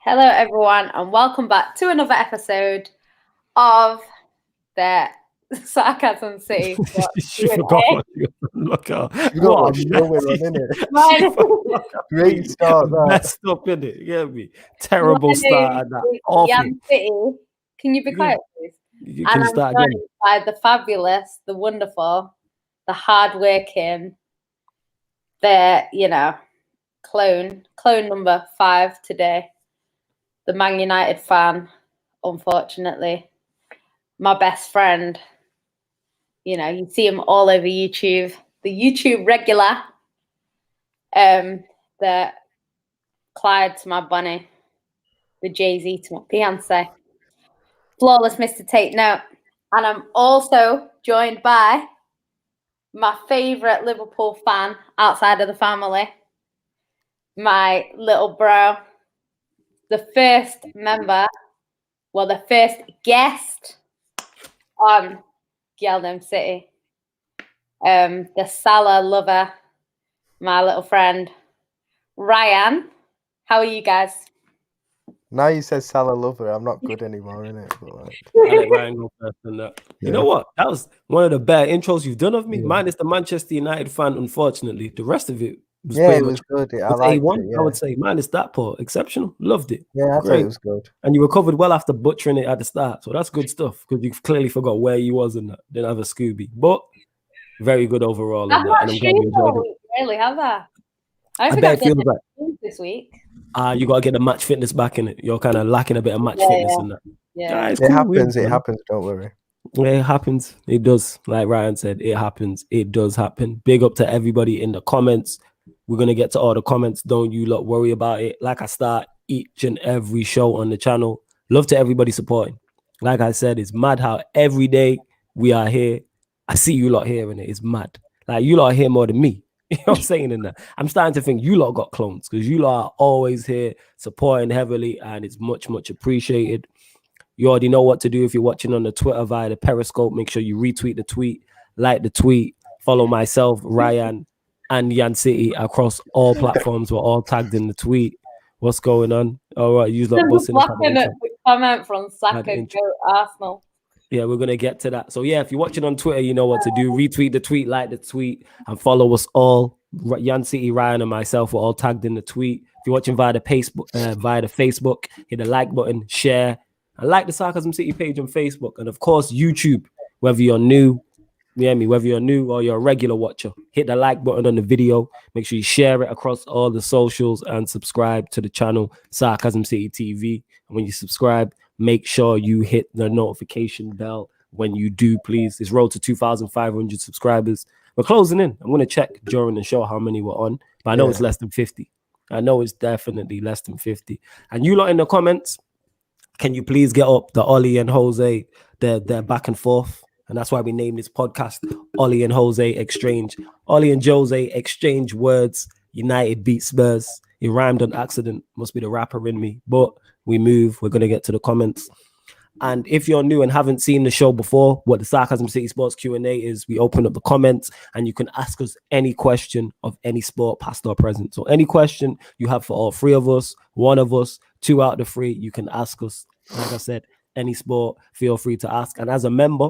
Hello, everyone, and welcome back to another episode of the Sarcasm City. She forgot what you look at. What you know we're on, innit? Great start, that. Messed up, innit? You get me? Terrible start. Awful. City. Can you be quiet, please? You can start again. By the fabulous, the wonderful, the hardworking, the clone number 5 today. The Man United fan, unfortunately. My best friend. You see him all over YouTube. The YouTube regular. The Clyde to my bunny. The Jay-Z to my Beyonce. Flawless Mr. Tate Note. And I'm also joined by my favourite Liverpool fan outside of the family. My little bro. The first guest on Geldom City. The Salah lover, my little friend, Ryan. How are you guys? Now you said Salah lover, I'm not good anymore, innit? I let Ryan go first on that. Yeah. You know what? That was one of the better intros you've done of me. Yeah. Mine is the Manchester United fan, unfortunately. The rest of it was it was good. I liked A1, it, yeah. I would say. Mine is that part. Exceptional. Loved it. Yeah, I thought it was good. And you recovered well after butchering it at the start. So that's good stuff because you clearly forgot where you was in that. Didn't have a Scooby. But very good overall. I'm glad you enjoyed it. Really, have I? I bet it feels like this week. You got to get the match fitness back in it. You're kind of lacking a bit of match fitness in that. Yeah, it happens. It happens. Don't worry. Yeah, it happens. It does. Like Ryan said, it happens. It does happen. Big up to everybody in the comments. We're going to get to all the comments. Don't you lot worry about it. Like I start each and every show on the channel. Love to everybody supporting. Like I said, it's mad how every day we are here. I see you lot hearing it. It's mad. Like you lot are here more than me. You know what I'm saying in that? I'm starting to think you lot got clones because you lot are always here supporting heavily and it's much, much appreciated. You already know what to do if you're watching on the Twitter via the Periscope. Make sure you retweet the tweet, like the tweet, follow myself, Ryan, and Yan City across all platforms. We're all tagged in the tweet. What's going on? All right, use that busting up. Comment from Saka, go Arsenal. Yeah, we're going to get to that. So, yeah, if you're watching on Twitter, you know what to do. Retweet the tweet, like the tweet, and follow us all. Yan City, Ryan, and myself were all tagged in the tweet. If you're watching via the Facebook, hit the like button, share, and like the Sarcasm City page on Facebook. And, of course, YouTube, whether you're new, whether you're new or you're a regular watcher, hit the like button on the video. Make sure you share it across all the socials and subscribe to the channel, Sarcasm City TV. And when you subscribe, make sure you hit the notification bell when you do, please. It's road to 2,500 subscribers. We're closing in. I'm going to check during the show how many we're on, but I know it's less than 50. I know it's definitely less than 50. And you lot in the comments, can you please get up the Ollie and Jose, they're back and forth. And that's why we named this podcast Ollie and Jose Exchange. Ollie and Jose exchange words. United beat Spurs. It rhymed on accident. Must be the rapper in me. But we move. We're going to get to the comments. And if you're new and haven't seen the show before, what the Sarcasm City Sports Q&A is, we open up the comments and you can ask us any question of any sport, past or present. So any question you have for all three of us, one of us, 2 out of the 3, you can ask us. Like I said, any sport, feel free to ask. And as a member,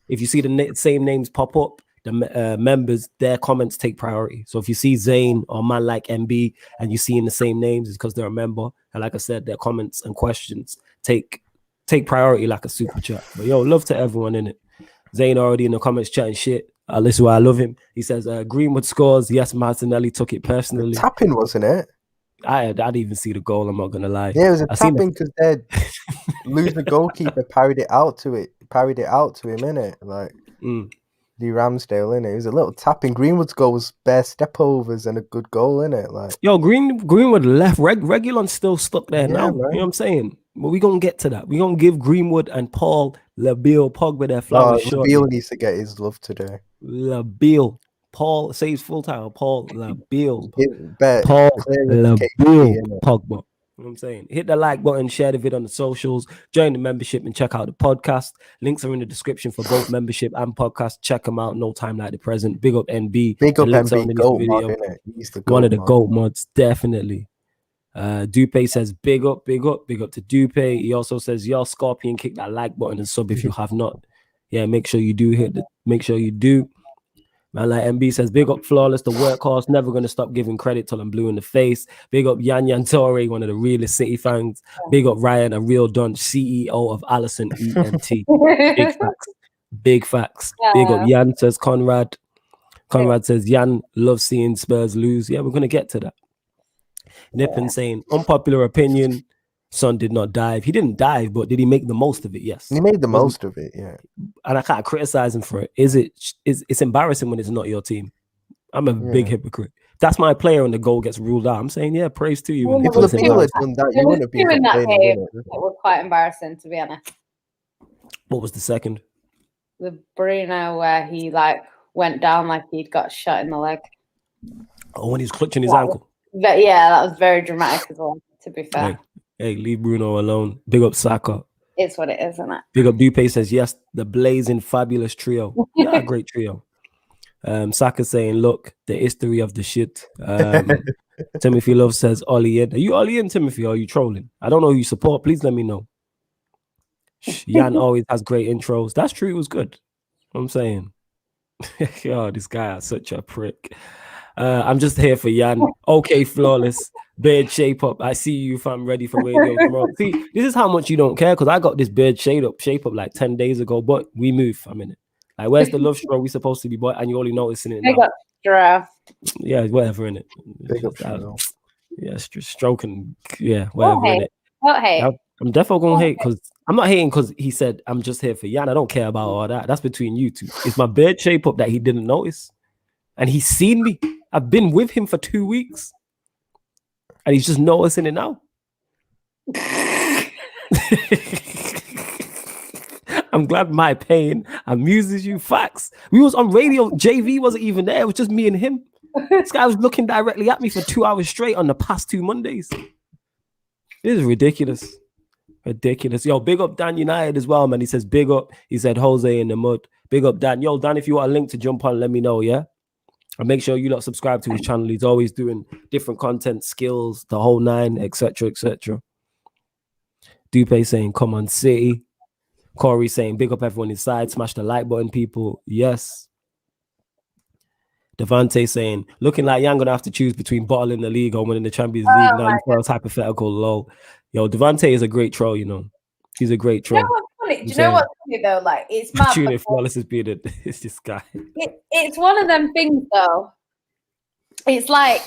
if you see the same names pop up, the members, their comments take priority. So if you see Zane or man like MB and you see in the same names, it's because they're a member. And like I said, their comments and questions take priority like a super chat. But yo, love to everyone in it. Zane already in the comments chatting shit. This is why I love him. He says, Greenwood scores. Yes, Martinelli took it personally. Tapping, wasn't it? I didn't even see the goal. I'm not gonna lie. Yeah, it was a tapping because they'd lose the goalkeeper, parried it out to him, innit? Like Lee Ramsdale, innit? It was a little tapping. Greenwood's goal was bare step overs and a good goal, innit? Like Greenwood left. Reguilon's still stuck there now. Man. You know what I'm saying? But we're gonna get to that. We're gonna give Greenwood and Paul Labille Pogba their flowers. Labille needs to get his love today. Labille. Paul, say his full title, Paul Labille. Paul Labille Pogba. You know what I'm saying? Hit the like button, share the video on the socials, join the membership and check out the podcast. Links are in the description for both membership and podcast. Check them out. No time like the present. Big up NB. Big up NB. Goat mod, one of the GOAT mods, definitely. Dupe says big up to Dupe. He also says, yo, Scorpion, kick that like button and sub if you have not. Yeah, make sure you do make sure you do. Man, like MB says, big up Flawless, the workhorse, never gonna stop giving credit till I'm blue in the face. Big up Yan Torre, one of the realest City fans. Big up Ryan, a real don, CEO of Allison ENT. Big facts. Big facts. Yeah. Big up Yan, says Conrad. Conrad says, Yan loves seeing Spurs lose. Yeah, we're gonna get to that. Nippon saying, unpopular opinion, Son did not dive. He didn't dive, but did he make the most of it? Yes. He made the most of it, yeah. And I can't criticize him for it. It's embarrassing when it's not your team. I'm a big hypocrite. That's my player and the goal gets ruled out. I'm saying, yeah, praise to you. If Lapilla had done that, you wouldn't be in that game. It was quite embarrassing, to be honest. What was the second? The Bruno where he went down like he'd got shot in the leg. Oh, when he's clutching his ankle. But yeah, that was very dramatic as well, to be fair. Hey, leave Bruno alone. Big up Saka. It's what it is, isn't it? Big up Dupe says, yes, the blazing fabulous trio. Yeah, a great trio. Saka saying, look, the history of the shit. Timothy Love says, Ollie in. Are you Ollie in, Timothy, or are you trolling? I don't know who you support. Please let me know. Jan always has great intros. That's true. It was good. I'm saying. Oh, this guy is such a prick. I'm just here for Jan. Okay, Flawless. Beard shape up. I see you if I'm ready for radio tomorrow. See, this is how much you don't care because I got this beard shape up like 10 days ago, but we move. I'm in it. Like, where's the love stroke we supposed to be, boy? And you're only noticing it now. Big up stroke. Yeah, whatever in it. Big up stroke. Yeah, stroking. Yeah, whatever in it. Don't hate. I'm definitely gonna hate because I'm not hating because he said I'm just here for Jan. I don't care about all that. That's between you two. It's my beard shape up that he didn't notice, and he's seen me. I've been with him for 2 weeks, and he's just noticing it now. I'm glad my pain amuses you. Facts. We was on radio. JV wasn't even there. It was just me and him. This guy was looking directly at me for 2 hours straight on the past 2 Mondays. This is ridiculous. Ridiculous. Yo, big up Dan United as well, man. He says big up. He said Jose in the mud. Big up Dan. Yo, Dan, if you want a link to jump on, let me know, yeah? And make sure you lot subscribe to his channel. He's always doing different content, skills, the whole nine, etc., etc. Dupe saying, come on, City. Corey saying, big up everyone inside. Smash the like button, people. Yes. Devante saying, looking like you're going to have to choose between bottling the league or winning the Champions League. Now you was hypothetical, lol. Yo, Devante is a great troll, you know. He's a great troll. You know what's funny? Do you know what's funny, though? Like, it's mad. If Wallace is being it's this guy. It's one of them things, though. It's like,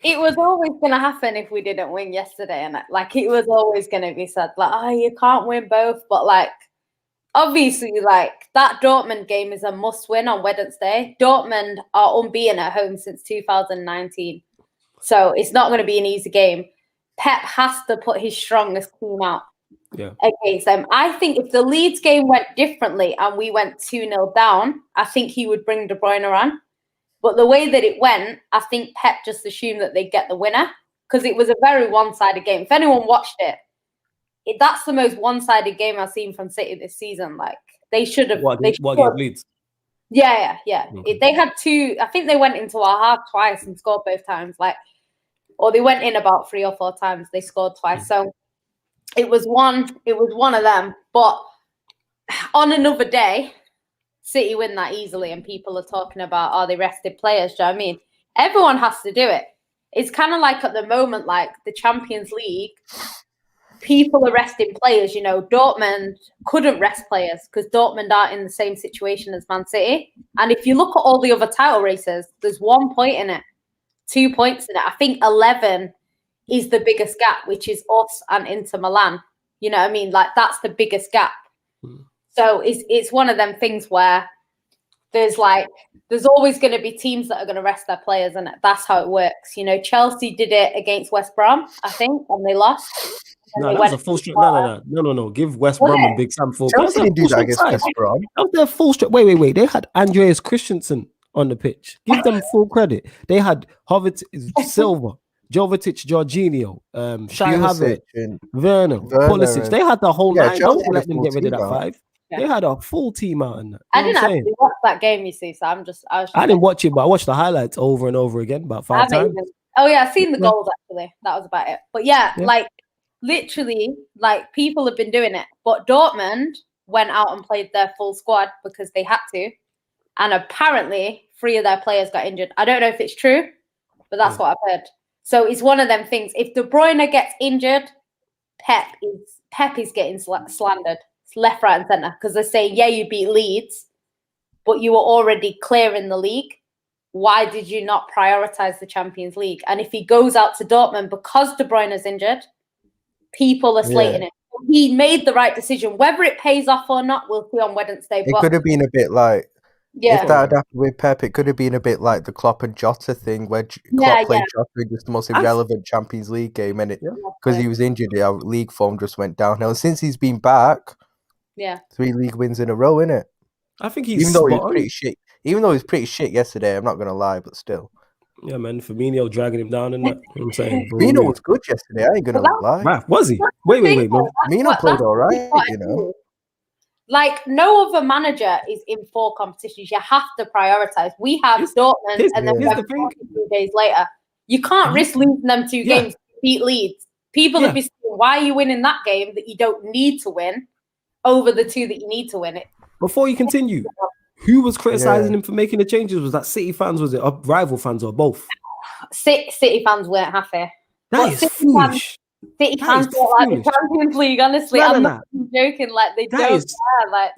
it was always going to happen if we didn't win yesterday. And, like, it was always going to be said, like, oh, you can't win both. But, like, obviously, like, that Dortmund game is a must-win on Wednesday. Dortmund are unbeaten at home since 2019. So it's not going to be an easy game. Pep has to put his strongest team out against them. I think if the Leeds game went differently and we went 2-0 down, I think he would bring De Bruyne on. But the way that it went, I think Pep just assumed that they'd get the winner because it was a very one-sided game. If anyone watched it, that's the most one-sided game I've seen from City this season. Like, they should have. What Leeds? Yeah. They had two. I think they went into our half twice and scored both times. Like, or they went in about 3 or 4 times. They scored twice. So it was one of them. But on another day, City win that easily, and people are talking about, they rested players? Do you know what I mean? Everyone has to do it. It's kind of like at the moment, like the Champions League, people are resting players. You know, Dortmund couldn't rest players because Dortmund aren't in the same situation as Man City. And if you look at all the other title races, there's 1 point in it. 2 points in it. I think 11 is the biggest gap, which is us and Inter Milan. You know what I mean? Like, that's the biggest gap. So it's one of them things where there's always going to be teams that are going to rest their players, and that's how it works. You know, Chelsea did it against West Brom, I think, and they lost. No, that was a full strip. No. Give West Brom and Big Sam full. Chelsea didn't do that against West Brom. That was their full strip. Wait. They had Andreas Christensen on the pitch. Give them full credit. They had Silva, Jovetic, Jorginho, Shai Havertz, Werner, Pulisic. They had the whole line. Don't let them get rid of that 5. Yeah. They had a full team out in that. I didn't actually watch that game, you see, so I didn't watch it, but I watched the highlights over and over again about 5 times. Oh yeah, I've seen the goals actually. That was about it. But yeah, like literally, like people have been doing it. But Dortmund went out and played their full squad because they had to, and apparently 3 of their players got injured. I don't know if it's true, but that's what I've heard. So it's one of them things. If De Bruyne gets injured, Pep is getting slandered. It's left, right, and centre because they're saying, yeah, you beat Leeds, but you were already clear in the league. Why did you not prioritise the Champions League? And if he goes out to Dortmund because De Bruyne is injured, people are slating him. He made the right decision. Whether it pays off or not, we'll see on Wednesday. It could have been a bit like, if that had happened with Pep, it could have been a bit like the Klopp and Jota thing, where Klopp played Jota in just the most irrelevant Champions League game, and because he was injured, our league form just went downhill. And since he's been back, 3 league wins in a row, innit? I think he's even though he was pretty shit. Even though he was pretty shit yesterday, I'm not gonna lie, but still. Yeah, man, Firmino dragging him down, and that. You know what I'm saying, Firmino was good yesterday. I ain't gonna lie. Right, was he? Wait, man. Firmino played all right, you know. Like, no other manager is in 4 competitions. You have to prioritize. We have Dortmund, and then we have 2 days later. You can't risk losing them 2 games to beat Leeds. People will be saying, why are you winning that game that you don't need to win over the 2 that you need to win it? Before you continue, who was criticizing him for making the changes? Was that City fans? Was it rival fans or both? City fans weren't happy. That is foolish. City fans don't like the Champions League, honestly. I'm not joking. Like, they don't care. Like,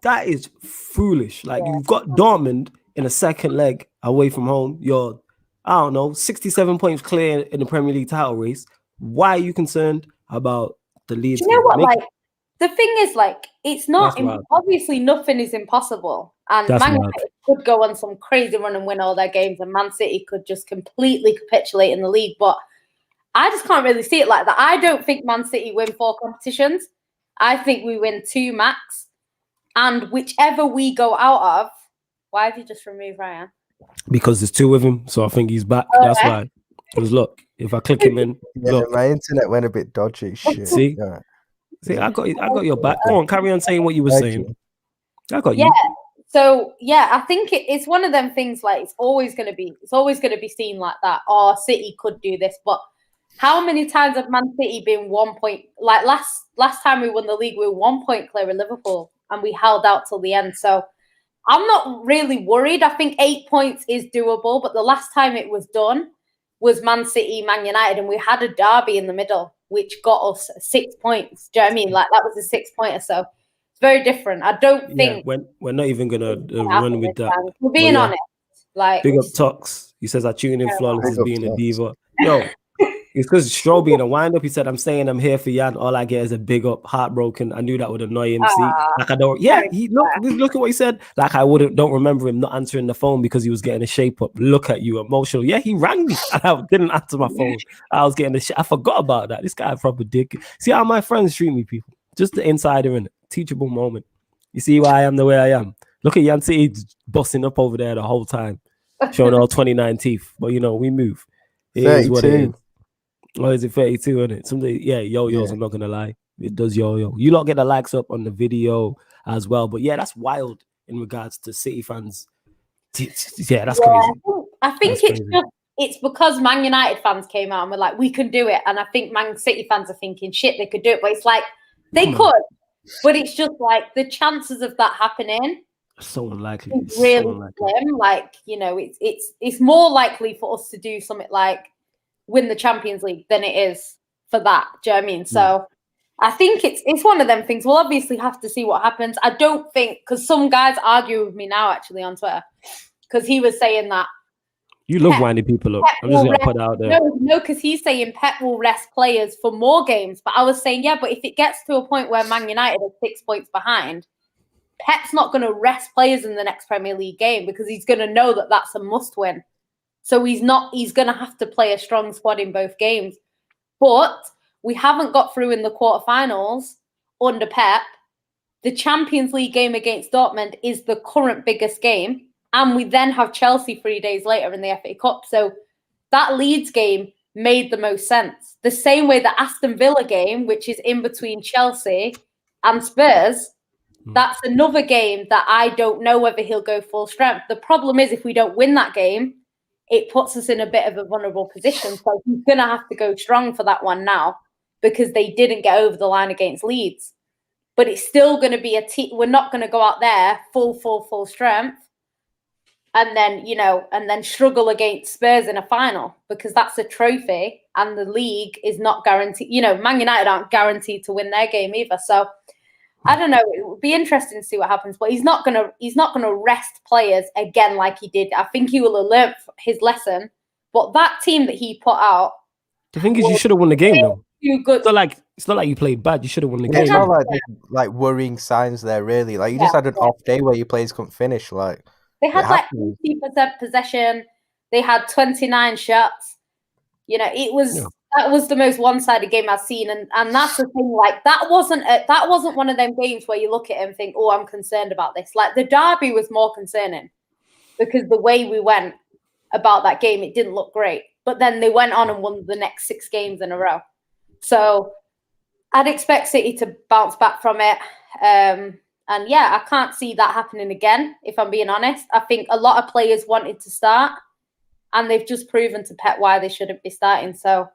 that is foolish. Like, you've got Dortmund in a second leg away from home. You're, I don't know, 67 points clear in the Premier League title race. Why are you concerned about the Leeds? You know what? Like, the thing is, like, it's not obviously nothing is impossible, and Man United could go on some crazy run and win all their games, and Man City could just completely capitulate in the league. But I just can't really see it like that. I don't think Man City win 4 competitions. I think we win 2 max, and whichever we go out of. Why have you just removed Ryan? Because there's 2 of him, so I think he's back. Okay. That's why. Because look, if I click him in, look, my internet went a bit dodgy. Shit. See. See, I got your back. Go on, carry on saying what you were saying. I got you. So I think it's one of them things. Like, it's always going to be seen like that. Or City could do this, but how many times have Man City been 1 point? Like last time we won the league, we were 1 point clear of Liverpool, and we held out till the end. So I'm not really worried. I think 8 points is doable, but the last time it was done was Man City, Man United, and we had a derby in the middle, which got us 6 points. Do you know what I mean? Like, that was a 6-pointer. So it's very different. I don't think we're not even gonna run with that. We're being honest. Like, big up Tox. He says I tune in flawless as being a diva. Yo, it's because Stroll being a wind up. He said, I'm saying I'm here for Jan. All I get is a big up, heartbroken. I knew that would annoy him. See, like, I don't. Yeah, look at what he said. Like, I don't remember him not answering the phone because he was getting a shape up. Look at you, emotional. Yeah, he rang me and I didn't answer my phone. I was getting I forgot about that. This guy a proper dick. See how my friends treat me, people. Just the insider in it. Teachable moment. You see why I am the way I am. Look at Jan City busting up over there the whole time, showing all 29 teeth. But you know, we move. It 32. Is what it is. Or is it 32, isn't it? Someday, yo-yos, I'm not going to lie. It does yo-yo. You lot get the likes up on the video as well. But yeah, that's wild in regards to City fans. Yeah, that's crazy. I think it's because Man United fans came out and were like, we can do it. And I think Man City fans are thinking, shit, they could do it. But it's like, they could. But it's just like the chances of that happening. So unlikely. It's really slim. Like, you know, it's more likely for us to do something like win the Champions League than it is for that. Do you know what I mean? So I think it's one of them things. We'll obviously have to see what happens. I don't think, because some guys argue with me now actually on Twitter, because he was saying that you love winding people up. I'm just going to put it out there. No, because he's saying Pep will rest players for more games. But I was saying, yeah, but if it gets to a point where Man United are 6 points behind, Pep's not going to rest players in the next Premier League game because he's going to know that that's a must win. So he's going to have to play a strong squad in both games. But we haven't got through in the quarterfinals under Pep. The Champions League game against Dortmund is the current biggest game. And we then have Chelsea 3 days later in the FA Cup. So that Leeds game made the most sense. The same way the Aston Villa game, which is in between Chelsea and Spurs, that's another game that I don't know whether he'll go full strength. The problem is if we don't win that game, it puts us in a bit of a vulnerable position. So he's going to have to go strong for that one now because they didn't get over the line against Leeds. But it's still going to be a team. We're not going to go out there full strength and then, and then struggle against Spurs in a final because that's a trophy and the league is not guaranteed. Man United aren't guaranteed to win their game either. So I don't know. It would be interesting to see what happens, but he's not gonna rest players again like he did. I think he will have learned his lesson. But that team that he put out, the thing is, you should have won the game though. Good. It's not like you played bad. You should have won the game. It's not like worrying signs there really. Like you just had an off day where your players couldn't finish. Like they had 80% possession. They had 29 shots. It was. Yeah. That was the most one-sided game I've seen, and that's the thing. Like that wasn't one of them games where you look at it and think, "Oh, I'm concerned about this." Like the derby was more concerning because the way we went about that game, it didn't look great. But then they went on and won the next 6 games in a row. So I'd expect City to bounce back from it. And yeah, I can't see that happening again. If I'm being honest, I think a lot of players wanted to start, and they've just proven to Pep why they shouldn't be starting. So.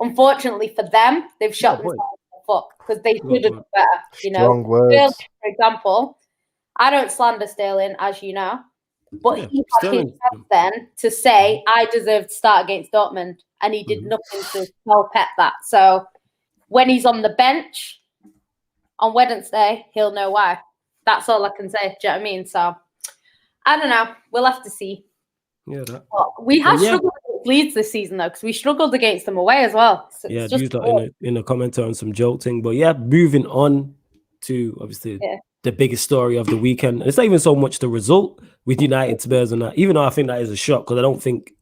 Unfortunately for them, they've shot themselves in the foot because they should have done better. Strong words. Sterling, for example, I don't slander Sterling, as you know, but he had his chance then to say, I deserve to start against Dortmund, and he did nothing to tell Pep that. So when he's on the bench on Wednesday, he'll know why. That's all I can say. Do you know what I mean? So I don't know. We'll have to see. Yeah, we have struggled against Leeds this season though, because we struggled against them away as well. So used that in a commenter on some jolting. But yeah, moving on to obviously the biggest story of the weekend. It's not even so much the result with United Spurs and that, even though I think that is a shock because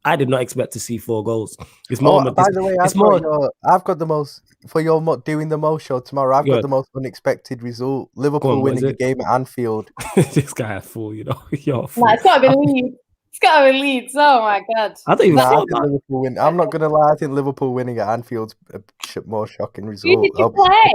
I did not expect to see 4 goals. It's more. By the way, I've got the most for your doing the most show tomorrow. I've got the most unexpected result: Liverpool winning the game at Anfield. This guy had 4, You're it's got to be Leeds. It's got to be Leeds. Oh my god! I think Liverpool win. I'm not gonna lie. I think Liverpool winning at Anfield's a more shocking result. Who did you play?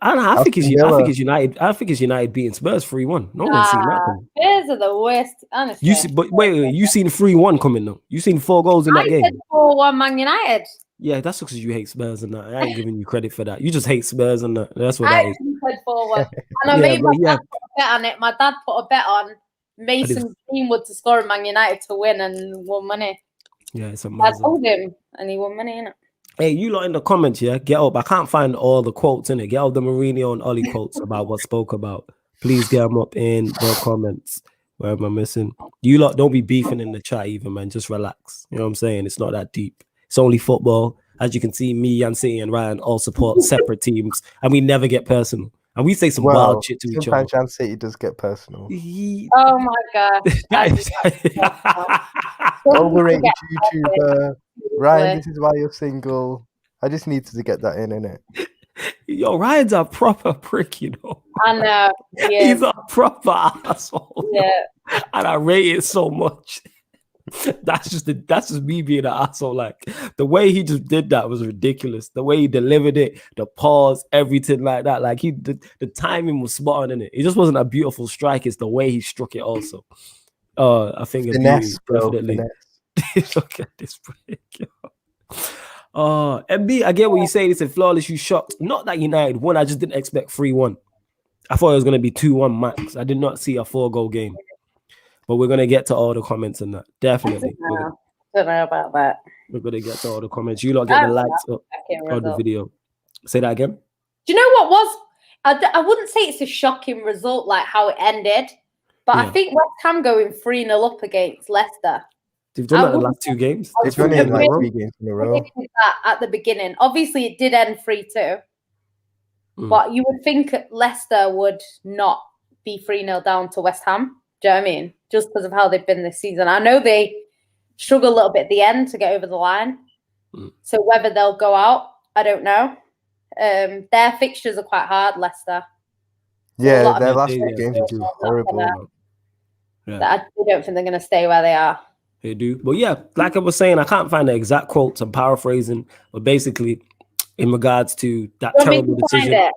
I think it's United. I think it's United beating Spurs 3-1. No one's seen that coming. Spurs are the worst. Honestly. But wait, you seen 3-1 coming though? You seen 4 goals in that game? I said 4-1 Man United. Yeah, that's because you hate Spurs and that. I ain't giving you credit for that. You just hate Spurs and that. That's what that is. I said 4-1, and I made my dad put a bet on it. My dad put a bet on Mason Greenwood to score in Man United to win and won money. Yeah, it's amazing. I told him, and he won money, innit? Hey, you lot in the comments, get up. I can't find all the quotes in it. Get up the Mourinho and Ollie quotes about what spoke about. Please get them up in the comments. Where am I missing? You lot don't be beefing in the chat even, man. Just relax. You know what I'm saying? It's not that deep. It's only football. As you can see, me, Yancy, and Ryan all support separate teams, and we never get personal. And we say some wild shit to each other. Sometimes City does get personal. Oh my god! Overrated YouTuber. Ryan, this is why you're single. I just needed to get that in, innit? Yo, Ryan's a proper prick, I know. Yeah. He's a proper asshole. Yeah. And I rate it so much. That's just me being an asshole. Like the way he just did that was ridiculous. The way he delivered it, the pause, everything like that. Like the timing was spot on in it. It just wasn't a beautiful strike. It's the way he struck it also. I think finesse, definitely. Look at this break. MB, I get what you say. It's a flawless. You shocked. Not that United won. I just didn't expect 3-1. I thought it was going to be 2-1 max. I did not see a 4-goal game. But we're going to get to all the comments on that. Definitely. I don't know about that. We're going to get to all the comments. You lot get the likes up on the video. Say that again. Do you know what was? I wouldn't say it's a shocking result like how it ended. But I think West Ham going 3-0 up against Leicester. They've done that the last 2 games. They've done it like 3 games in a row. At the beginning. Obviously, it did end 3-2. But you would think Leicester would not be 3-0 down to West Ham. Do you know what I mean? Just because of how they've been this season. I know they struggle a little bit at the end to get over the line. So whether they'll go out, I don't know. Their fixtures are quite hard, Leicester. Yeah, their last 2 games are horrible. I don't think they're going to stay where they are. They do. But yeah, like I was saying, I can't find the exact quotes. I'm paraphrasing. But basically, in regards to that terrible decision.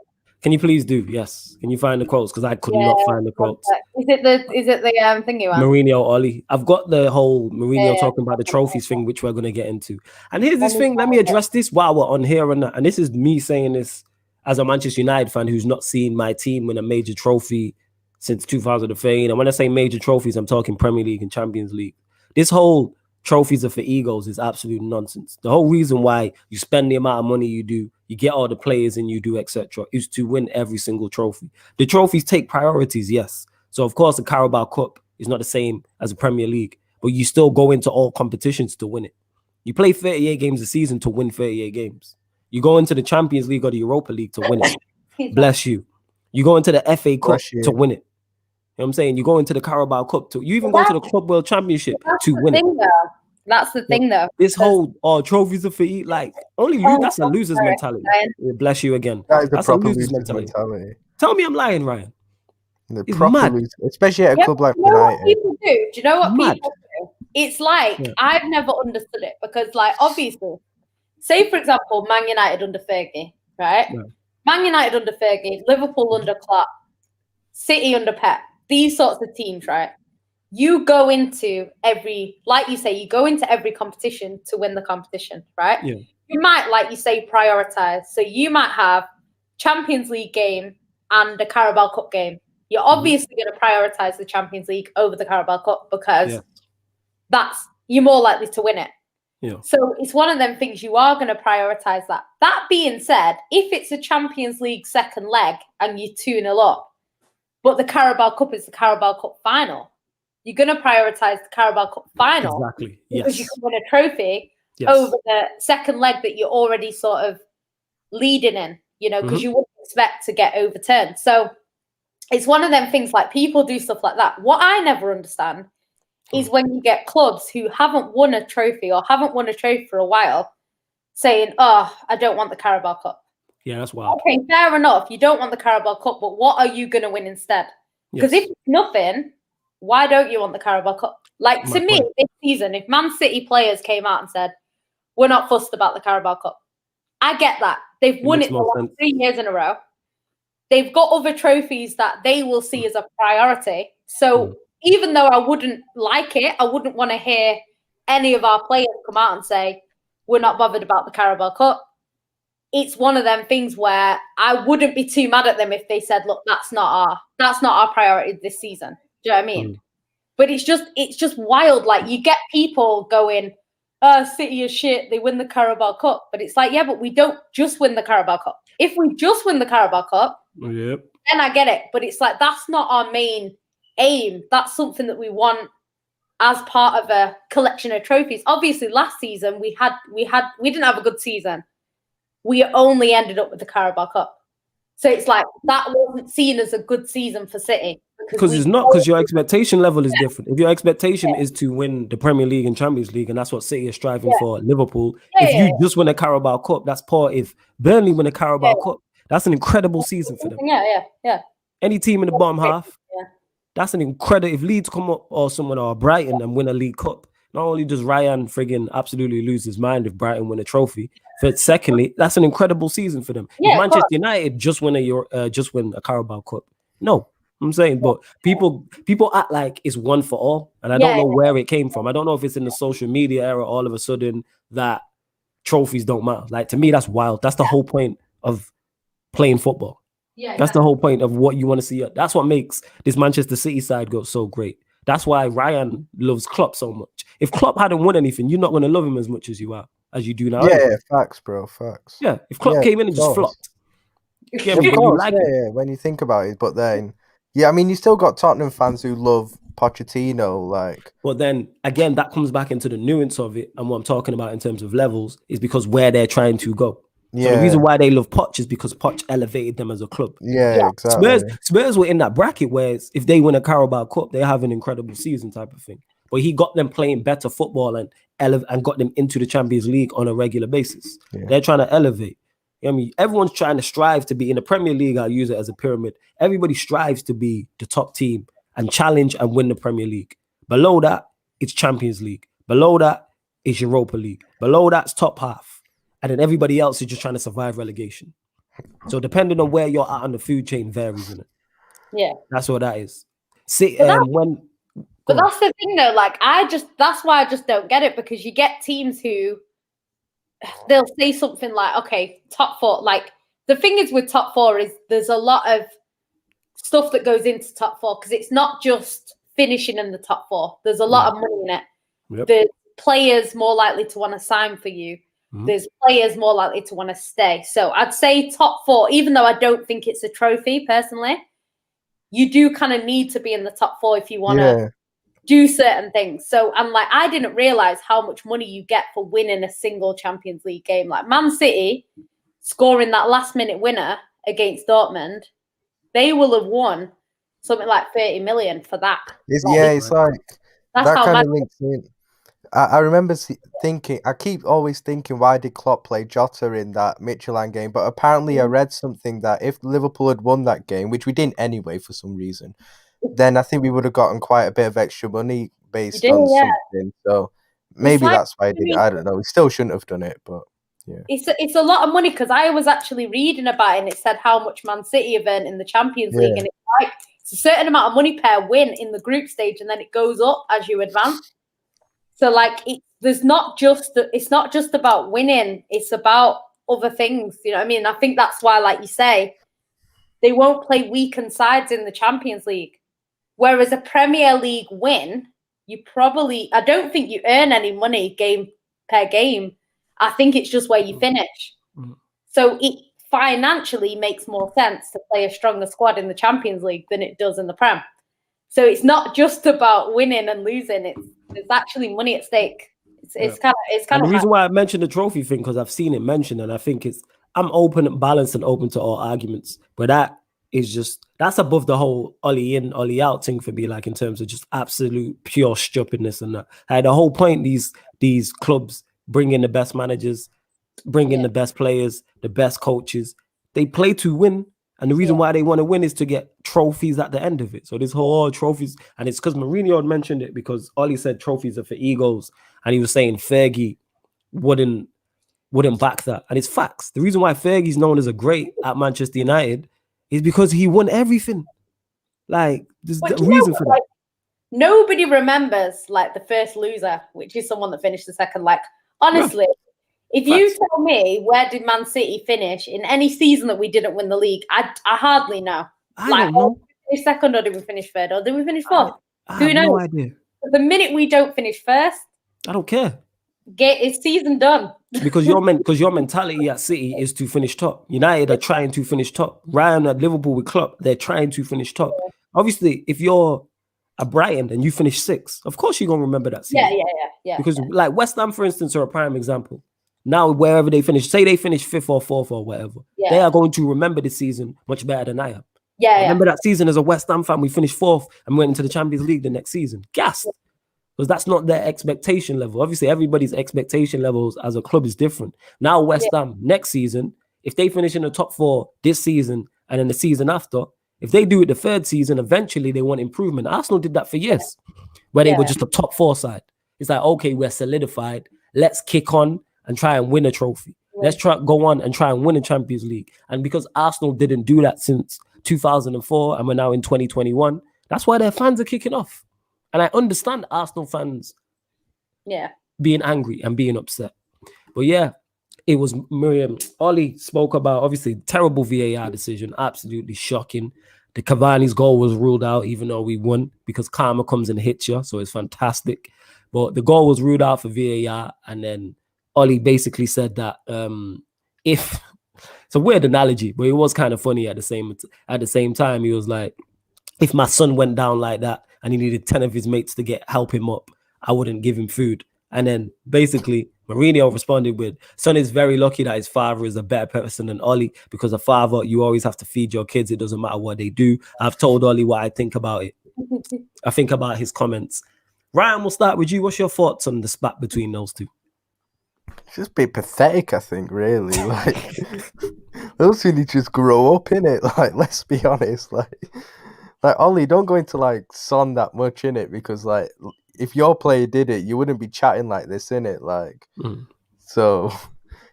Can you please do? Yes. Can you find the quotes? Because I could not find the quotes. Is it the thingy one? Mourinho, Ollie. I've got the whole Mourinho Yeah. talking about the trophies thing, which we're going to get into. And here's this Let me thing. Let me address this while we're on here. And this is me saying this as a Manchester United fan who's not seen my team win a major trophy since 2015. And when I say major trophies, I'm talking Premier League and Champions League. This whole trophies are for egos is absolute nonsense. The whole reason why you spend the amount of money you do, you get all the players in you do, etc., is to win every single trophy. The trophies take priorities, yes. So, of course, the Carabao Cup is not the same as the Premier League, but you still go into all competitions to win it. You play 38 games a season to win 38 games. You go into the Champions League or the Europa League to win it. Bless you. You go into the FA Cup to win it. You know what I'm saying? You go into the Carabao Cup to, you even go to the Club World Championship to win it. That's the thing, though. This whole trophies are for eat, like only that's a loser's mentality. Bless you again. That's a loser's mentality. Tell me I'm lying, Ryan. It's mad. Especially at a club like United. Do you know what people do? It's like I've never understood it because, like, obviously, say for example, Man United under Fergie, right? Yeah. Man United under Fergie, Liverpool under Klopp, City under Pep. These sorts of teams, right? You go into every, like you say, you go into every competition to win the competition, right? Yeah. You might, like you say, prioritize. So you might have Champions League game and the Carabao Cup game. You're obviously going to prioritize the Champions League over the Carabao Cup because you're more likely to win it. Yeah. So it's one of them things you are going to prioritize that. That being said, if it's a Champions League second leg and you're 2-0 up, but the Carabao Cup is the Carabao Cup final, you're going to prioritize the Carabao Cup final. Exactly. Because you can win a trophy over the second leg that you're already sort of leading in, you know, because you wouldn't expect to get overturned. So it's one of them things, like, people do stuff like that. What I never understand is when you get clubs who haven't won a trophy or haven't won a trophy for a while saying, oh, I don't want the Carabao Cup. Yeah, that's wild. Okay, fair enough. You don't want the Carabao Cup, but what are you going to win instead? Because if it's nothing, why don't you want the Carabao Cup? Like, to me, this season, if Man City players came out and said, we're not fussed about the Carabao Cup, I get that. They've won it the last 3 years in a row. They've got other trophies that they will see as a priority. So even though I wouldn't like it, I wouldn't want to hear any of our players come out and say, we're not bothered about the Carabao Cup. It's one of them things where I wouldn't be too mad at them if they said, look, that's not our priority this season. Do you know what I mean? But it's just wild. Like, you get people going, City is shit, they win the Carabao Cup. But it's like, yeah, but we don't just win the Carabao Cup. If we just win the Carabao Cup, then I get it. But it's like, that's not our main aim. That's something that we want as part of a collection of trophies. Obviously, last season we didn't have a good season. We only ended up with the Carabao Cup. So it's like, that wasn't seen as a good season for City. Because it's not, because your expectation level is different. If your expectation is to win the Premier League and Champions League, and that's what City is striving for, Liverpool, if you just win a Carabao Cup, that's poor. If Burnley win a Carabao Cup, that's an incredible season for them. Yeah. Any team in the bottom half, that's an incredible. If Leeds come up or someone or Brighton and win a League Cup, not only does Ryan friggin' absolutely lose his mind if Brighton win a trophy, but secondly, that's an incredible season for them. If Manchester United just win a Carabao Cup, no. I'm saying, but people act like it's one for all, and I don't know where it came from. I don't know if it's in the social media era all of a sudden that trophies don't matter. Like, to me, that's wild. That's the whole point of playing football. That's the whole point of what you want to see. That's what makes this Manchester City side go so great. That's why Ryan loves Klopp so much. If Klopp hadn't won anything, you're not going to love him as much as you do now. Yeah, facts, bro, facts. Yeah, if Klopp came in and just flopped. When you think about it, but then. Yeah, I mean, you still got Tottenham fans who love Pochettino, like. But then again, that comes back into the nuance of it, and what I'm talking about in terms of levels is because where they're trying to go. So the reason why they love Poch is because Poch elevated them as a club. Yeah, exactly. Spurs were in that bracket where if they win a Carabao Cup, they have an incredible season type of thing. But he got them playing better football and got them into the Champions League on a regular basis. Yeah. They're trying to elevate. I mean, everyone's trying to strive to be in the Premier League. I'll use it as a pyramid. Everybody strives to be the top team and challenge and win the Premier League. Below that, it's Champions League. Below that, it's Europa League. Below that's top half. And then everybody else is just trying to survive relegation. So depending on where you're at on the food chain varies, isn't it? Yeah. That's what that is. See, But that's the thing though, like that's why I just don't get it, because you get teams who they'll say something like, okay, top 4. Like the thing is with top 4 is there's a lot of stuff that goes into top 4, because it's not just finishing in the top 4. There's a lot of money in it. Yep. There's players more likely to want to sign for you. There's players more likely to want to stay. So I'd say top 4, even though I don't think it's a trophy personally, you do kind of need to be in the top 4 if you want to do certain things. So I'm like, I didn't realize how much money you get for winning a single Champions League game. Like Man City scoring that last minute winner against Dortmund, they will have won something like 30 million for that. It's like that's that how kind of links in. I remember thinking, I keep always thinking, why did Klopp play Jota in that Midtjylland game? But apparently I read something that if Liverpool had won that game, which we didn't anyway for some reason, then I think we would have gotten quite a bit of extra money based on something. So maybe that's why I did it. I don't know. We still shouldn't have done it, but yeah. It's a lot of money, because I was actually reading about it and it said how much Man City have earned in the Champions League, and it's like it's a certain amount of money per win in the group stage, and then it goes up as you advance. So like it's not just about winning, it's about other things, you know what I mean? I think that's why, like you say, they won't play weakened sides in the Champions League. Whereas a Premier League win, I don't think you earn any money game per game. I think it's just where you finish. So it financially makes more sense to play a stronger squad in the Champions League than it does in the Prem. So it's not just about winning and losing. There's actually money at stake. It's kind of the reason why I mentioned the trophy thing, because I've seen it mentioned, and I think I'm open and balanced and open to all arguments. But that's above the whole Ollie in, Ollie out thing for me, like in terms of just absolute pure stupidness and that. The whole point, these clubs bring in the best managers, bring in the best players, the best coaches. They play to win. And the reason why they want to win is to get trophies at the end of it. So this whole trophies, and it's because Mourinho had mentioned it, because Ollie said trophies are for egos, and he was saying Fergie wouldn't back that. And it's facts. The reason why Fergie's known as a great at Manchester United is because he won everything. Like, there's a reason for that. Like, nobody remembers like the first loser, which is someone that finished the second. Like, honestly. If you tell me where did Man City finish in any season that we didn't win the league, I hardly know. I don't know. Did we finish second, or did we finish third, or did we finish fourth? I have no idea. The minute we don't finish first, I don't care. It's season done. Because your mentality at City is to finish top. United are trying to finish top. Ryan at Liverpool with Klopp, they're trying to finish top. Obviously, if you're a Brighton and you finish 6th, of course you're gonna remember that season. Yeah. Because like West Ham, for instance, are a prime example. Now, wherever they finish, say they finish 5th or 4th or whatever, they are going to remember the season much better than I am. I remember that season as a West Ham fan, we finished 4th and went into the Champions League the next season. Gassed. Because that's not their expectation level. Obviously, everybody's expectation levels as a club is different. Now, West Ham, next season, if they finish in the top 4 this season and then the season after, if they do it the 3rd season, eventually they want improvement. Arsenal did that for years, where they were just a top 4 side. It's like, okay, we're solidified. Let's kick on and try and win a trophy. Let's go on and try and win a Champions League. And because Arsenal didn't do that since 2004 and we're now in 2021, that's why their fans are kicking off. And I understand Arsenal fans being angry and being upset. But yeah, it was Miriam. Ollie spoke about, obviously, terrible VAR decision, absolutely shocking. The Cavani's goal was ruled out, even though we won, because karma comes and hits you. So it's fantastic. But the goal was ruled out for VAR, and then Ollie basically said that if it's a weird analogy, but it was kind of funny at the same time. He was like, if my son went down like that and he needed 10 of his mates to help him up, I wouldn't give him food. And then basically Mourinho responded with, son is very lucky that his father is a better person than Ollie, because a father, you always have to feed your kids. It doesn't matter what they do. I've told Ollie what I think about it. I think about his comments. Ryan, we'll start with you. What's your thoughts on the spat between those two? It's just a bit pathetic, I think, really. Like, those two need to just grow up, innit? Like, let's be honest. Like Ollie, don't go into like Son that much, innit? Because like, if your player did it, you wouldn't be chatting like this, innit? Like, so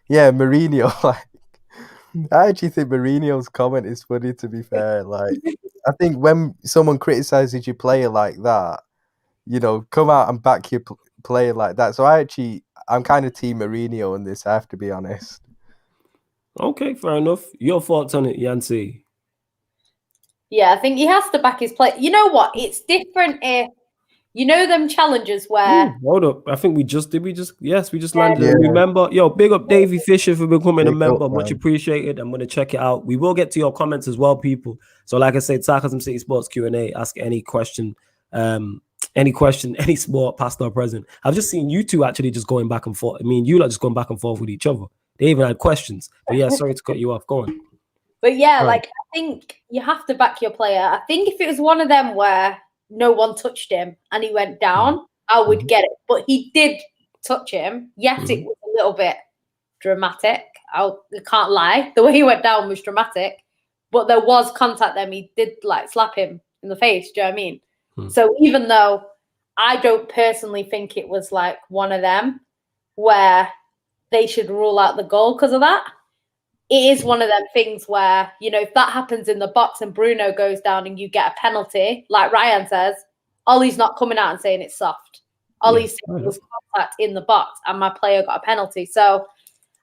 yeah, Mourinho, like, I actually think Mourinho's comment is funny, to be fair. Like, I think when someone criticizes your player like that, you know, come out and back your player like that. So I'm kind of team Mourinho on this, I have to be honest. Okay, fair enough. Your thoughts on it, Yancy? Yeah, I think he has to back his play. You know what? It's different if you know them challenges where. Hold up. I think we just landed Yeah. a new member. Yo, big up Davey Fisher for becoming a Big member. up, Much man. appreciated. I'm gonna check it out. We will get to your comments as well, people. So, like I said, Sarcasm City Sports Q&A. Ask any question, any sport, past or present. I've just seen you two actually just going back and forth. I mean, you lot just going back and forth with each other. They even had questions. But yeah, sorry to cut you off. Go on. But yeah, Right. like I think you have to back your player. I think if it was one of them where no one touched him and he went down, I would get it. But he did touch him. Yes, it was a little bit dramatic. I can't lie. The way he went down was dramatic. But there was contact there. He did like slap him in the face. Do you know what I mean? So even though I don't personally think it was like one of them where they should rule out the goal because of that, it is one of them things where, you know, if that happens in the box and Bruno goes down and you get a penalty, like Ryan says, Ollie's not coming out and saying it's soft. Ollie's saying it was contact in the box and my player got a penalty. So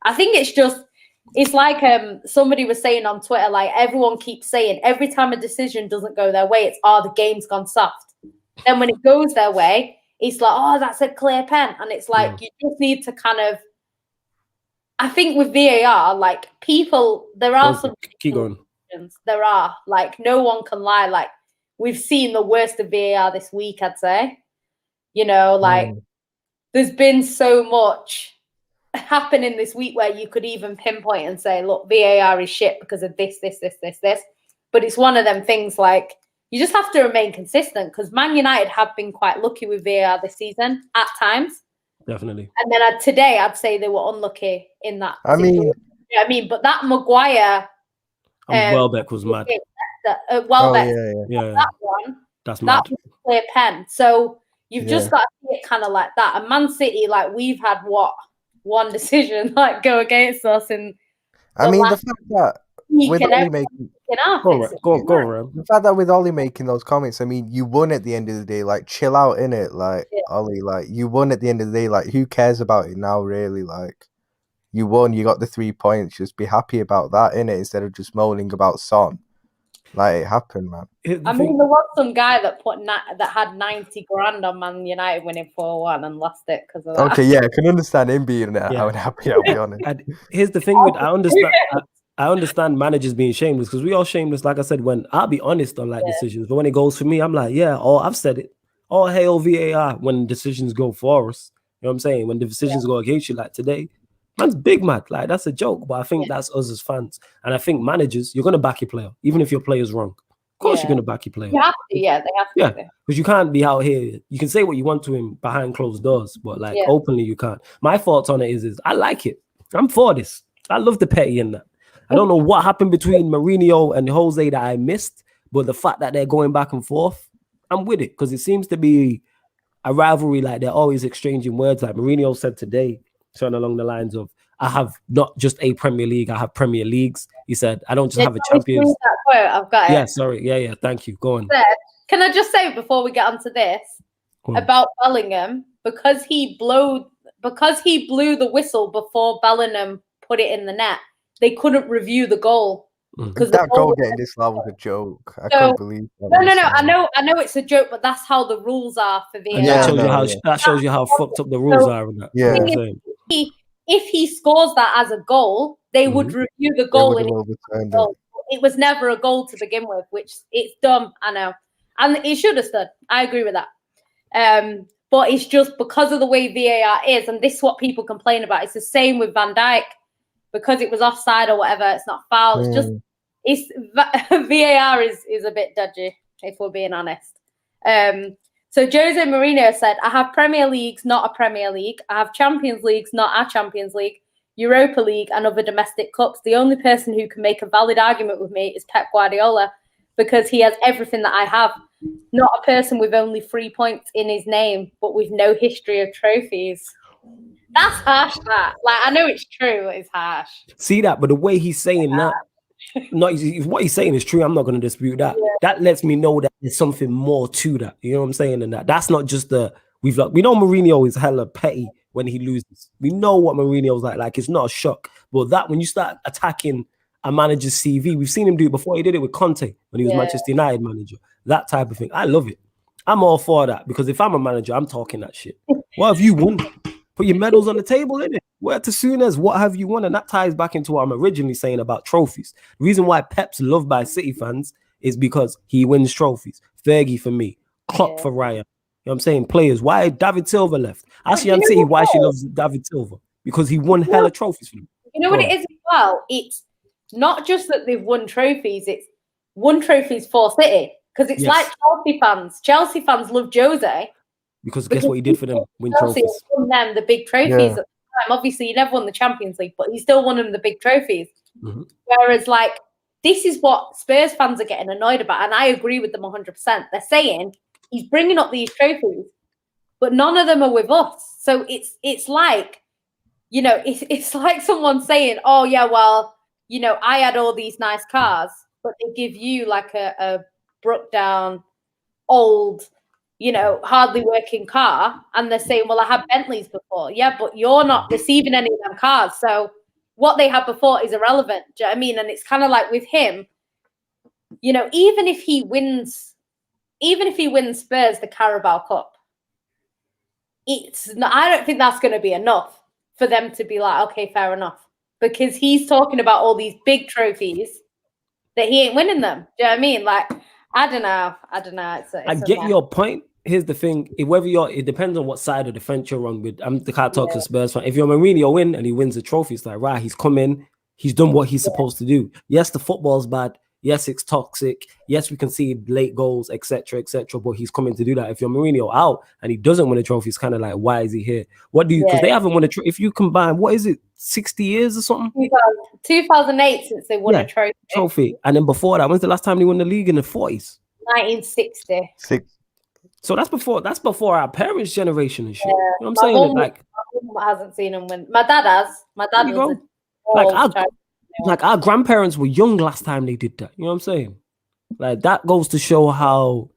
I think it's like somebody was saying on Twitter, like everyone keeps saying every time a decision doesn't go their way, it's, the game's gone soft. Then when it goes their way, it's like, oh, that's a clear pen. And it's like, you just need to kind of, I think with VAR, like there are some. Keep going. There are, like, no one can lie. Like, we've seen the worst of VAR this week, I'd say. You know, like, there's been so much happening this week where you could even pinpoint and say, look, VAR is shit because of this. But it's one of them things, like, you just have to remain consistent because Man United have been quite lucky with VAR this season at times. Definitely. And then today, I'd say they were unlucky in that. I mean, you know what I mean, but that Maguire Welbeck was mad. Welbeck, Yeah. that one, That's mad. that was a clear pen. So you've just got to see it kind of like that. And Man City, like, we've had one decision like go against us, and I mean, the fact that with Ollie making the fact that with Ollie making those comments, I mean, you won at the end of the day. Like, chill out, innit? Like, Ollie, like, you won at the end of the day. Like, who cares about it now, really? Like, you won, you got the 3 points. Just be happy about that, innit? Instead of just moaning about Son. Like, it happened, man. I mean, there was some guy that that had 90 grand on Man United winning 4-1 and lost it because of that. Okay, yeah, I can understand him being unhappy, I'll be honest. And here's the thing with I understand managers being shameless because we all shameless, like I said, when I'll be honest on like decisions, but when it goes for me, I'm like, I've said it. All hail VAR when decisions go for us. You know what I'm saying? When the decisions go against you, like today, man's big mad. Like, that's a joke, but I think that's us as fans. And I think managers, you're gonna back your player, even if your player's wrong. Of course, you're gonna back your player. You have to, they have to. Yeah, because you can't be out here. You can say what you want to him behind closed doors, but like openly, you can't. My thoughts on it is I like it. I'm for this. I love the petty in that. I don't know what happened between Mourinho and Jose that I missed, but the fact that they're going back and forth, I'm with it because it seems to be a rivalry. Like, they're always exchanging words. Like Mourinho said today, something along the lines of, I have not just a Premier League, I have Premier Leagues. He said, I don't just have a Champions. I've got it. Yeah, sorry. Yeah. Thank you. Go on. Can I just say before we get onto this about Bellingham, because he blew the whistle before Bellingham put it in the net, they couldn't review the goal. Because that goal getting this loud was a joke. I can't believe that. No. I know it's a joke, but that's how the rules are for VAR. And that shows you how fucked up the rules are. In that. Yeah. If he scores that as a goal, they would review the goal, and it was never a goal to begin with, which it's dumb, I know. And it should have stood. I agree with that. But it's just because of the way VAR is, and this is what people complain about. It's the same with Van Dijk. Because it was offside or whatever, it's not foul. It's just VAR is a bit dodgy, if we're being honest. So Jose Mourinho said, I have Premier Leagues, not a Premier League. I have Champions Leagues, not a Champions League, Europa League and other domestic cups. The only person who can make a valid argument with me is Pep Guardiola because he has everything that I have. Not a person with only 3 points in his name, but with no history of trophies. That's harsh. That, like, I know it's true, but it's harsh. See that, but the way he's saying that, what he's saying is true. I'm not going to dispute that. Yeah. That lets me know that there's something more to that. You know what I'm saying? And that's not just we know Mourinho is hella petty when he loses. We know what Mourinho's like. Like, it's not a shock. But that when you start attacking a manager's CV, we've seen him do it before. He did it with Conte when he was Manchester United manager. That type of thing. I love it. I'm all for that because if I'm a manager, I'm talking that shit. What have you won? Put your medals on the table, innit? Where to soon as what have you won? And that ties back into what I'm originally saying about trophies. The reason why Pep's loved by City fans is because he wins trophies. Fergie for me, Klopp for Ryan. You know what I'm saying? Players. Why David Silva left? Actually, I'm saying why she loves David Silva. Because he won hella trophies for them. You know what it is as well? It's not just that they've won trophies, it's won trophies for City. Because it's like Chelsea fans. Chelsea fans love Jose. Because guess what he did for them? Win Chelsea trophies. won them the big trophies at the time. Obviously, he never won the Champions League, but he still won them the big trophies. Mm-hmm. Whereas, like, this is what Spurs fans are getting annoyed about, and I agree with them 100%. They're saying he's bringing up these trophies, but none of them are with us. So it's like, you know, it's like someone saying, oh, yeah, well, you know, I had all these nice cars, but they give you like a broke down, old, you know, hardly working car, and they're saying, well, I had Bentleys before. Yeah, but you're not receiving any of them cars. So what they had before is irrelevant. Do you know what I mean? And it's kind of like with him, you know, even if he wins Spurs the Carabao Cup, I don't think that's going to be enough for them to be like, okay, fair enough. Because he's talking about all these big trophies that he ain't winning them. Do you know what I mean? Like, I don't know. I get your point. Here's the thing: it depends on what side of the fence you're on with. I'm the car talk to Spurs fan. If you're Mourinho and he wins the trophy, it's like, right, he's come in, he's done what he's supposed to do. Yes, the football's bad. Yes, it's toxic. Yes, we can see late goals, etc., etc. But he's coming to do that. If you're Mourinho out and he doesn't win a trophy, it's kind of like, why is he here? What do you? Because they haven't won a trophy. If you combine, what is it, 60 years or something? 2008 since they won a trophy. And then before that, when's the last time they won the league in the 40s? 1960. So that's before our parents' generation and shit. You know what I'm saying? Like, my mum hasn't seen him win. My dad has. My dad was like our grandparents were young last time they did that. You know what I'm saying? Like, that goes to show how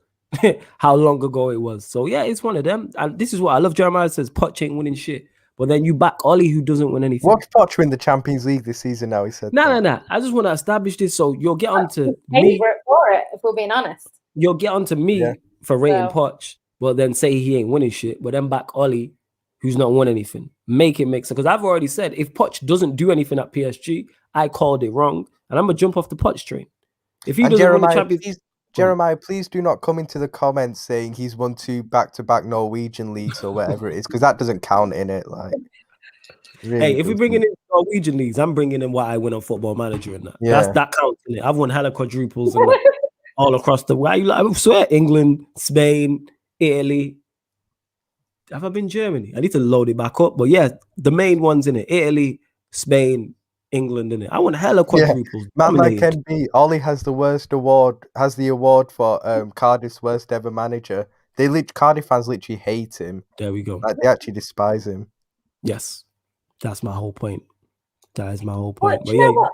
how long ago it was. So yeah, it's one of them. And this is what I love. Jeremiah says Poch ain't winning shit. But then you back Ollie, who doesn't win anything. Watch Poch win the Champions League this season now, he said. No. I just want to establish this. So you'll get onto me. For it, if we're being honest. You'll get onto me for rating Poch, but then say he ain't winning shit. But then back Ollie, who's not won anything. Make it make sense. Because I've already said, if Poch doesn't do anything at PSG, I called it wrong. And I'm going to jump off the Poch train. If he doesn't win the Champions... Jeremiah, please do not come into the comments saying he's won 2 back-to-back Norwegian leagues or whatever it is, because that doesn't count in it. Like, really, hey, if we're bringing in Norwegian leagues, I'm bringing in what I win on Football Manager and that. Yeah. That counts in it. I've won hella quadruples and all across the way. I swear, England, Spain, Italy. Have I been Germany? I need to load it back up. But yeah, the main ones in it: Italy, Spain, England, in it. I won hella quadruples. Man like NB, Ollie has the award for Cardiff's worst ever manager. Cardiff fans literally hate him. There we go. Like, they actually despise him. Yes, that's my whole point. That is my whole point. But yeah, what,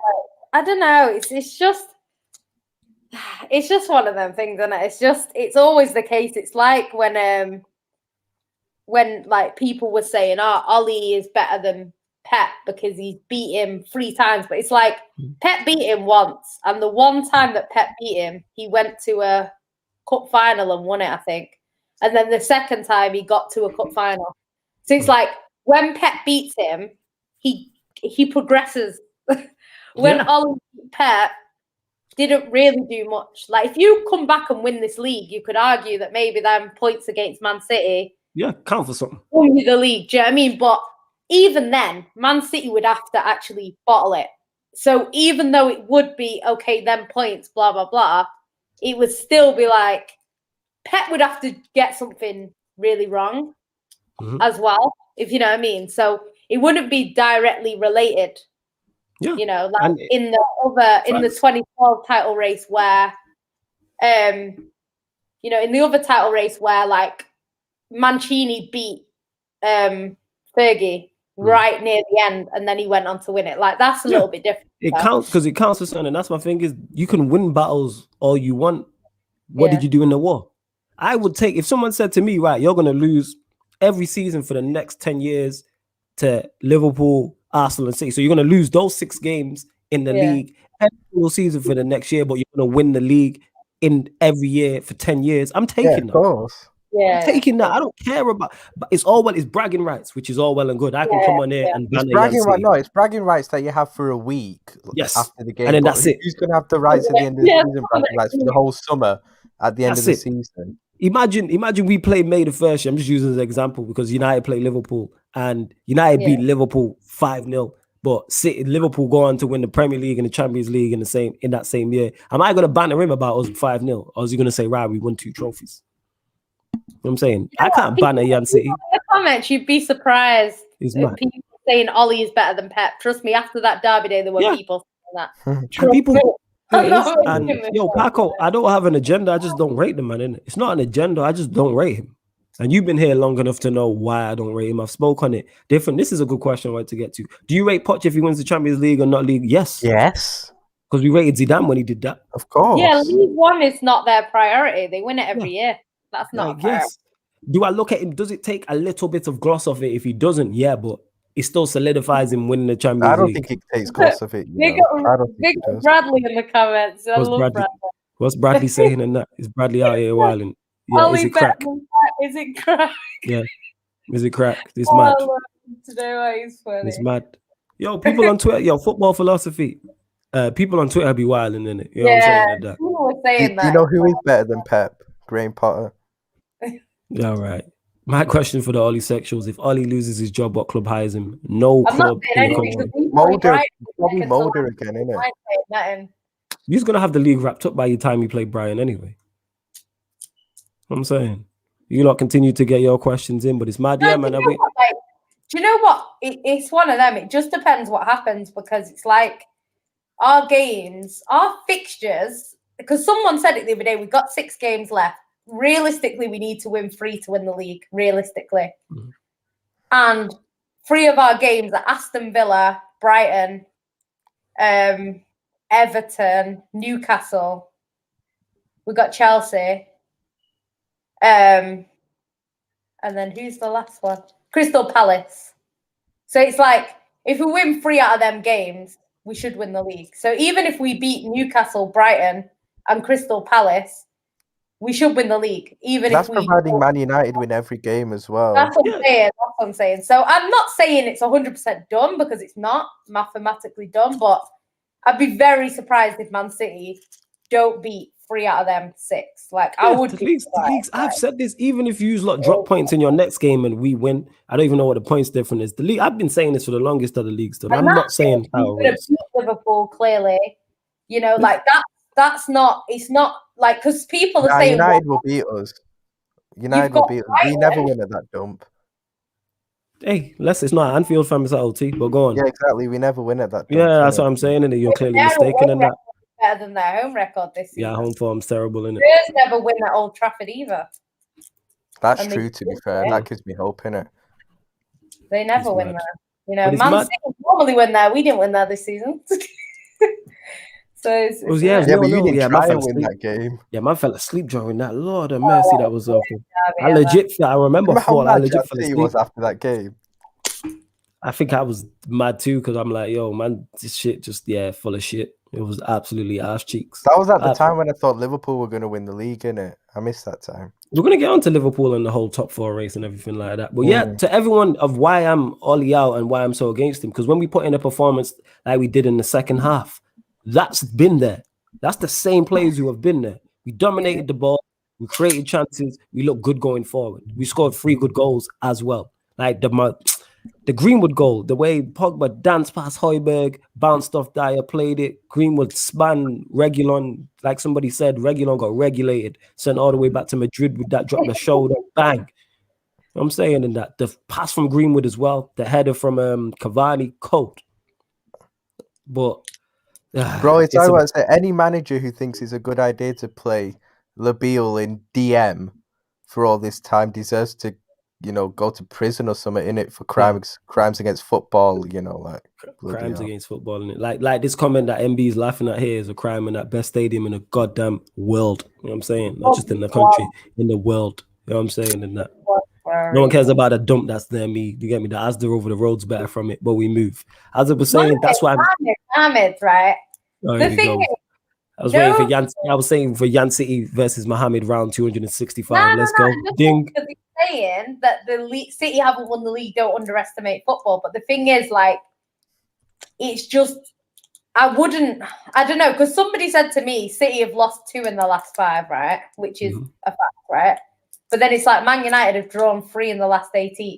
I don't know. It's just one of them things, isn't it? It's always the case. It's like when like people were saying, "Oh, Ollie is better than Pep because he's beat him 3 times," but it's like Pep beat him once, and the one time that Pep beat him, he went to a cup final and won it, I think, and then the second time he got to a cup final. So it's like when Pep beats him, he progresses. When Ollie beat Pep, didn't really do much. Like, if you come back and win this league, you could argue that maybe them points against Man City count for something. Won you the league, do you know what I mean? But even then, Man City would have to actually bottle it. So even though it would be, okay, them points, blah, blah, blah, it would still be like, Pep would have to get something really wrong as well, if you know what I mean. So it wouldn't be directly related. Yeah. You know, like in the 2012 title race where, you know, in the other title race where, like, Mancini beat Fergie right near the end, and then he went on to win it. Like, that's a little bit different. It counts because it counts for something. And that's my thing is you can win battles all you want. What did you do in the war? I would take, if someone said to me, right, you're going to lose every season for the next 10 years to Liverpool, Arsenal, and City. So you're going to lose those 6 games in the league every single season for the next year, but you're going to win the league in every year for 10 years. I'm taking that. Of course. I'm taking that. I don't care about, but it's bragging rights, which is all well and good. I can come on here and it's bragging rights. No, it's bragging rights that you have for a week after the game. And then that's it. Who's going to have the rights at the end of the season? Bragging rights for the whole summer at the end of the season. Imagine we played May the 1st year. I'm just using as an example because United played Liverpool and United beat Liverpool 5-0. But Liverpool go on to win the Premier League and the Champions League in that same year. Am I going to banter him about us 5-0? Or is he going to say, right, we won 2 trophies? You know what I'm saying? I can't banter Yan City. In the comments, you'd be surprised if people saying Ole is better than Pep. Trust me, after that Derby day, there were people saying that. People... And Paco, I don't have an agenda. I just don't rate the man, innit? It's not an agenda. I just don't rate him. And you've been here long enough to know why I don't rate him. I've spoke on it. Different. This is a good question I want to get to. Do you rate Poch if he wins the Champions League or not league? Yes. Yes. Because we rated Zidane when he did that. Of course. Yeah, League One is not their priority. They win it every year. That's not a priority. Do I look at him? Does it take a little bit of gloss off it? If he doesn't, yeah, but it still solidifies him winning the Champions League. I don't think it takes gloss of it. Big up Bradley in the comments. I love Bradley. What's Bradley saying in that? Is Bradley out here wilding? Yeah, is it crack? Is it crack? Yeah. Is it crack? It's mad. Today why he's funny. It's mad. Yo, people on Twitter, football philosophy. People on Twitter be wilding in it. You know what I'm saying? People were saying that. You know who is better than Pep? Graham Potter. Yeah, right. My question for the Ole sexuals: if Ole loses his job, what club hires him? No club in the country. Probably Mulder again, isn't it? He's gonna have the league wrapped up by the time you play Brian anyway. I'm saying you lot continue to get your questions in, but it's mad, yeah, man. Do you know what? It's one of them. It just depends what happens because it's like our games, our fixtures. Because someone said it the other day, we've got 6 games left. Realistically, we need to win 3 to win the league. Realistically, and 3 of our games are Aston Villa, Brighton, Everton, Newcastle. We got Chelsea. And then who's the last one? Crystal Palace. So it's like if we win 3 out of them games, we should win the league. So even if we beat Newcastle, Brighton, and Crystal Palace, we should win the league. Even that's if we providing Man United win every game as well. That's what I'm saying. That's what I'm saying. So I'm not saying it's 100% done because it's not mathematically done, but I'd be very surprised if Man City don't beat 3 out of them 6. Like I would. The leagues, I've said this. Even if you drop points in your next game and we win, I don't even know what the points difference is. The league. I've been saying this for the longest of the leagues. I'm not saying how it is. Liverpool clearly, like that. That's not. It's not like because people are saying United will beat us. United will beat us. We never win at that dump. Hey, it's not Anfield fam, it's at OT, but go on. Yeah, exactly. We never win at that dump. Yeah, that's what I'm saying, and you're clearly mistaken in that. Better than their home record this season. Yeah, home form's terrible, isn't it? Spurs never win at Old Trafford either. That's true, to be fair. That gives me hope, innit? They never win there. Man City normally win there. We didn't win there this season. So but you didn't try to win that game. Yeah, man fell asleep during that. Lord of mercy, that was awful. I remember how mad City was after that game. I think I was mad too because I'm like, yo, man, this shit just full of shit. It was absolutely ass cheeks. That was at the time when I thought Liverpool were going to win the league, innit? I missed that time. We're going to get on to Liverpool and the whole top 4 race and everything like that. But to everyone of why I'm Ole out and why I'm so against him, because when we put in a performance like we did in the second half, that's been there. That's the same players who have been there. We dominated the ball. We created chances. We look good going forward. We scored 3 good goals as well. Like the Greenwood goal, the way Pogba danced past Højbjerg, bounced off Dyer, played it. Greenwood span Reguilon, like somebody said, Reguilon got regulated, sent all the way back to Madrid with that drop the shoulder, bang. I'm saying in that. The pass from Greenwood as well, the header from Cavani, cold. But bro, it's I say any manager who thinks it's a good idea to play Labille in DM for all this time deserves to go to prison or something in it for crimes against football. Like crimes hell. against football, and like this comment that MB is laughing at here is a crime in that best stadium in the goddamn world. You know what I'm saying? Not just in the country, in the world. You know what I'm saying? In that. No one cares about a dump that's near me. You get me? The Asda over the road's better from it, but we move. As I was saying, that's why Mohammed, right? Oh, The thing is, I was waiting for Yan. I was saying for Yan City versus Mohammed round 265. Let's go. Ding. Because he's saying that the City haven't won the league. Don't underestimate football. But the thing is, like, it's just I don't know, because somebody said to me, City have lost 2 in the last 5, right? Which is a fact, right? But then it's like Man United have drawn 3 in the last 8. So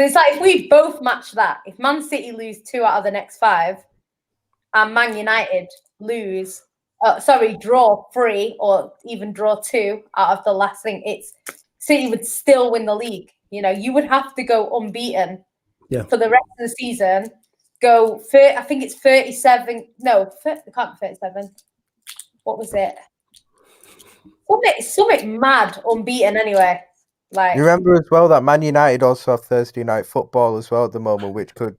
it's like if we both match that, if Man City lose 2 out of the next 5, and Man United draw 3 or even draw 2 out of the last thing, City would still win the league. You would have to go unbeaten for the rest of the season. I think it's 37. No, it can't be 37. What was it? Something mad unbeaten anyway. Like, you remember as well that Man United also have Thursday night football as well at the moment, which could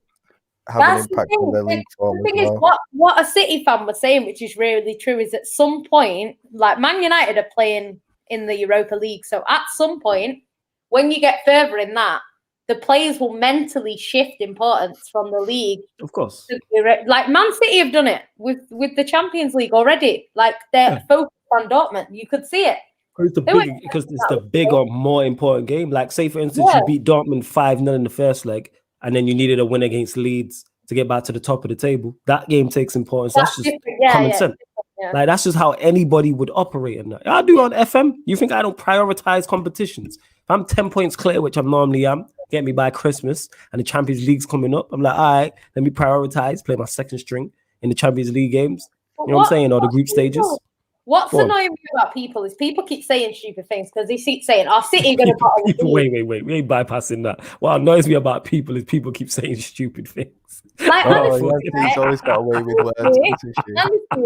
have an impact on their league form. The thing is, what a City fan was saying, which is really true, is at some point, like Man United are playing in the Europa League. So at some point, when you get further in that, the players will mentally shift importance from the league. Of course. Like Man City have done it with the Champions League already. Like they're focused on Dortmund. You could see it. Because it's the bigger, more important game. Like, say, for instance, you beat Dortmund 5-0 in the first leg, and then you needed a win against Leeds to get back to the top of the table. That game takes importance. That's just common sense. Yeah. Like, that's just how anybody would operate in that. I do on FM. You think I don't prioritize competitions? If I'm 10 points clear, which I normally am, get me by Christmas, and the Champions League's coming up, I'm like, all right, let me prioritize, play my second string in the Champions League games. You know what I'm saying? Or the group stages. What's annoying me about people is people keep saying stupid things because they keep saying, "Our City are going to bottle the league." Wait. We ain't bypassing that. What annoys me about people is people keep saying stupid things. Like, honestly, he's always got away with words. Honestly,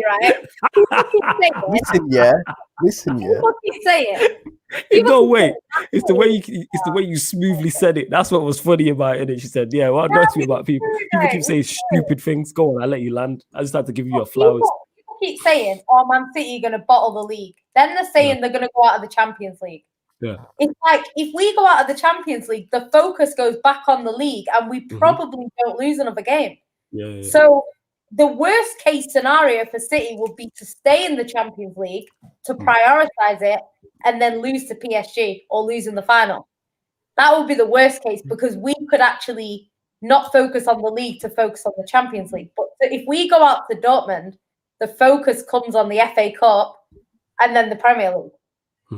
right? People keep saying, Listen, people keep saying. No way. It's the way you smoothly said it. That's what was funny about it. And she said, "Yeah, what annoys me about people? People keep saying stupid things. Go on, I'll let you land. I just have to give you your flowers." People keep saying, "Oh, Man City are going to bottle the league." Then they're saying they're going to go out of the Champions League. Yeah. It's like if we go out of the Champions League, the focus goes back on the league, and we probably don't lose another game. Yeah. So the worst case scenario for City would be to stay in the Champions League, to prioritize it, and then lose to PSG or lose in the final. That would be the worst case because we could actually not focus on the league to focus on the Champions League. But if we go out to Dortmund, the focus comes on the FA Cup and then the Premier League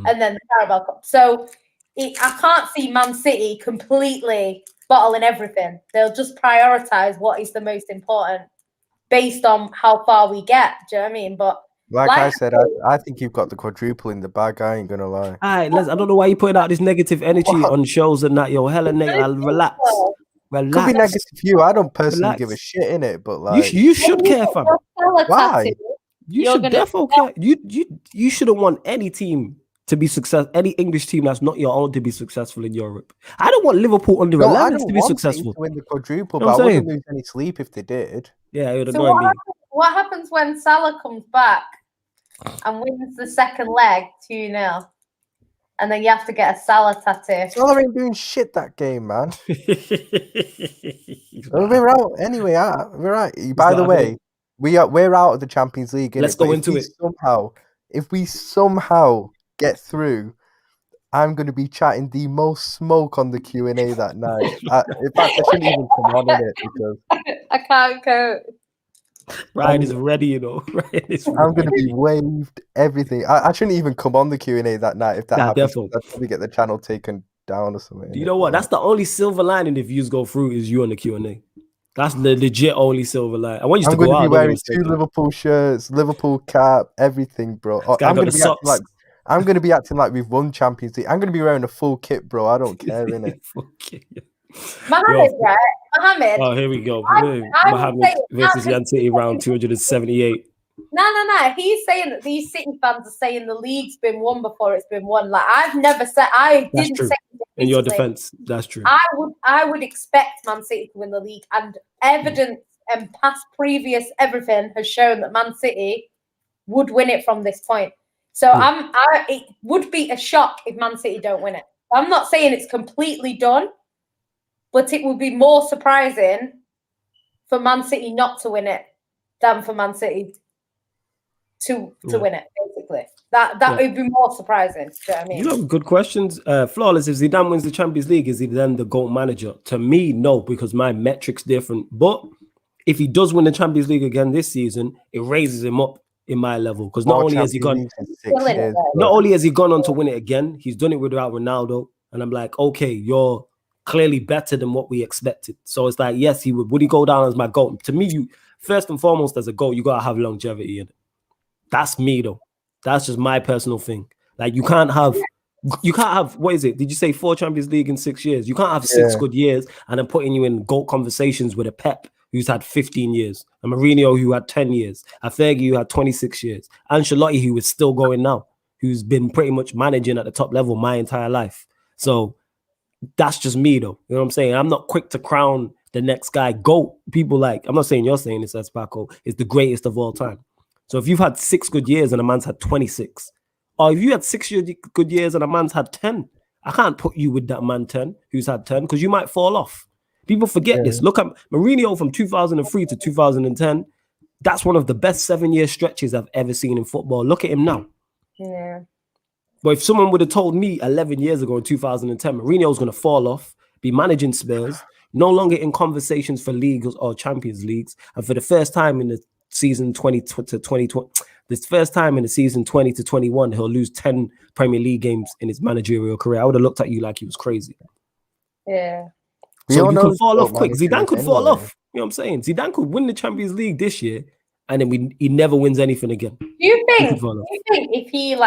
and then the Carabao Cup. So I can't see Man City completely bottling everything. They'll just prioritize what is the most important based on how far we get. Do you know what I mean? But like I said, I think you've got the quadruple in the bag. I ain't gonna lie. All right, I don't know why you putting out this negative energy on shows and that. Yo, hella negative. Relax. Could be negative for you. I don't personally give a shit in it, but like you should care, fam. Why? You should definitely care. You shouldn't want any team to be successful, any English team that's not your own to be successful in Europe. I don't want Liverpool under Atlantis to be successful. To win the quadruple, but I wouldn't lose any sleep if they did. Yeah, it would annoy me. What happens when Salah comes back and wins the second leg 2-0? And then you have to get a Salah tattoo. Salah ain't doing shit that game, man. We're out anyway. We're right. By the way, we're out of the Champions League. Let's go into it. If we somehow get through, I'm going to be chatting the most smoke on the Q&A that night. In fact, I shouldn't even come on in it because I can't cope. Ryan is ready, you know. I'm going to be waved everything. I shouldn't even come on the Q&A that night if that happens. Definitely. I'd probably get the channel taken down or something. You know what? That's the only silver lining if views go through is you on the Q&A. That's the legit only silver line. I want you to go out. I'm going to be wearing 2 Liverpool shirts, Liverpool cap, everything, bro. I'm going to be acting like we've won Champions League. I'm going to be wearing a full kit, bro. I don't care, innit? Mohammed, right? Mohammed. Oh, here we go. Mohammed versus Yan City round 278. No. He's saying that these City fans are saying the league's been won before it's been won. Like I've never said. I That's didn't true. say. In your defense, that's true. I would expect Man City to win the league, and evidence and past, previous everything has shown that Man City would win it from this point. So it would be a shock if Man City don't win it. I'm not saying it's completely done, but it would be more surprising for Man City not to win it than for Man City to win it, basically. That would be more surprising. Do you know what I mean? You know, good questions. Flawless, if Zidane wins the Champions League, is he then the GOAT manager? To me, no, because my metric's different. But if he does win the Champions League again this season, it raises him up in my level. Because not only has he gone on to win it again, he's done it without Ronaldo. And I'm like, okay, you're clearly better than what we expected. So it's like, yes, he would he go down as my GOAT? To me, you first and foremost, as a GOAT, you gotta have longevity in it. That's me though. That's just my personal thing. Like you can't have what is it? Did you say 4 Champions League in 6 years? You can't have 6 good years and then putting you in GOAT conversations with a Pep who's had 15 years, a Mourinho who had 10 years, a Fergie who had 26 years, Ancelotti who is still going now, who's been pretty much managing at the top level my entire life. So that's just me though. You know what I'm saying? I'm not quick to crown the next guy GOAT. People like, I'm not saying you're saying this as Paco, is the greatest of all time. So if you've had 6 good years and a man's had 26, or if you had 6 good years and a man's had 10, I can't put you with that man 10 who's had 10 because you might fall off. People forget this. Look at Mourinho from 2003 to 2010. That's one of the best 7-year stretches I've ever seen in football. Look at him now. Yeah. But if someone would have told me 11 years ago in 2010, Mourinho's going to fall off, be managing Spurs, no longer in conversations for leagues or Champions Leagues, and for the first time in the season 20 to 2020, this first time in the season 20 to 21, he'll lose 10 Premier League games in his managerial career. I would have looked at you like he was crazy. Yeah. So you could fall off quick. Zidane could fall off. You know what I'm saying? Zidane could win the Champions League this year, and then he never wins anything again. Do you think if he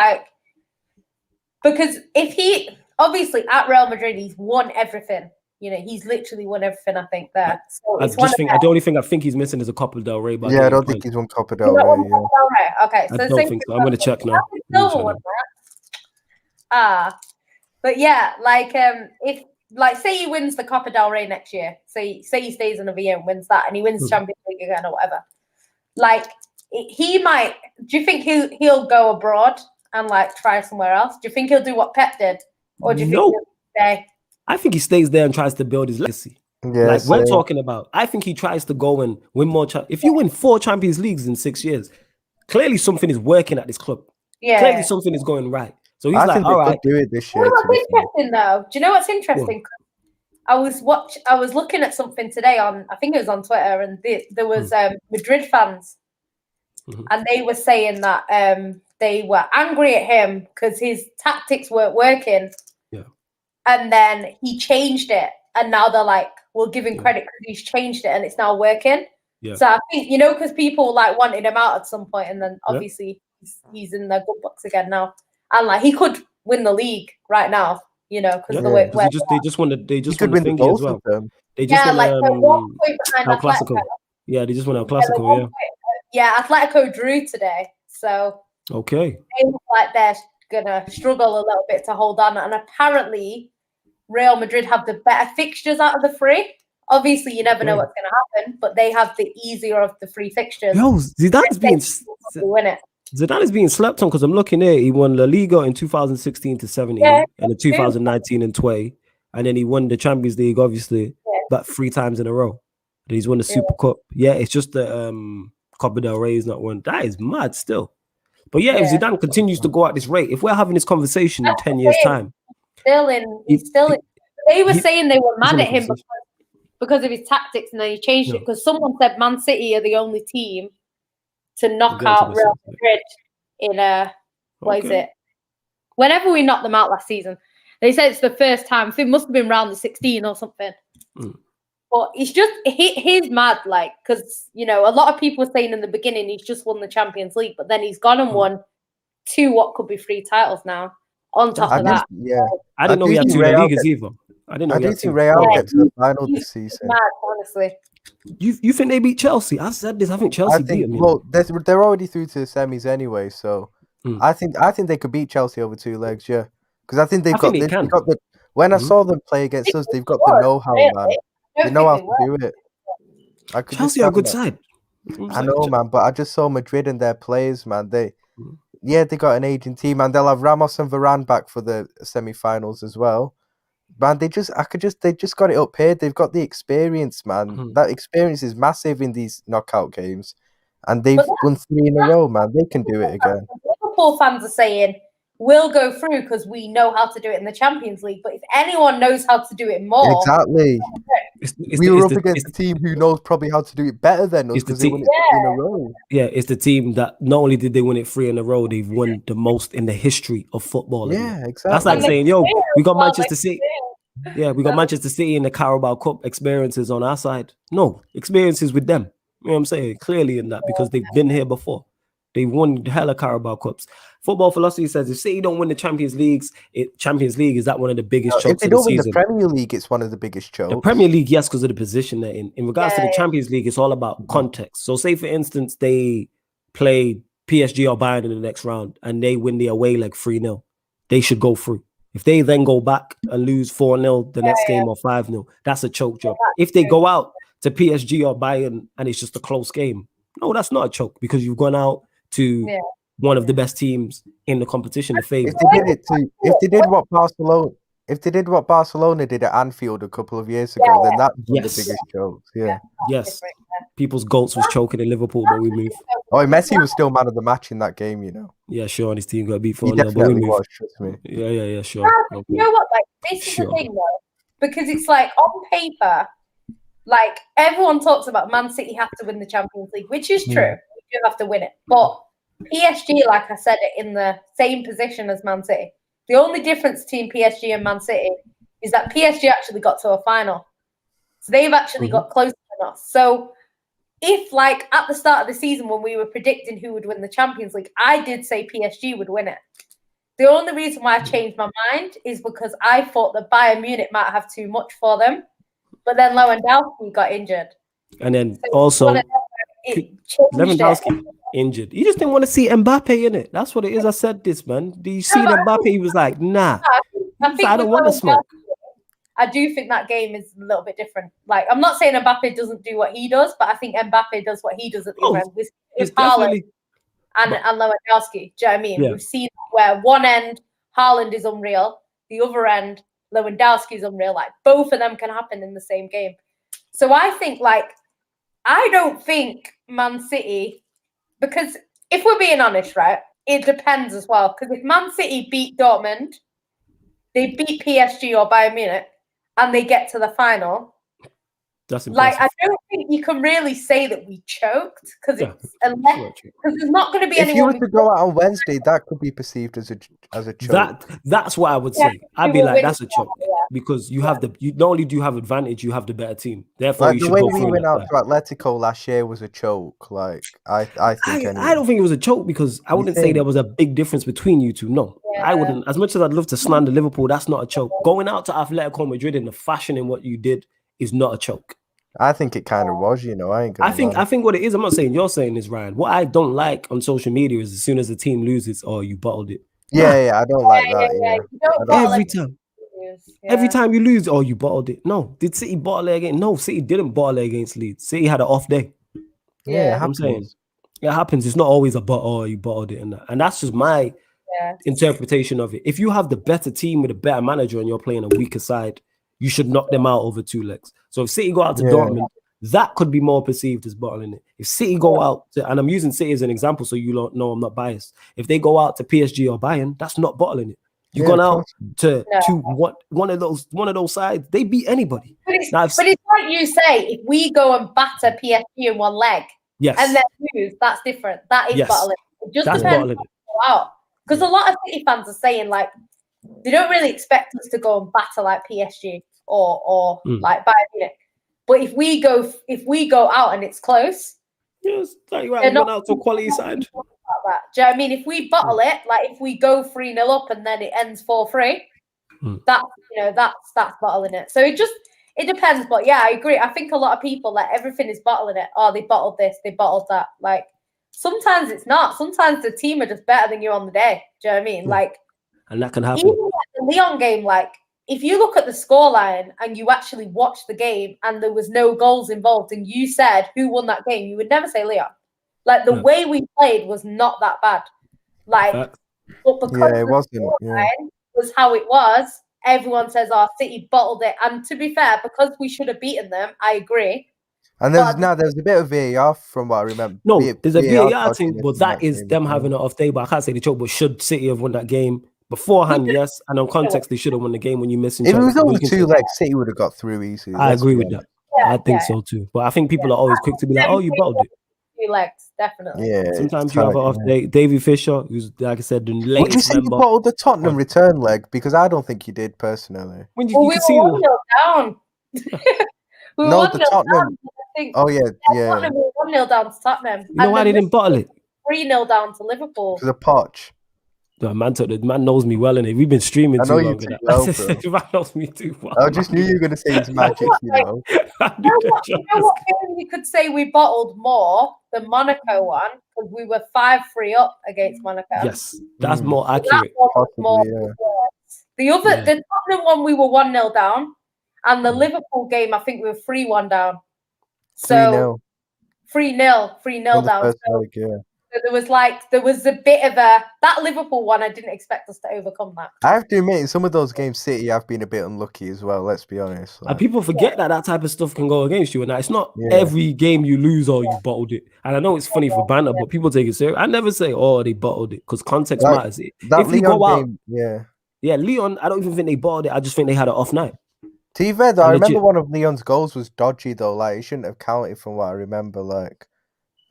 because if he obviously at Real Madrid he's won everything. You know, he's literally won everything, I think, there. So the only thing I think he's missing is a Copa del Rey. I don't think he's won Copa del Rey. Okay, so I don't think so. I'm going to check now. But yeah, like if say he wins the Copa del Rey next year, say he stays another year and wins that, and he wins the Champions League again or whatever. Like he might. Do you think he'll go abroad and like try somewhere else? Do you think he'll do what Pep did, or do you think he'll stay? I think he stays there and tries to build his legacy. Like we're talking about, I think he tries to go and win more. If you win 4 Champions Leagues in 6 years, clearly something is working at this club. Yeah, clearly something is going right. So he's like, all right, do it this year. What's interesting though? Do you know what's interesting? I was looking at something today on, I think it was on Twitter, and there was Madrid fans, and they were saying that they were angry at him because his tactics weren't working. And then he changed it, and now they're like, we'll give him credit because he's changed it and it's now working. Yeah. So I think, because people like wanted him out at some point, and then obviously he's in the good books again now, and like he could win the league right now, because the way they just won the thingy as well. They just won El Clasico. Yeah, they just won El Clasico. Yeah, Atletico drew today, so okay, they look like they're gonna struggle a little bit to hold on, and apparently Real Madrid have the better fixtures out of the 3. Obviously, you never know what's going to happen, but they have the easier of the 3 fixtures. Yo, Zidane is being slept on because I'm looking here. He won La Liga in 2016 to 17, and in 2019 and 20, and then he won the Champions League, obviously, about 3 times in a row. And he's won the Super Cup. Yeah, it's just the Copa del Rey is not won. That is mad still. But if Zidane continues to go at this rate, if we're having this conversation in 10 years' time, they were saying they were mad at him because of his tactics, and then he changed it because someone said Man City are the only team to knock out Real Madrid in what is it? Whenever we knocked them out last season, they said it's the first time. It must have been round the 16 or something. But it's just he's mad, like, because a lot of people were saying in the beginning he's just won the Champions League, but then he's gone and won 2 what could be 3 titles now. On top of that, I didn't know he had 2 leagues either. I didn't know. I do think Real get to the final this season. Mad, honestly. You think they beat Chelsea? I said this. I think Chelsea beat them. Well, they're already through to the semis anyway, so Mm. I think they could beat Chelsea over 2 legs. Yeah, because I think they've I got think they can. the. When I Mhm. saw them play against us, they've got the know-how, man. They know how to do it. I could Chelsea just are a tell good that. side. I know, man, but I just saw Madrid and their players, man. They got an aging team, and they'll have Ramos and Varane back for the semi-finals as well. Man, they just got it up here. They've got the experience, man. That experience is massive in these knockout games, and they've won 3 in a row, man. They can do it again. Liverpool fans are saying we'll go through because we know how to do it in the Champions League. But if anyone knows how to do it more, exactly. We were up against a team who knows probably how to do it better than us because they won it 3 in a row. Yeah, it's the team that not only did they win it 3 in a row, they've won the most in the history of football. Yeah, exactly. That's like saying, yo, we got Manchester City. Yeah, we got Manchester City in the Carabao Cup experiences on our side. No, experiences with them. You know what I'm saying? Clearly in that, because they've been here before. They won hella Carabao Cups. Football philosophy says if City don't win the Champions League, is that one of the biggest chokes if they of the don't win season? the Premier League, it's one of the biggest chokes. The Premier League, yes, because of the position they're in. In regards to the Champions League, it's all about context. So say, for instance, they play PSG or Bayern in the next round and they win the away leg 3-0. They should go through. If they then go back and lose 4-0 the next game or 5-0, that's a choke job. If they go out to PSG or Bayern and it's just a close game, no, that's not a choke because you've gone out to one of the best teams in the competition. If they did what Barcelona did at Anfield a couple of years ago, then that's one of the biggest jokes. Yeah. Yes. People's goats was choking in Liverpool, but we moved. Oh, Messi was still man of the match in that game, you know. Yeah, sure. And his team got beat 4-0. He definitely was, trust me. Yeah, sure. You know what? Like, this is the thing, though, because it's like on paper, like everyone talks about Man City have to win the Champions League, which is true. We do have to win it, but PSG, like I said, are in the same position as Man City. The only difference between PSG and Man City is that PSG actually got to a final. So they've actually got closer than us. So if, like, at the start of the season when we were predicting who would win the Champions League, I did say PSG would win it. The only reason why I changed my mind is because I thought that Bayern Munich might have too much for them. But then Lewandowski got injured. And then also Lewandowski injured. You just didn't want to see Mbappe in it. That's what it is. I said this, man. Do you see Mbappe? He was like, nah. I don't want to smoke. I do think that game is a little bit different. Like, I'm not saying Mbappe doesn't do what he does, but I think Mbappe does what he does at the other end with Haaland and Lewandowski. Do you know what I mean? Yeah. We've seen where one end Haaland is unreal, the other end Lewandowski is unreal. Like, both of them can happen in the same game. So I think, like, I don't think Man City, because if we're being honest, right, it depends as well. Because if Man City beat Dortmund, they beat PSG or Bayern Munich, and they get to the final, that's impressive. Like, I don't think you can really say that we choked because there's not going to be anyone. If you were to go out on Wednesday, that could be perceived as a choke. That's what I would say. I'd be like, that's a choke because you have not only do you have advantage, you have the better team. Therefore, like you should the way go we went out to Atletico last year was a choke. Like I think anyway. I don't think it was a choke because I wouldn't say there was a big difference between you two. No, I wouldn't. As much as I'd love to slander Liverpool, that's not a choke. Going out to Atletico Madrid in the fashion in what you did is not a choke. I think it kind of was, you know. I think what it is. I'm not saying you're saying this, Ryan. What I don't like on social media is as soon as the team loses, you bottled it. Yeah, I don't like that. Every time you lose, you bottled it. No, did City bottle it again? No, City didn't bottle it against Leeds. City had an off day. Yeah, I'm saying it happens. It's not always a you bottled it, and that's just my interpretation of it. If you have the better team with a better manager and you're playing a weaker side, you should knock them out over 2 legs. So if City go out to Dortmund, that could be more perceived as bottling it. If City go out to, and I'm using City as an example so you don't know I'm not biased. If they go out to PSG or Bayern, that's not bottling it. You've gone out to one of those sides. They beat anybody. But it's like you say, if we go and batter PSG in 1 leg, and then lose, that's different. That is bottling. It just depends on out. Because a lot of City fans are saying, like, they don't really expect us to go and batter like PSG or like Bayern Munich. But if we go out and it's close, it's like going out to a quality side. Do you know what I mean? If we bottle it, like if we go 3-0 up and then it ends 4-3, that's bottling it. So It depends, but yeah, I agree. I think a lot of people, like, everything is bottling it. Oh, they bottled this, they bottled that. Like, sometimes it's not. Sometimes the team are just better than you on the day. Do you know what I mean? Like, and that can happen. Even like the Lyon game, like, if you look at the scoreline and you actually watch the game and there was no goals involved and you said who won that game, you would never say Lyon. Like, the way we played was not that bad. Like, but because it wasn't. Was how it was, everyone says, "Oh, City bottled it." And to be fair, because we should have beaten them, I agree. And there's a bit of VAR from what I remember. No, there's a VAR thing, but that is game, them having an off day. But I can't say they choke. But should City have won that game beforehand? Yes, and on context, they should have won the game when you missing. If it was only 2 legs, City would have got through easily. I agree with that. I think so too. But I think people are always quick to be like, "Oh, you bottled it." 2 legs, definitely. Yeah. Sometimes you have an off day. Davy Fisher, who's, like I said, the latest Would you say you bottled the Tottenham return leg? Because I don't think you did personally. When you can see 1-0 down. We no, were the Tottenham. Oh yeah. Tottenham were 1-0 down to Tottenham. You know why they didn't bottle it? 3-0 down to Liverpool. To the Poch. The man knows me well, innit? We've been streaming too long. The man knows me too well. I just knew you were going to say his magic, you know. You know what game you could say we bottled more? The Monaco one, because we were 5-3 up against Monaco. Yes, that's more accurate. The Tottenham one, we were 1-0 down, and the Liverpool game, I think we were 3-1 down. So 3-0 down. So there was a bit of that Liverpool one. I didn't expect us to overcome that. I have to admit, in some of those games, City have been a bit unlucky as well. Let's be honest. And people forget that type of stuff can go against you, and it's not every game you lose or you bottled it. And I know it's funny for banter, but people take it serious. I never say, "Oh, they bottled it," because context matters. That if Lyon you go out, game, Lyon. I don't even think they bottled it. I just think they had an off night. To be fair, though, I remember one of Lyon's goals was dodgy though. Like, it shouldn't have counted from what I remember. Like.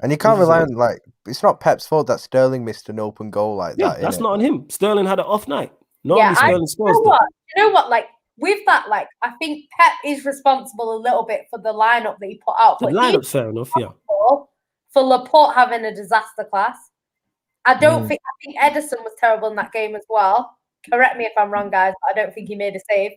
And you can't rely on, like, it's not Pep's fault that Sterling missed an open goal like that. That's not on him. Sterling had an off night. Normally Sterling scores. You know what? Like, with that, like, I think Pep is responsible a little bit for the lineup that he put out. The lineup's fair enough, For Laporte having a disaster class. I think Edison was terrible in that game as well. Correct me if I'm wrong, guys, but I don't think he made a save.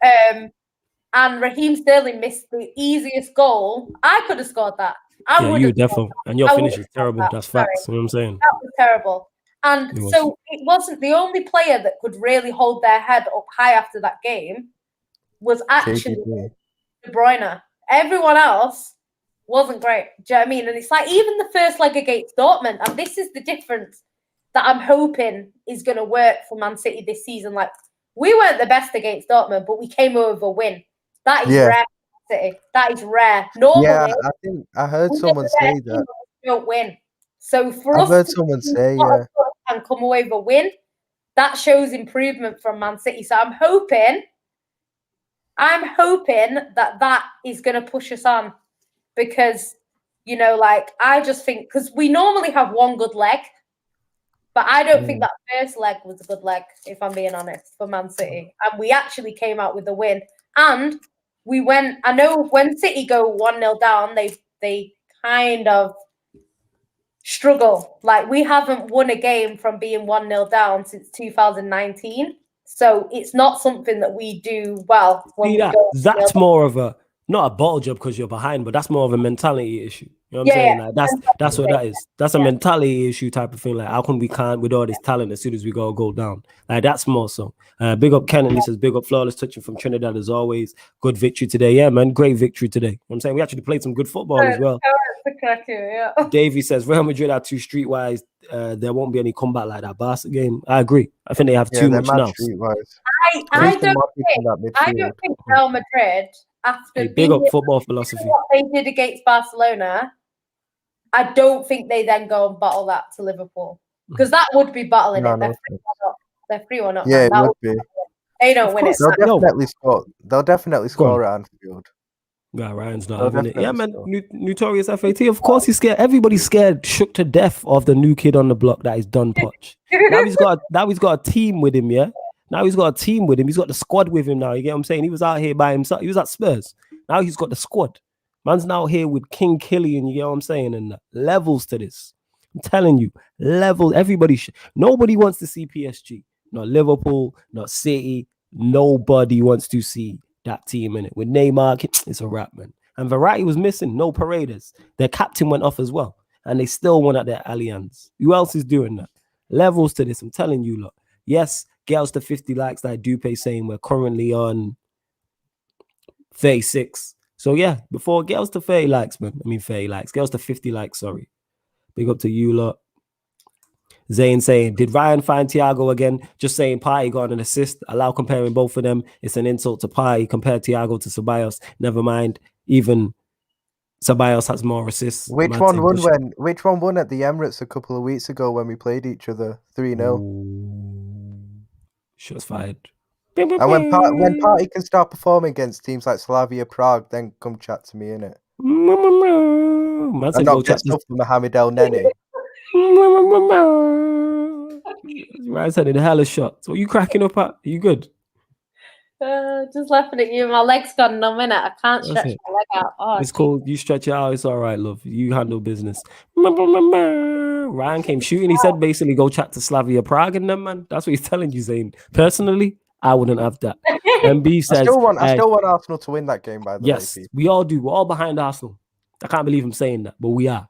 And Raheem Sterling missed the easiest goal. I could have scored that. You definitely, and your finish is terrible. That's facts. You know what I'm saying? That was terrible. And it wasn't the only player that could really hold their head up high after that game was actually De Bruyne. Everyone else wasn't great. Do you know what I mean? And it's like even the first leg against Dortmund, and this is the difference that I'm hoping is going to work for Man City this season. Like, we weren't the best against Dortmund, but we came over with a win. That is rare. City. That is rare. Normally, I think I heard someone say that. Don't win. So for I've heard someone say, and come away with a win, that shows improvement from Man City. So I'm hoping that is going to push us on, because, you know, like, I just think, because we normally have one good leg, but I don't think that first leg was a good leg, if I'm being honest, for Man City. And we actually came out with a win. And I know when City go 1-0 down, they kind of struggle. Like, we haven't won a game from being 1-0 down since 2019. So it's not something that we do well. That's more of not a bottle job because you're behind, but that's more of a mentality issue. You know what I'm saying? Like, that's what that is. That's a mentality issue type of thing. Like, how come we can't with all this talent as soon as we go down? Like, that's more so. Big up Ken, and he says, big up Flawless touching from Trinidad as always. Good victory today. Yeah, man, great victory today. You know what I'm saying? We actually played some good football as well. Davey says, Real Madrid are too streetwise. There won't be any comeback like that Barca game. I agree. I think they have too much now. I don't think Real Madrid, after big up football philosophy, what they did against Barcelona, I don't think they then go and bottle that to Liverpool, because that would be bottling it. They're 3-1 up. Yeah, it would be. They don't win it. They'll definitely score at Anfield. Yeah, Ryan's not having it. Yeah, man. Notorious FAT. Of course he's scared. Everybody's scared, shook to death of the new kid on the block that is done Poch. Now he's got a team with him, yeah? Now he's got a team with him. He's got the squad with him now. You get what I'm saying? He was out here by himself. He was at Spurs. Now he's got the squad. Man's now here with King Killian. You get what I'm saying? And levels to this. I'm telling you, levels. Nobody wants to see PSG. Not Liverpool, not City. Nobody wants to see that team, innit? With Neymar, it's a wrap, man. And Variety was missing, no Paredes. Their captain went off as well. And they still won at their Allianz. Who else is doing that? Levels to this, I'm telling you, lot. Yes, get us to 50 likes that Dupe saying we're currently on 36. So yeah, before get us to 30 likes, man. I mean 30 likes. Get us to 50 likes, sorry. Big up to you lot. Zane saying, did Ryan find Thiago again? Just saying Partey got an assist. Allow comparing both of them. It's an insult to Partey. Compare Thiago to Ceballos. Never mind. Even Ceballos has more assists. Which one won at the Emirates a couple of weeks ago when we played each other 3-0? Shots fired. And when Partey can start performing against teams like Slavia Prague, then come chat to me, innit? And not get stuff from Mohamed El Neni. Right side of the hella shots. What are you cracking up at? Are you good? Just laughing at you. My leg's gone numb, innit? I can't stretch my leg out. Oh, it's cool. You stretch it out. It's all right, love. You handle business. Ryan came shooting. He said basically go chat to Slavia Prague and them, man. That's what he's telling you, Zane. Personally, I wouldn't have that. MB says, I still want Arsenal to win that game, by the way. Yes, we all do. We're all behind Arsenal. I can't believe I'm saying that, but we are.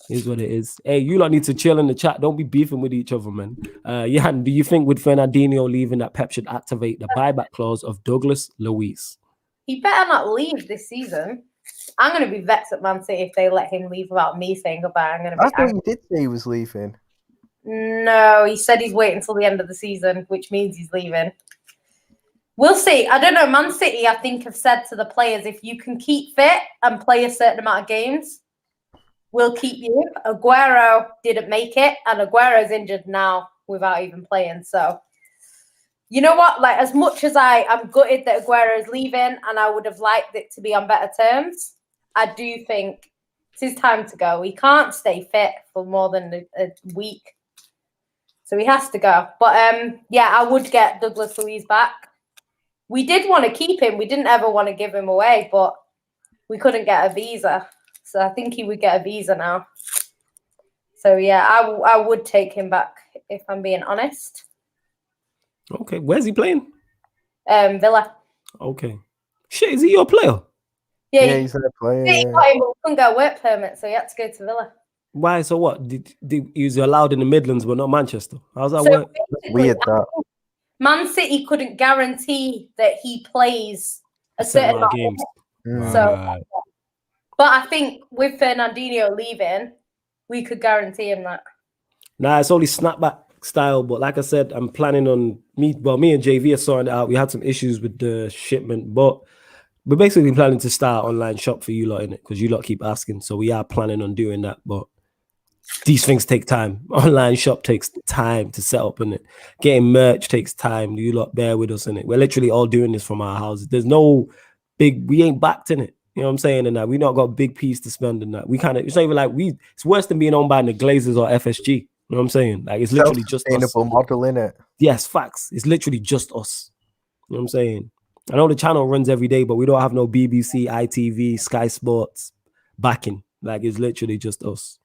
Here's what it is. Hey, you lot need to chill in the chat. Don't be beefing with each other, man. Jan, do you think with Fernandinho leaving that Pep should activate the buyback clause of Douglas Luiz? He better not leave this season. I'm going to be vexed at Man City if they let him leave without me saying goodbye. I thought he did say he was leaving. No, he said he's waiting until the end of the season, which means he's leaving. We'll see. I don't know. Man City, I think, have said to the players, if you can keep fit and play a certain amount of games, we'll keep you. Aguero didn't make it, and Aguero's injured now without even playing. So, you know what? Like, as much as I'm gutted that Aguero is leaving, and I would have liked it to be on better terms, I do think it's his time to go. He can't stay fit for more than a week. So he has to go. But, yeah, I would get Douglas Luiz back. We did want to keep him. We didn't ever want to give him away, but we couldn't get a visa. So I think he would get a visa now. So, yeah, I would take him back, if I'm being honest. Okay. Where's he playing? Villa. Okay. Shit, is he your player? Yeah, he's there playing. He couldn't get a work permit, so he had to go to Villa. Why? So what? Did he was allowed in the Midlands, but not Manchester? How's that work? Weird, that. Man City couldn't guarantee that he plays a certain amount of games. So, but I think with Fernandinho leaving, we could guarantee him that. Nah, it's only snapback style. But like I said, I'm planning on me and JV are sorting it out. We had some issues with the shipment, but we're basically planning to start online shop for you lot in it because you lot keep asking. So we are planning on doing that, but these things take time. Online shop takes time to set up in it. Getting merch takes time. You lot bear with us in it. We're literally all doing this from our houses. There's no big, we ain't backed in it. You know what I'm saying? And that we not got a big piece to spend in that. We kind of, it's not even like it's worse than being owned by the Glazers or FSG. You know what I'm saying? Like it's literally just us. Sustainable model in it. Yes, facts. It's literally just us. You know what I'm saying? I know the channel runs every day, but we don't have no BBC, ITV, Sky Sports backing. Like it's literally just us.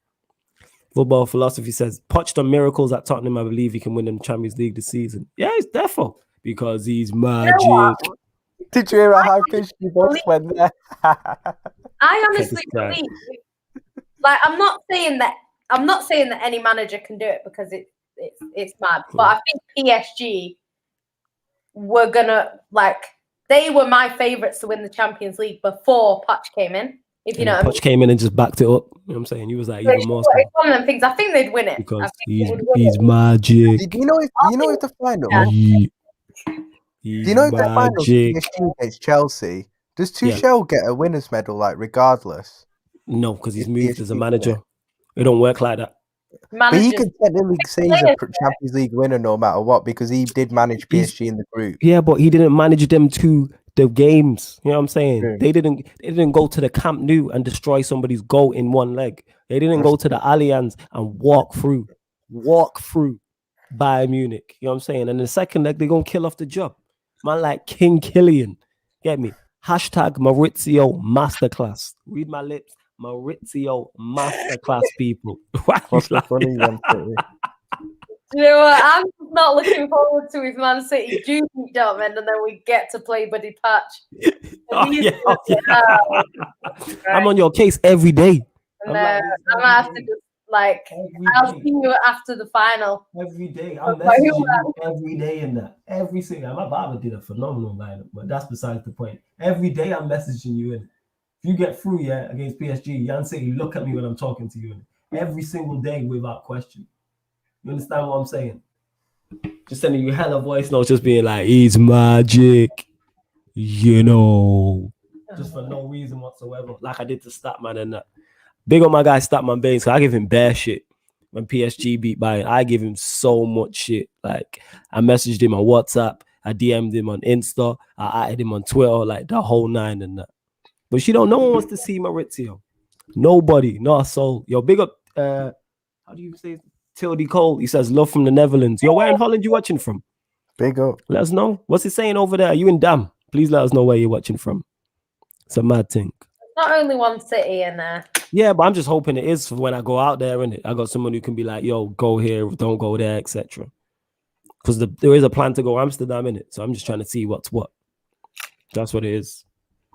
Football Philosophy says, Poch done miracles at Tottenham. I believe he can win them Champions League this season. Yeah, it's defo because he's magic. You know, did you hear how high pitched you both went there? I honestly believe, like, I'm not saying that any manager can do it because it's mad. But I think PSG were gonna, like, they were my favourites to win the Champions League before Poch came in. If you know what I mean. Poch came in and just backed it up. You know what I'm saying? You was like even more. It's one of them things. I think they'd win it because he's magic. Do you know if the final? Do you know if the final PSG against Chelsea? Does Tuchel get a winner's medal, like regardless? No, because he's moved as a manager. It don't work like that. But he could technically say he's a Champions League winner no matter what because he did manage PSG in the group. Yeah, but he didn't manage them to the games. You know what I'm saying? True. They didn't go to the Camp Nou and destroy somebody's goal in one leg. They didn't go to the Allianz and walk through Bayern Munich. You know what I'm saying? And the second leg, they're gonna kill off the job. Man, like King Killian. Get me? Hashtag Maurizio Masterclass. Read my lips. Maurizio Masterclass, people. Why are you laughing? You know what? I'm not looking forward to if Man City do beat Dortmund and then we get to play Buddy Patch. Oh, yeah. I'm on your case every day. I'm gonna have to just like I'll see you after the final. Every day. I'm messaging you every day in that. Every single my Baba did a phenomenal lineup, but that's besides the point. Every day I'm messaging you in. If you get through, against PSG, Jan City, look at me when I'm talking to you in. Every single day without question. You understand what I'm saying? Just sending you hella voice notes, just being like, he's magic, just for no reason whatsoever. Like I did to Statman and that. Big up my guy Statman Baines, because I give him bare shit when PSG beat Bayern. I give him so much shit. Like I messaged him on WhatsApp, I DM'd him on Insta, I added him on Twitter, like the whole nine and that. But no one wants to see Maurizio. Nobody, not a soul. Yo, big up, how do you say Tildy Cole? He says, love from the Netherlands. Yo, where in Holland you watching from? Big up. Let us know. What's he saying over there? Are you in Dam? Please let us know where you're watching from. It's a mad thing. Not only one city in there. Yeah, but I'm just hoping it is for when I go out there, innit? I got someone who can be like, yo, go here, don't go there, etc. Because there is a plan to go Amsterdam, innit? So I'm just trying to see what's what. That's what it is.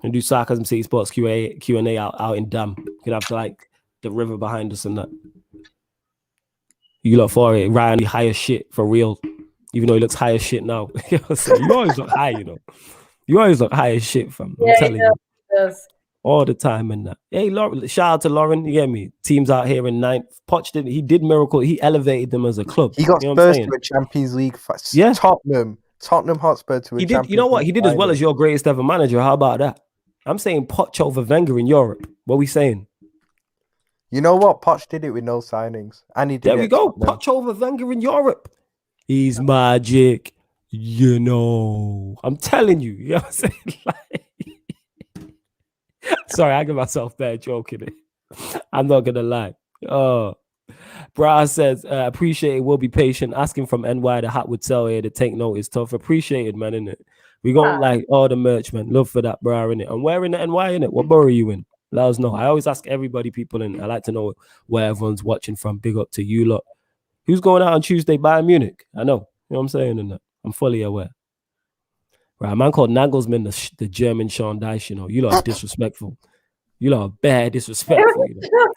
And do Sarcasm City Sports Q&A out in Dam. You could have like the river behind us and that. You look for it. Ryan, high as shit for real. Even though he looks high as shit now. You always look high, You always look high as shit, fam. I'm telling you. Does. All the time and that. Hey, Lauren, shout out to Lauren. You get me? Teams out here in 9th. Poch he did miracle. He elevated them as a club. He got Spurs to a Champions League. Yeah. Tottenham Hotspur to a Champions League. You know what? He did as well as your greatest ever manager. How about that? I'm saying Poch over Wenger in Europe. What are we saying? You know what? Poch did it with no signings. And he did there we go. Poch over Wenger in Europe. He's magic. I'm telling you. You know what I'm saying? Sorry, I give myself bad joking it. I'm not going to lie. Oh. Bra says, appreciate it. We'll be patient. Asking from NY the hat would sell here to take note is tough. Appreciated, man, innit? We got like all the merch, man. Love for that, bra, innit? And where in the NY, innit? What borough are you in? Let us know. I always ask everybody, people, and I like to know where everyone's watching from. Big up to you lot. Who's going out on Tuesday? Bayern Munich. I know. You know what I'm saying? And I'm fully aware. Right, a man called Nagelsmann, the German Sean Dyche, You lot are disrespectful. You lot are bad disrespectful.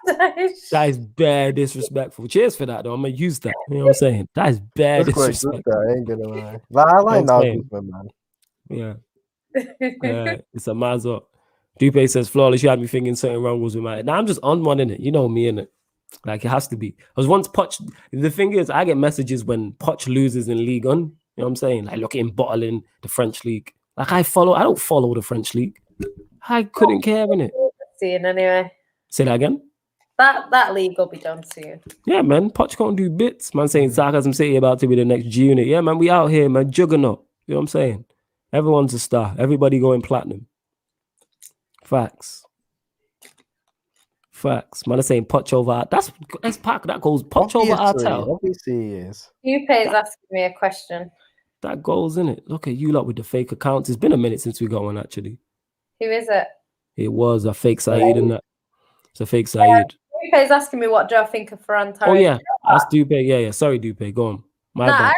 That is bad disrespectful. Cheers for that, though. I'm going to use that. You know what I'm saying? That is bad disrespectful. I ain't gonna lie. I like Nagelsmann, man. Yeah. It's a man's up. Dupe says, flawless, you had me thinking something wrong was with my... Now I'm just on one, innit? You know me, innit? Like, it has to be. Because once Poch... The thing is, I get messages when Poch loses in Ligue 1. You know what I'm saying? Like, look at him bottling the French league. Like, I don't follow the French league. I couldn't care, innit? Soon, anyway. Say that again? That league will be done soon. Yeah, man. Poch can't do bits. Man saying Sarcasm City about to be the next G unit. Yeah, man, we out here, man. Juggernaut. You know what I'm saying? Everyone's a star. Everybody going platinum. Facts. Man, I'm saying Poch over. That's Pac. That goes Poch over Artel. Obviously, he is. Dupe is asking me a question. That goes, in it. Look at you lot with the fake accounts. It's been a minute since we got one, actually. Who is it? It was a fake Saeed, and that. It's a fake Saeed. Dupe is asking me what do I think of Ferran Torres. Oh yeah, that's Dupe. Yeah. Sorry, Dupe. Go on. I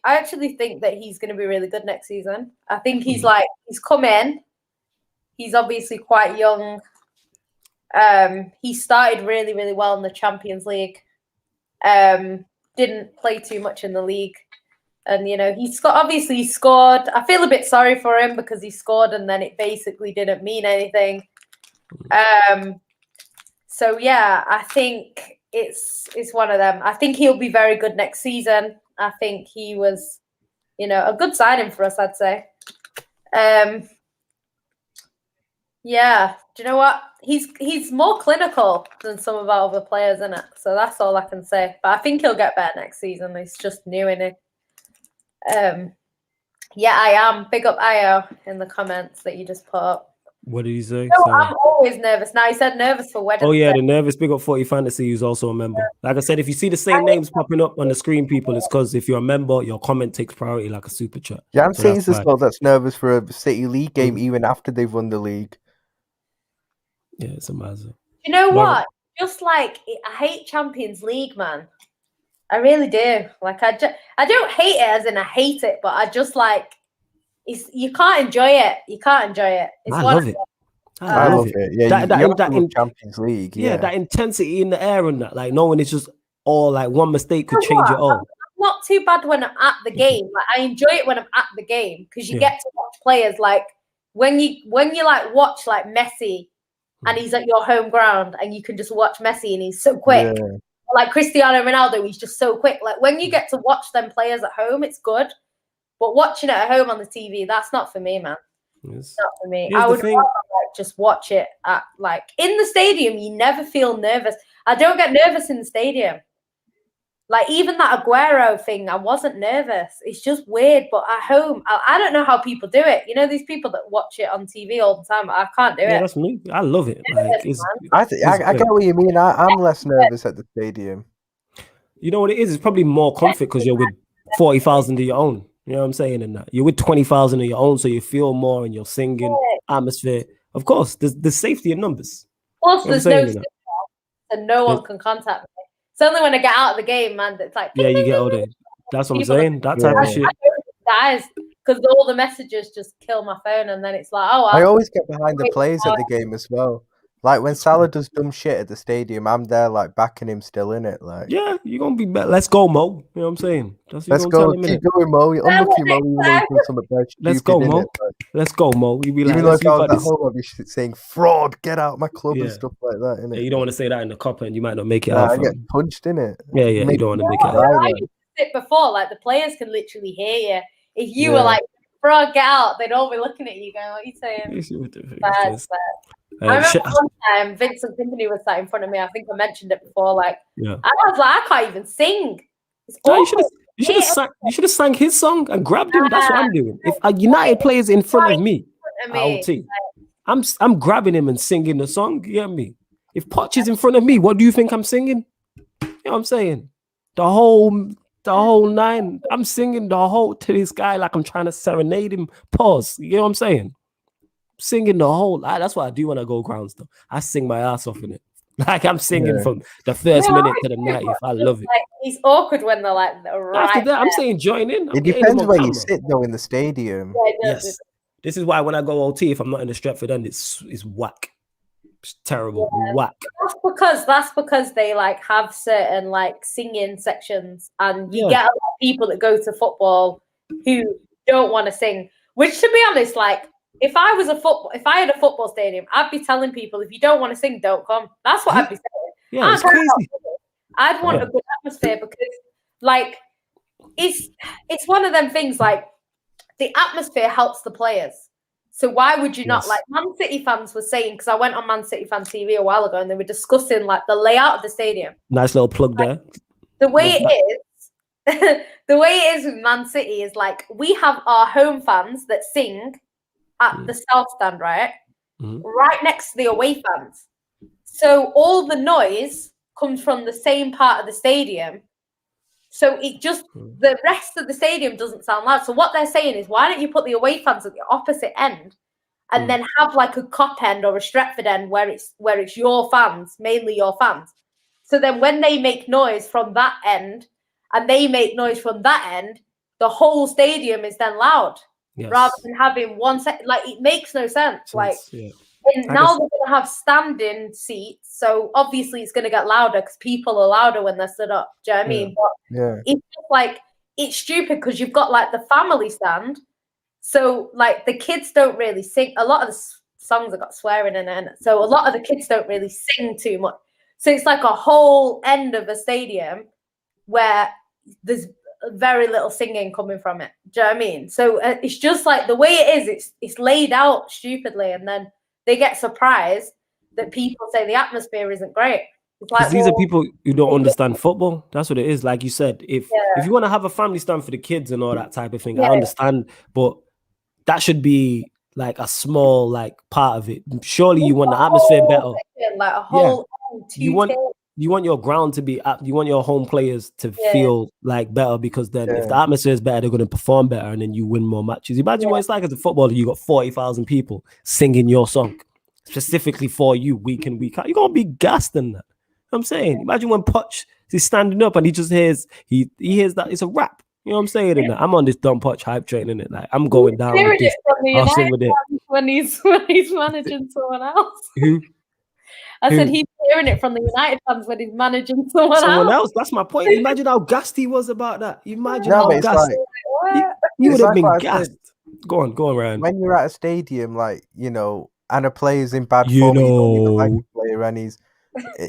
actually think that he's going to be really good next season. I think he's come in. He's obviously quite young. He started really, really well in the Champions League. Didn't play too much in the league. And, he scored. I feel a bit sorry for him because he scored and then it basically didn't mean anything. So, yeah, I think it's one of them. I think he'll be very good next season. I think he was, a good signing for us, I'd say. Yeah, do you know what? He's more clinical than some of our other players, isn't it? So that's all I can say. But I think he'll get better next season. He's just new in it. Yeah, I am. Big up Io in the comments that you just put up. What did he say? No, I'm always nervous. Now he said nervous for wedding. Oh yeah, the nervous. Big up 40 Fantasy, who's also a member. Like I said, if you see the same names popping up on the screen, people, it's because if you're a member, your comment takes priority like a super chat. Yeah, I'm saying as well that's nervous for a City League game even after they've won the league. Yeah, it's a mazza. You know what? Just like I hate Champions League, man. I really do. Like, I don't hate it as in I hate it, but I just like, you can't enjoy it. You can't enjoy it. It's I love it. I love it. Yeah, you have to love Champions League. Yeah, that intensity in the air and that, like knowing it's just all like one mistake could change it all. I'm not too bad when I'm at the game. Like, I enjoy it when I'm at the game because you get to watch players like when you like watch like Messi and he's at your home ground and you can just watch Messi and he's so quick. Yeah. Like Cristiano Ronaldo, he's just so quick. Like when you get to watch them players at home, it's good. But watching it at home on the TV, that's not for me, man. It's not for me. I would rather like just watch it at like in the stadium. You never feel nervous. I don't get nervous in the stadium. Like even that Aguero thing, I wasn't nervous. It's just weird. But at home, I don't know how people do it. You know, these people that watch it on TV all the time. I can't do it. Yeah, that's me. I love it. Like, I get what you mean. I'm less nervous at the stadium. You know what it is? It's probably more comfort because you're with 40,000 of your own. You know what I'm saying? And that you're with 20,000 of your own, so you feel more and you're singing atmosphere. Of course, there's safety in numbers. Plus, there's no signal, and no one can contact me. It's only when I get out of the game, man, that's like you get all the. That's what I'm saying. That type of shit. Dies because all the messages just kill my phone, and then it's like, oh. I always get behind the players at the game as well. Like when Salah does dumb shit at the stadium, I'm there like backing him still in it. Like, yeah, you're gonna be better. Let's go, Mo. You know what I'm saying? Let's go. Keep going, Mo. You're unlucky, Mo. Let's go, Mo. Let's go, Mo. You be like, even though if I was at home, I'd be saying fraud, get out of my club and stuff like that. Innit? Yeah, you don't want to say that in the cup, and you might not make it out. I get punched in it. Yeah, you don't want to make it out. I used to sit before, like the players can literally hear you. If you were like, fraud, get out, they'd all be looking at you, going, "What are you saying?" Bad. I remember one time Vincent Company was sat in front of me. I think I mentioned it before. Like, I was like, I can't even sing. You should have sang his song and grabbed him. That's what I'm doing. If a United player is in front of me, I'm grabbing him and singing the song. You get me? If Poch is in front of me, what do you think I'm singing? You know what I'm saying? The whole nine. I'm singing the whole to this guy like I'm trying to serenade him. Pause. You know what I'm saying? Singing the whole. That's what I do when I go grounds. Though I sing my ass off in it. Like I'm singing from the first minute to the 90th. I love it. Like, it's awkward when they're like after that. I'm saying join in. It depends where you sit though in the stadium. Yes. This is why when I go OT, if I'm not in the Stretford end, it's whack. It's terrible. Whack. That's because they like have certain like singing sections, and you get a lot of people that go to football who don't want to sing. Which, to be honest, like if I had a football stadium, I'd be telling people if you don't want to sing, don't come. That's what I'd be saying. Yeah, it's crazy. I'd want a good atmosphere because, like, it's one of them things. Like, the atmosphere helps the players. So why would you not? Like Man City fans were saying, because I went on Man City fan TV a while ago, and they were discussing like the layout of the stadium. Nice little plug there. The way it is with Man City is like we have our home fans that sing at the south stand, right? Right next to the away fans. So all the noise comes from the same part of the stadium. So it just, the rest of the stadium doesn't sound loud. So what they're saying is, why don't you put the away fans at the opposite end and then have like a Cop end or a Stretford end where it's your fans, mainly your fans. So then when they make noise from that end and they make noise from that end, the whole stadium is then loud. Yes. Rather than having one set, like it makes no sense. And now they're going to have standing seats, so obviously it's going to get louder because people are louder when they're stood up. Do you know what I mean? But it's just like it's stupid because you've got like the family stand, so like the kids don't really sing. A lot of the songs have got swearing in it, so a lot of the kids don't really sing too much. So it's like a whole end of a stadium where there's very little singing coming from it. Do you know what I mean? So it's just like the way it is. It's laid out stupidly, and then they get surprised that people say the atmosphere isn't great. It's like these are people who don't understand football. That's what it is. Like you said, if you want to have a family stand for the kids and all that type of thing, I understand, but that should be like a small like part of it. Surely you want the atmosphere better. Like a whole you want your ground to be you want your home players to feel like better, because then if the atmosphere is better, they're going to perform better and then you win more matches. Imagine what it's like as a footballer. You got 40,000 people singing your song specifically for you week in, week out. You're going to be gassed in that. I'm saying, imagine when Poch He's standing up and he just hears he hears that it's a rap. You know what I'm saying? And I'm on this dumb punch hype train in it. Like I'm going down with this. When he's managing someone else. Who? I said he's hearing it from the United fans when he's managing someone else. That's my point. Imagine how gassed he was about that. Imagine No, how but it's gassed. like, He would have like been what I gassed. said. Go on, Ryan. When you're at a stadium, like, you know, and a player's in bad form, you don't even like the player, and he's,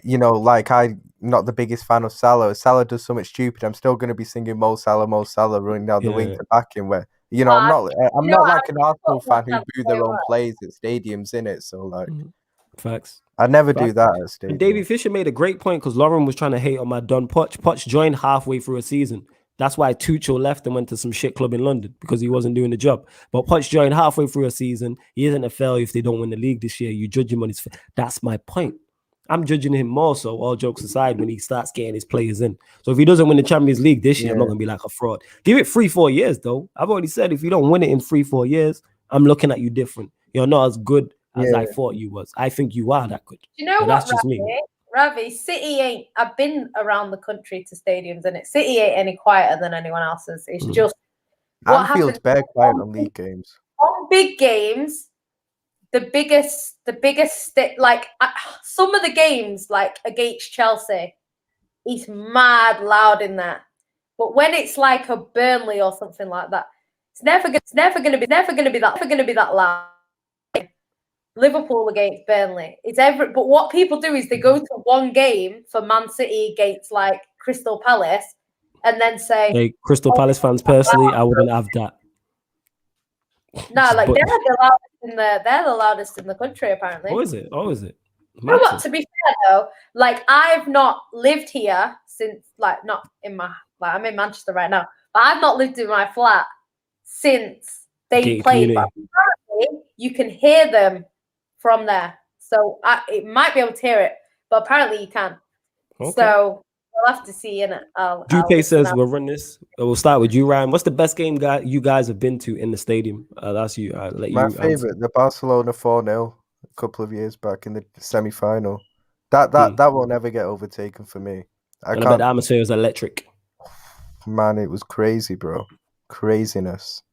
you know, like I'm not the biggest fan of Salah. If Salah does something stupid, I'm still going to be singing Mo Salah, running down the wing to back him. Where, you know, I'm not like an Arsenal fan who boo their own players at stadiums, innit? So like, facts. I'd never do that at a stadium. And Davey Fisher made a great point because Lauren was trying to hate on my Don Poch. Poch joined halfway through a season. That's why Tuchel left and went to some shit club in London because he wasn't doing the job. But Poch joined halfway through a season. He isn't a failure if they don't win the league this year. You judge him on his... That's my point. I'm judging him more so, all jokes aside, when he starts getting his players in. So if he doesn't win the Champions League this year, I'm not going to be like a fraud. Give it 3-4 years, though. I've already said if you don't win it in 3-4 years, I'm looking at you different. You're not as good as I thought you was. I think you are that good. You know what, that's just me. Ravi, City ain't... I've been around the country to stadiums, and City ain't any quieter than anyone else's. It's just... Anfield's bare quiet on league games. On big games, the biggest like some of the games, like against Chelsea, it's mad loud in there. But when it's like a Burnley or something like that, it's never gonna be that loud. Liverpool against Burnley. But what people do is they go to one game for Man City against like Crystal Palace and then say, hey, Crystal Palace fans, personally, I wouldn't have that. No, like they're the loudest in the country, apparently. Oh, is it? You know what, to be fair though, like I've not lived here since not in my I'm in Manchester right now, but I've not lived in my flat since they played. But apparently you can hear them from there. So it might be able to hear it, but apparently you can. Okay. So we'll have to see in it. Jupe says we'll run this. We'll start with you, Ryan. What's the best game you guys have been to in the stadium? That's you. My favorite, the Barcelona 4-0 a couple of years back in the semi-final. That won't ever get overtaken for me. I bet the atmosphere was electric. Man, it was crazy, bro. Craziness.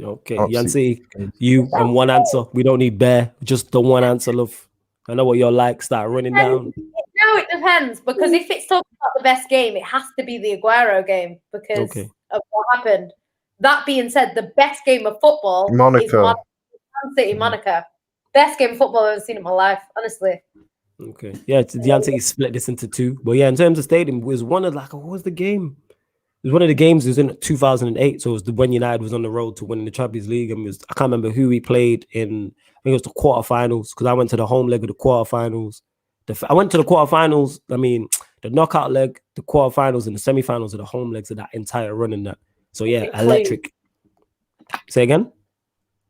Okay, Yancy, you and one answer. We don't need bear. Just the one answer, love. I know what you're like. Start running down. No, it depends, because if it's talking about the best game, it has to be the Aguero game because of what happened. That being said, the best game of football is Man City Monaco. Best game of football I've ever seen in my life, honestly. Okay. Yeah, Deontay split this into two. But yeah, in terms of stadium, it was one of what was the game? It was one of the games. It was in 2008. So it was when United was on the road to winning the Champions League. And I can't remember who we played in. I think it was the quarterfinals because I went to the home leg of the quarterfinals. I went to the quarterfinals. I mean, the knockout leg, the quarterfinals, and the semifinals are the home legs of that entire run in that. So yeah, electric. Say again?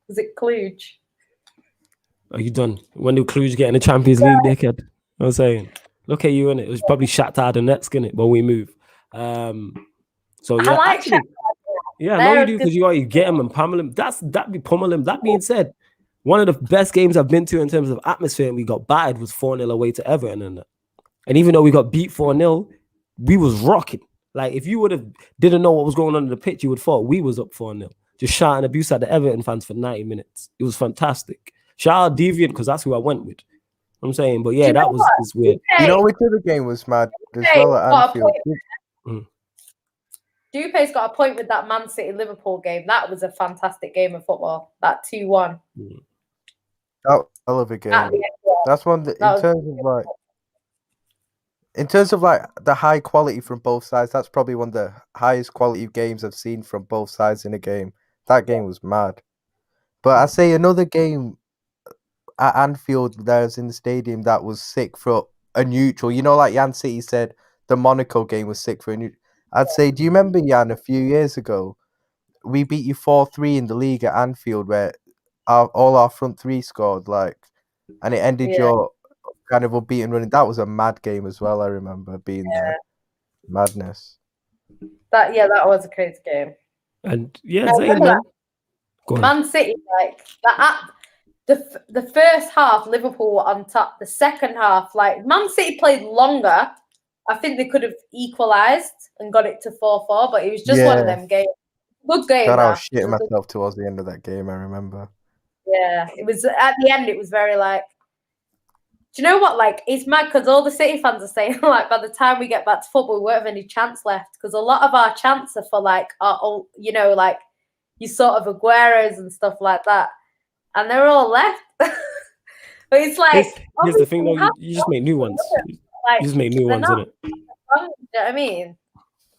Was it Cluj? Are you done? When do Cluj get in the Champions League, dickhead? I'm saying, look at you in it. It was probably Shakhtar Donetsk in it, but we move. So yeah, actually, yeah, I know you do because you get him and pummel him. That be pummel him. That being said, one of the best games I've been to in terms of atmosphere, and we got battered, was 4-0 away to Everton, and even though we got beat 4-0, we was rocking. Like if you didn't know what was going on in the pitch, you would thought we was up 4-0, just shouting abuse at the Everton fans for 90 minutes. It was fantastic. Shout out Deviant because that's who I went with. I'm saying, but yeah, that was weird. You know which other game was mad as well at Anfield? Dupe's got a point with that Man City Liverpool game. That was a fantastic game of football. That 2-1. That hell of a game. That's one that in terms of the high quality from both sides, that's probably one of the highest quality games I've seen from both sides in a game. That game was mad. But I say another game at Anfield there's in the stadium that was sick for a neutral. You know, like Jan City said, the Monaco game was sick for a neutral. I'd say, do you remember, Jan, a few years ago, we beat you 4-3 in the league at Anfield where all our front three scored, and it ended your kind of unbeaten running. That was a mad game as well, I remember being there. Madness. That was a crazy game. And yeah, Man City, the first half, Liverpool were on top. The second half, Man City played longer I think they could have equalised and got it to 4-4, but it was just one of them games. Good game. God, I was shitting myself towards the end of that game. I remember. Yeah, it was at the end. It was very like. Do you know what? Like, it's mad because all the City fans are saying, like, by the time we get back to football, we won't have any chance left because a lot of our chants are for, like, our, you know, like, you sort of Agueros and stuff like that. And they're all left. But it's like... Here's the thing, though. You just make new ones. Like, you just make new ones, innit? You know what I mean?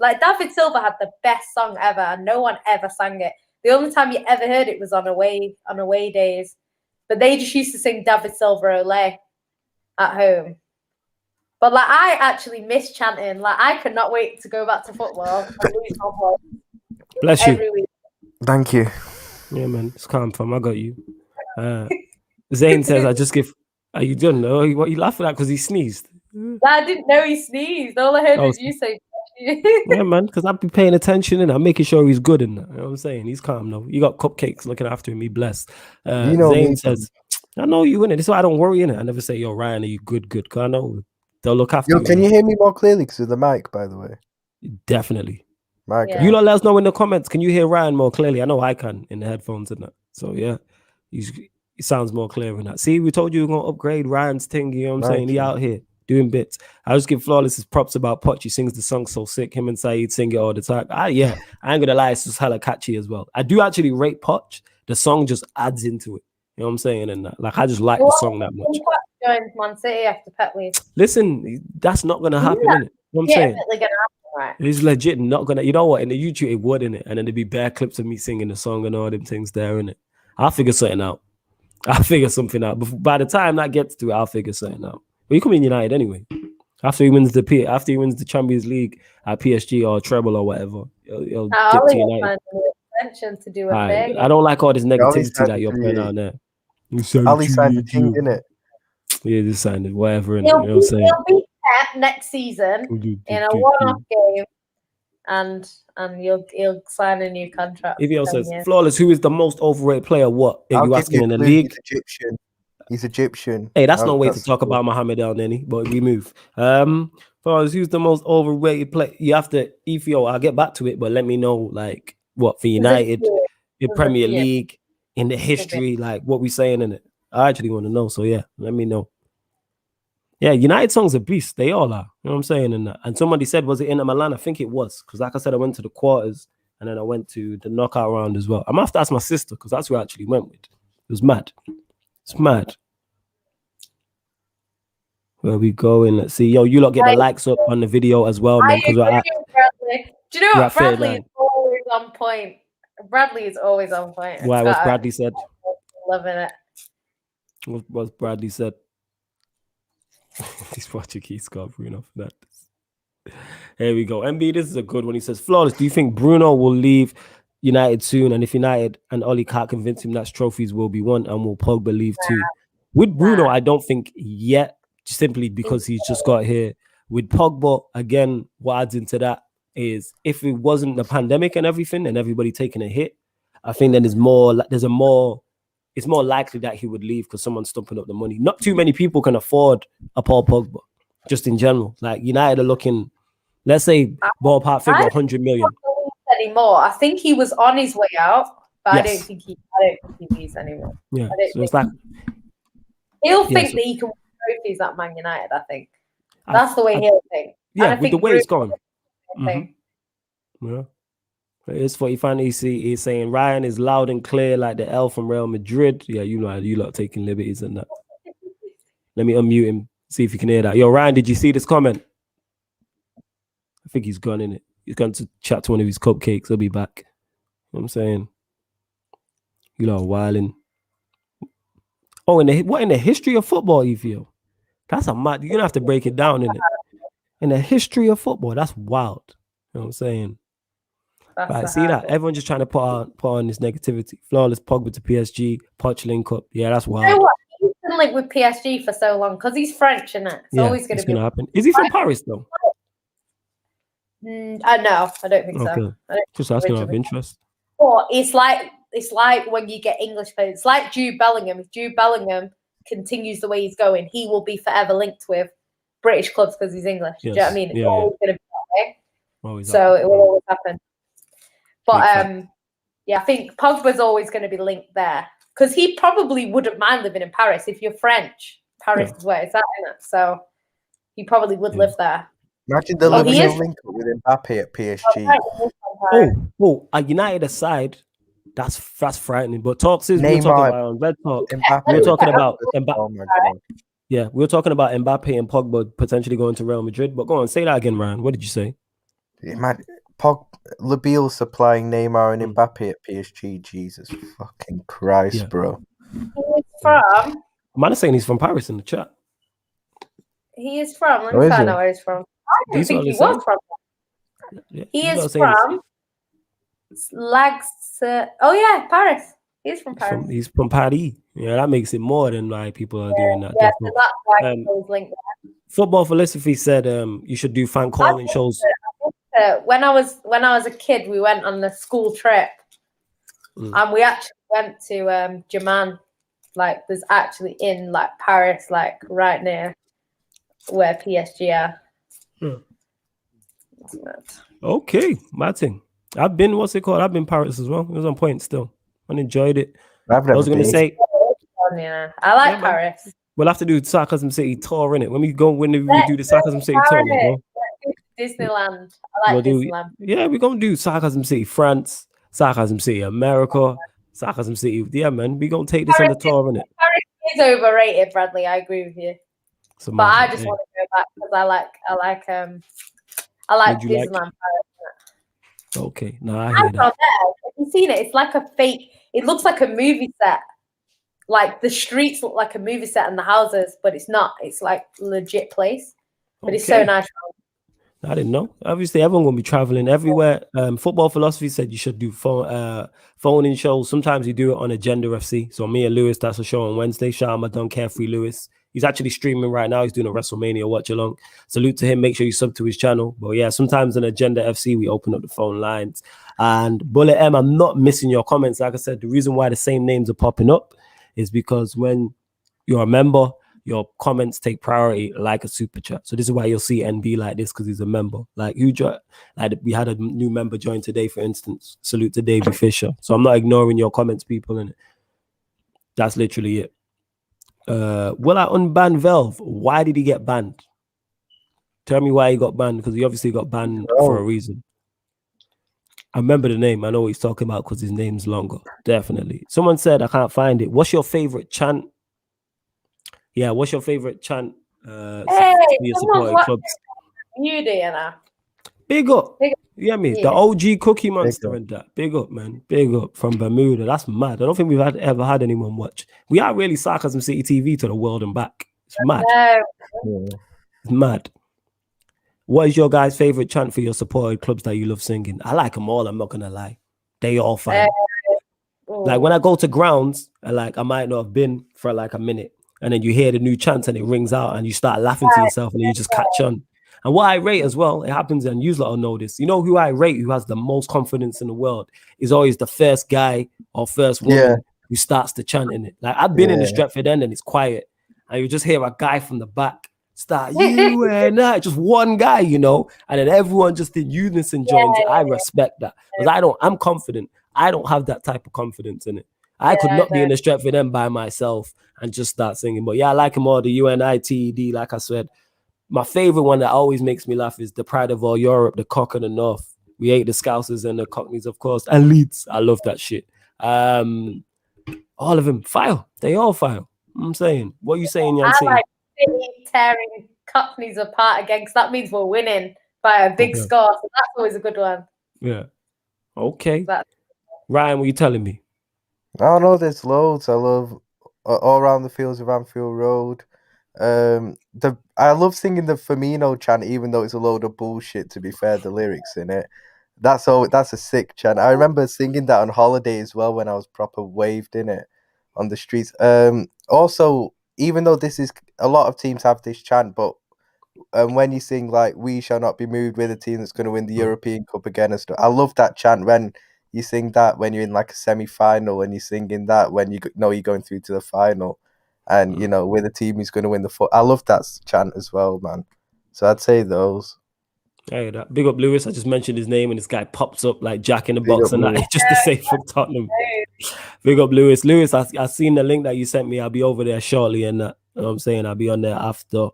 Like, David Silva had the best song ever and no one ever sang it. The only time you ever heard it was on away days. But they just used to sing David Silva Ole at home. But like I actually miss chanting. Like I could not wait to go back to football and lose my voice. Bless you. Week. Thank you. Yeah, man. It's calm, fam. I got you. Zane says, I just give... Are you done? No, what are you laughing at? Because he sneezed. I didn't know he sneezed. All I heard was you say... Yeah, man. Because I've been paying attention and I'm making sure he's good in that. You know what I'm saying? He's calm now. You got cupcakes looking after him. He blessed. You know Zane me, says... I know you in it. That's why I don't worry in it. I never say, yo, Ryan, are you good? Because I know they'll look after you. Can you hear me more clearly because of the mic, by the way? Definitely. Yeah. You lot let us know in the comments. Can you hear Ryan more clearly? I know I can in the headphones and that. So, yeah, he sounds more clear in that. See, we told you we're going to upgrade Ryan's thing. You know what I'm saying? He out here doing bits. I just give Flawless his props about Poch. He sings the song so sick. Him and Saeed sing it all the time. I ain't going to lie. It's just hella catchy as well. I do actually rate Poch. The song just adds into it. You know what I'm saying? And like, I just like the song that much. Joined Man City after Pep leaves. Listen, that's not going to happen, innit? You know what I'm saying? Definitely going to happen, right? It's legit not going to, you know what? In the YouTube, it would, innit? And then there'd be bare clips of me singing the song and all them things there, innit? I'll figure something out. I'll figure something out. But by the time that gets to it, I'll figure something out. But you come in United anyway. After he wins the Champions League at PSG or treble or whatever, he'll get to United. To do a thing. I don't like all this negativity that you're putting out there. Ali signed the king, innit? Yeah, just signed it, whatever. You know what I'm saying? He'll be Pep next season in a one-off game, and he'll sign a new contract. If he says, Flawless, who is the most overrated player? What are you asking in the league? He's Egyptian. Hey, that's no way to talk about Mohamed El Neni, but we move. Flawless, who's the most overrated player? You have to, I'll get back to it, but let me know, like, what for United, in Premier League, in the history, like what we saying in it. I actually want to know. So yeah, let me know. Yeah, United songs are beasts. They all are. You know what I'm saying? And somebody said, was it Inter Milan? I think it was. Because like I said, I went to the quarters and then I went to the knockout round as well. I'm going to have to ask my sister because that's who I actually went with. It was mad. It's mad. Where we going? Let's see. Yo, you lot get the likes up on the video as well, man. Because do you know what? Bradley is always on point. Bradley is always on point. Why? What's Bradley said? Loving it. What's Bradley said? He's Portuguese, got Bruno for that. Here we go. MB, this is a good one. He says, Flawless, do you think Bruno will leave United soon? And if United and Oli can't convince him that trophies will be won, and will Pogba leave too? With Bruno, I don't think yet, simply because he's just got here. With Pogba, again, what adds into that is if it wasn't the pandemic and everything and everybody taking a hit, I think then it's more likely that he would leave because someone's stumping up the money. Not too many people can afford a Paul Pogba, just in general. Like United are looking, let's say ballpark figure 100 million. Anymore. I think he was on his way out, but yes. I don't think he leaves anymore. Yeah, so it's like he'll think that he can win trophies at Man United. I think that's the way he'll think. Yeah, with the way it's gone. Yeah. It's for he's saying Ryan is loud and clear like the L from Real Madrid. Yeah, you lot taking liberties and that. Let me unmute him, see if you can hear that. Yo, Ryan, did you see this comment? I think he's gone in it. He's gone to chat to one of his cupcakes. He'll be back. You know what I'm saying? You lot are wilding. Oh, in the history of football, you feel? That's a mad. You're gonna have to break it down, innit? In the history of football, that's wild. You know what I'm saying? Right, see that? Everyone just trying to put on this negativity. Flawless Pogba to PSG, Poch link up. Yeah, that's wild. You know what? He's been linked with PSG for so long because he's French, isn't it? It's always going to happen. Is he from Paris though? No, I don't think so. Just asking out of interest. But it's like when you get English players. It's like Jude Bellingham. If Jude Bellingham continues the way he's going, he will be forever linked with British clubs because he's English. Yes. Do you know what I mean? It's always going to be that way. Always so happen. it will always happen. But Big yeah, I think Pogba's always going to be linked there because he probably wouldn't mind living in Paris. If you're French, Paris is where it's at, isn't it? So he probably would live there. Imagine the Liverpool link up with Mbappe at PSG. United aside, that's frightening. But talks is Neymar, we were talking about Red Talk. Mbappe We were talking about Mbappe. Oh my God. Yeah, we were talking about Mbappe and Pogba potentially going to Real Madrid. But go on, say that again, Ryan. What did you say? Labille supplying Neymar and Mbappe at PSG. Jesus fucking Christ, bro. He's from. Man is saying he's from Paris in the chat. He is from. Let me find out where he's from. I didn't think he was from. Yeah, he is from Oh yeah, Paris. He's from Paris. He's from Paris. Yeah, that makes it more than why people are doing that. Yeah, so that's why he's linked there. Football Philosophy said you should do fan calling shows. When I was a kid, we went on a school trip, and we actually went to German. Like, there's actually in like Paris, like right near where PSG are. Okay, Martin. I've been I've been Paris as well. It was on point still. I enjoyed it. I was gonna say, yeah, I like Paris. We'll have to do Sarcasm City tour in it when we do the Sarcasm City tour. Disneyland. I like Disneyland. Yeah, we're gonna do Sarcasm City France, Sarcasm City America, Sarcasm City. Yeah, man, we're gonna take this on the tour in it. Paris is overrated, Bradley. I agree with you. So but I just want to go back because I like Disneyland. Paris. Okay, no, I hear that. Have you seen it? It's like a fake. It looks like a movie set. Like the streets look like a movie set and the houses, but it's not. It's like a legit place. But it's so nice. I didn't know. Obviously, everyone will be traveling everywhere. Football Philosophy said you should do phone-in shows. Sometimes you do it on Agenda FC. So me and Lewis, that's a show on Wednesday. Shout out my Don Carefree Lewis. He's actually streaming right now. He's doing a WrestleMania watch along. Salute to him. Make sure you sub to his channel. But yeah, sometimes on Agenda FC, we open up the phone lines. And Bullet M, I'm not missing your comments. Like I said, the reason why the same names are popping up is because when you're a member, your comments take priority like a super chat. So this is why you'll see NB like this, because he's a member. Like we had a new member join today, for instance. Salute to Davey Fisher. So I'm not ignoring your comments, people, and that's literally it. Will I unban Velv? Why did he get banned? Tell me why he got banned, because he obviously got banned for a reason. I remember the name. I know what he's talking about because his name's longer. Definitely. Someone said, I can't find it. What's your favorite chant? Yeah, what's your favorite chant? Hey, your supporting clubs? You do, you know. Big up. You get me? Yeah. The OG Cookie Monster and that. Big up, man. Big up from Bermuda. That's mad. I don't think we've ever had anyone watch. We are really Sarcasm City TV to the world and back. It's mad. It's mad. What is your guys' favorite chant for your supported clubs that you love singing? I like them all. I'm not gonna lie. They all fine. Like when I go to grounds, I might not have been for like a minute, and then you hear the new chant and it rings out, and you start laughing to yourself, and then you just catch on. And what I rate as well, it happens, and you lot will know this. You know who I rate, who has the most confidence in the world, is always the first guy or first woman who starts to chant in it. Like I've been in the Stretford End and it's quiet, and you just hear a guy from the back start, you and I, just one guy, you know, and then everyone just in unison joins it. I respect that because I'm confident. I don't have that type of confidence in it. I could not be in the Stretford End by myself and just start singing. But yeah, I like them all, the UNITED, like I said. My favorite one that always makes me laugh is the Pride of All Europe, the Cock of the North. We hate the Scousers and the Cockneys, of course, and Leeds. I love that shit. All of them, file. They all file. I'm saying. What are you saying, Yancy? I like tearing Cockneys apart again, because that means we're winning by a big score. So that's always a good one. Yeah. Okay. Ryan, what are you telling me? I don't know. There's loads. I love All Around the Fields of Anfield Road. I love singing the Firmino chant, even though it's a load of bullshit. To be fair, the lyrics in it, that's a sick chant. I remember singing that on holiday as well when I was proper waved in it on the streets. Also, even though this is a lot of teams have this chant, but when you sing like "We shall not be moved," with a team that's going to win the European Cup again and stuff, I love that chant when you sing that when you're in like a semi-final, and you're singing that when you know you're going through to the final. and you know, we're the team who's going to win the foot. I love that chant as well, man. So I'd say those. Hey, that big up Lewis. I just mentioned his name, and this guy pops up like Jack in the Big Box up and that Lewis. just to say from Tottenham. Big up Lewis. Lewis, I seen the link that you sent me. I'll be over there shortly, and you know what I'm saying, I'll be on there after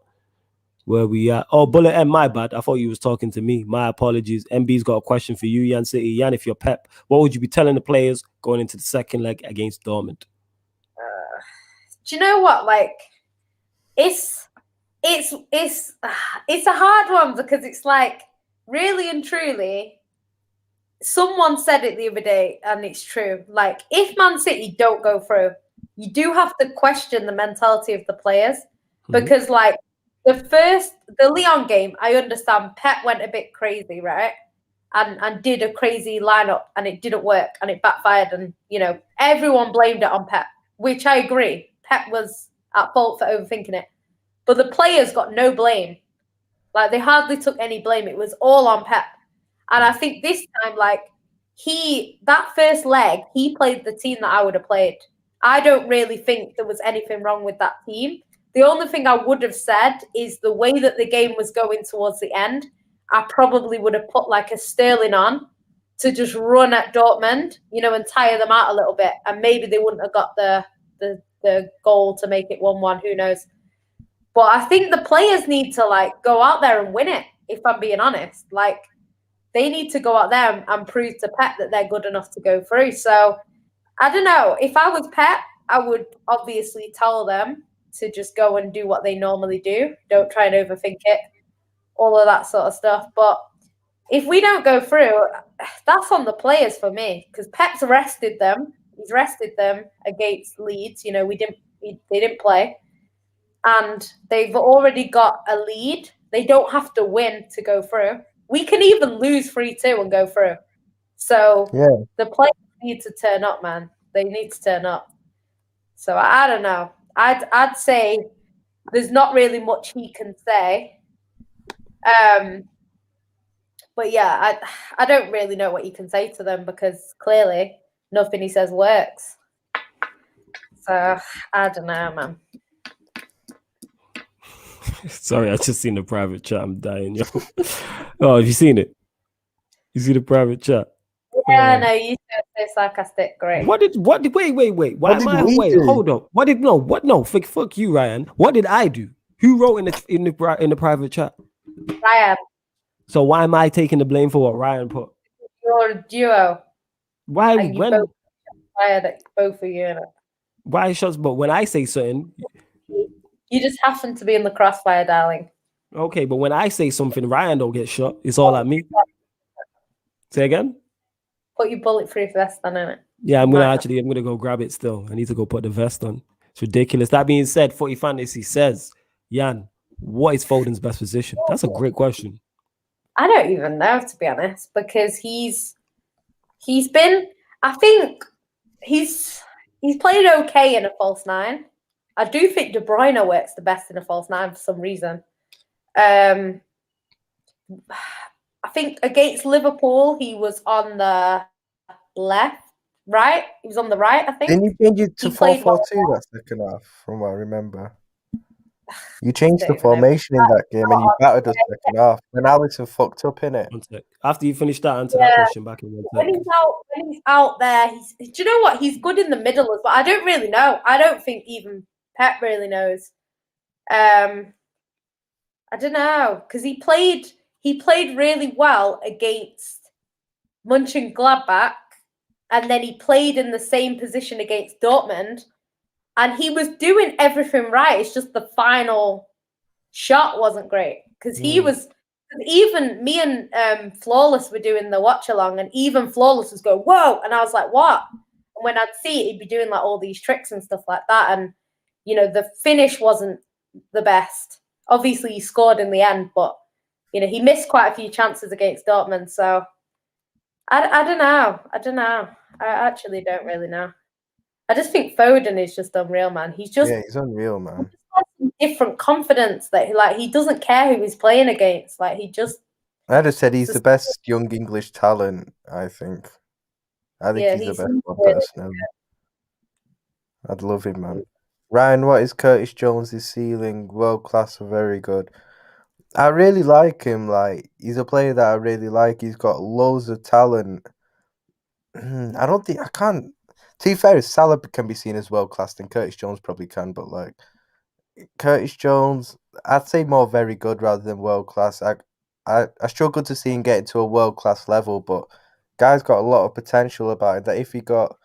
where we at. Oh, Bullet M, my bad. I thought you was talking to me. My apologies. MB's got a question for you, Yan City. Yan, if you're Pep, what would you be telling the players going into the second leg against Dortmund? Do you know what? Like, it's a hard one because it's like, really and truly, someone said it the other day, and it's true. Like, if Man City don't go through, you do have to question the mentality of the players because, like, the Lyon game, I understand Pep went a bit crazy, right? And did a crazy lineup, and it didn't work, and it backfired, and you know, everyone blamed it on Pep, which I agree. Pep was at fault for overthinking it, but the players got no blame. Like, they hardly took any blame. It was all on Pep. And I think this time, like, that first leg, he played the team that I would have played. I don't really think there was anything wrong with that team. The only thing I would have said is the way that the game was going towards the end, I probably would have put like a Sterling on to just run at Dortmund, you know, and tire them out a little bit. And maybe they wouldn't have got the goal to make it 1-1, who knows. But I think the players need to, like, go out there and win it, if I'm being honest. Like, they need to go out there and prove to Pep that they're good enough to go through. So, I don't know. If I was Pep, I would obviously tell them to just go and do what they normally do. Don't try and overthink it, all of that sort of stuff. But if we don't go through, that's on the players for me, because Pep's rested them. He's rested them against Leeds. You know, they didn't play. And they've already got a lead. They don't have to win to go through. We can even lose 3-2 and go through. So the players need to turn up, man. They need to turn up. So I don't know. I'd say there's not really much he can say. But yeah, I don't really know what he can say to them because clearly nothing he says works. So I don't know, man. Sorry, I just seen the private chat. I'm dying, yo. Oh, have you seen it? You see the private chat? Yeah, no, you said so sarcastic. Great. Wait. Why am I? Wait, hold up. Fuck you, Ryan. What did I do? Who wrote in the private chat? Ryan. So why am I taking the blame for what Ryan put? Your duo. Why? Like when? Both of you in it. Why shots? But when I say something, you just happen to be in the crossfire, darling. Okay, but when I say something, Ryan don't get shot. It's all at me. Say again? Put your bulletproof vest on, innit? Yeah, I'm gonna go grab it still. I need to go put the vest on. It's ridiculous. That being said, Footy Fantasy says, Yan, what is Foden's best position? That's a great question. I don't even know, to be honest, because he's been, I think he's played okay in a false nine. I do think De Bruyne works the best in a false nine for some reason. I think against Liverpool, he was on the left, right? He was on the right, I think. Didn't you change it to 4-4-2 that second half, from what I remember? You changed the formation in that game and you battered us second half. When Alisson fucked up, innit? After you finish that, answer that question back in 1 when he's out there, do you know what? He's good in the middle as well. I don't really know. I don't think even Pep really knows. I don't know, because he played really well against Mönchengladbach, and then he played in the same position against Dortmund, and he was doing everything right. It's just the final shot wasn't great, because he was. Even me and Flawless were doing the watch along, and even Flawless was going, whoa, and I was like, what? And when I'd see it, he'd be doing like all these tricks and stuff like that, and you know, the finish wasn't the best. Obviously, he scored in the end, but you know, he missed quite a few chances against Dortmund. So I don't know. I actually don't really know. I just think Foden is just unreal, man. He's unreal, man. Different confidence that he doesn't care who he's playing against. Like, he just. I'd have said he's the best young English talent. I think he's the best one personally. I'd love him, man. Ryan, what is Curtis Jones' ceiling? World class or very good? I really like him. Like, he's a player that I really like. He's got loads of talent. I can't. To be fair, if Salah can be seen as world class, then Curtis Jones probably can. But like Curtis Jones, I'd say more very good rather than world class. I struggle to see him getting to a world class level, but guy's got a lot of potential about it. That if he got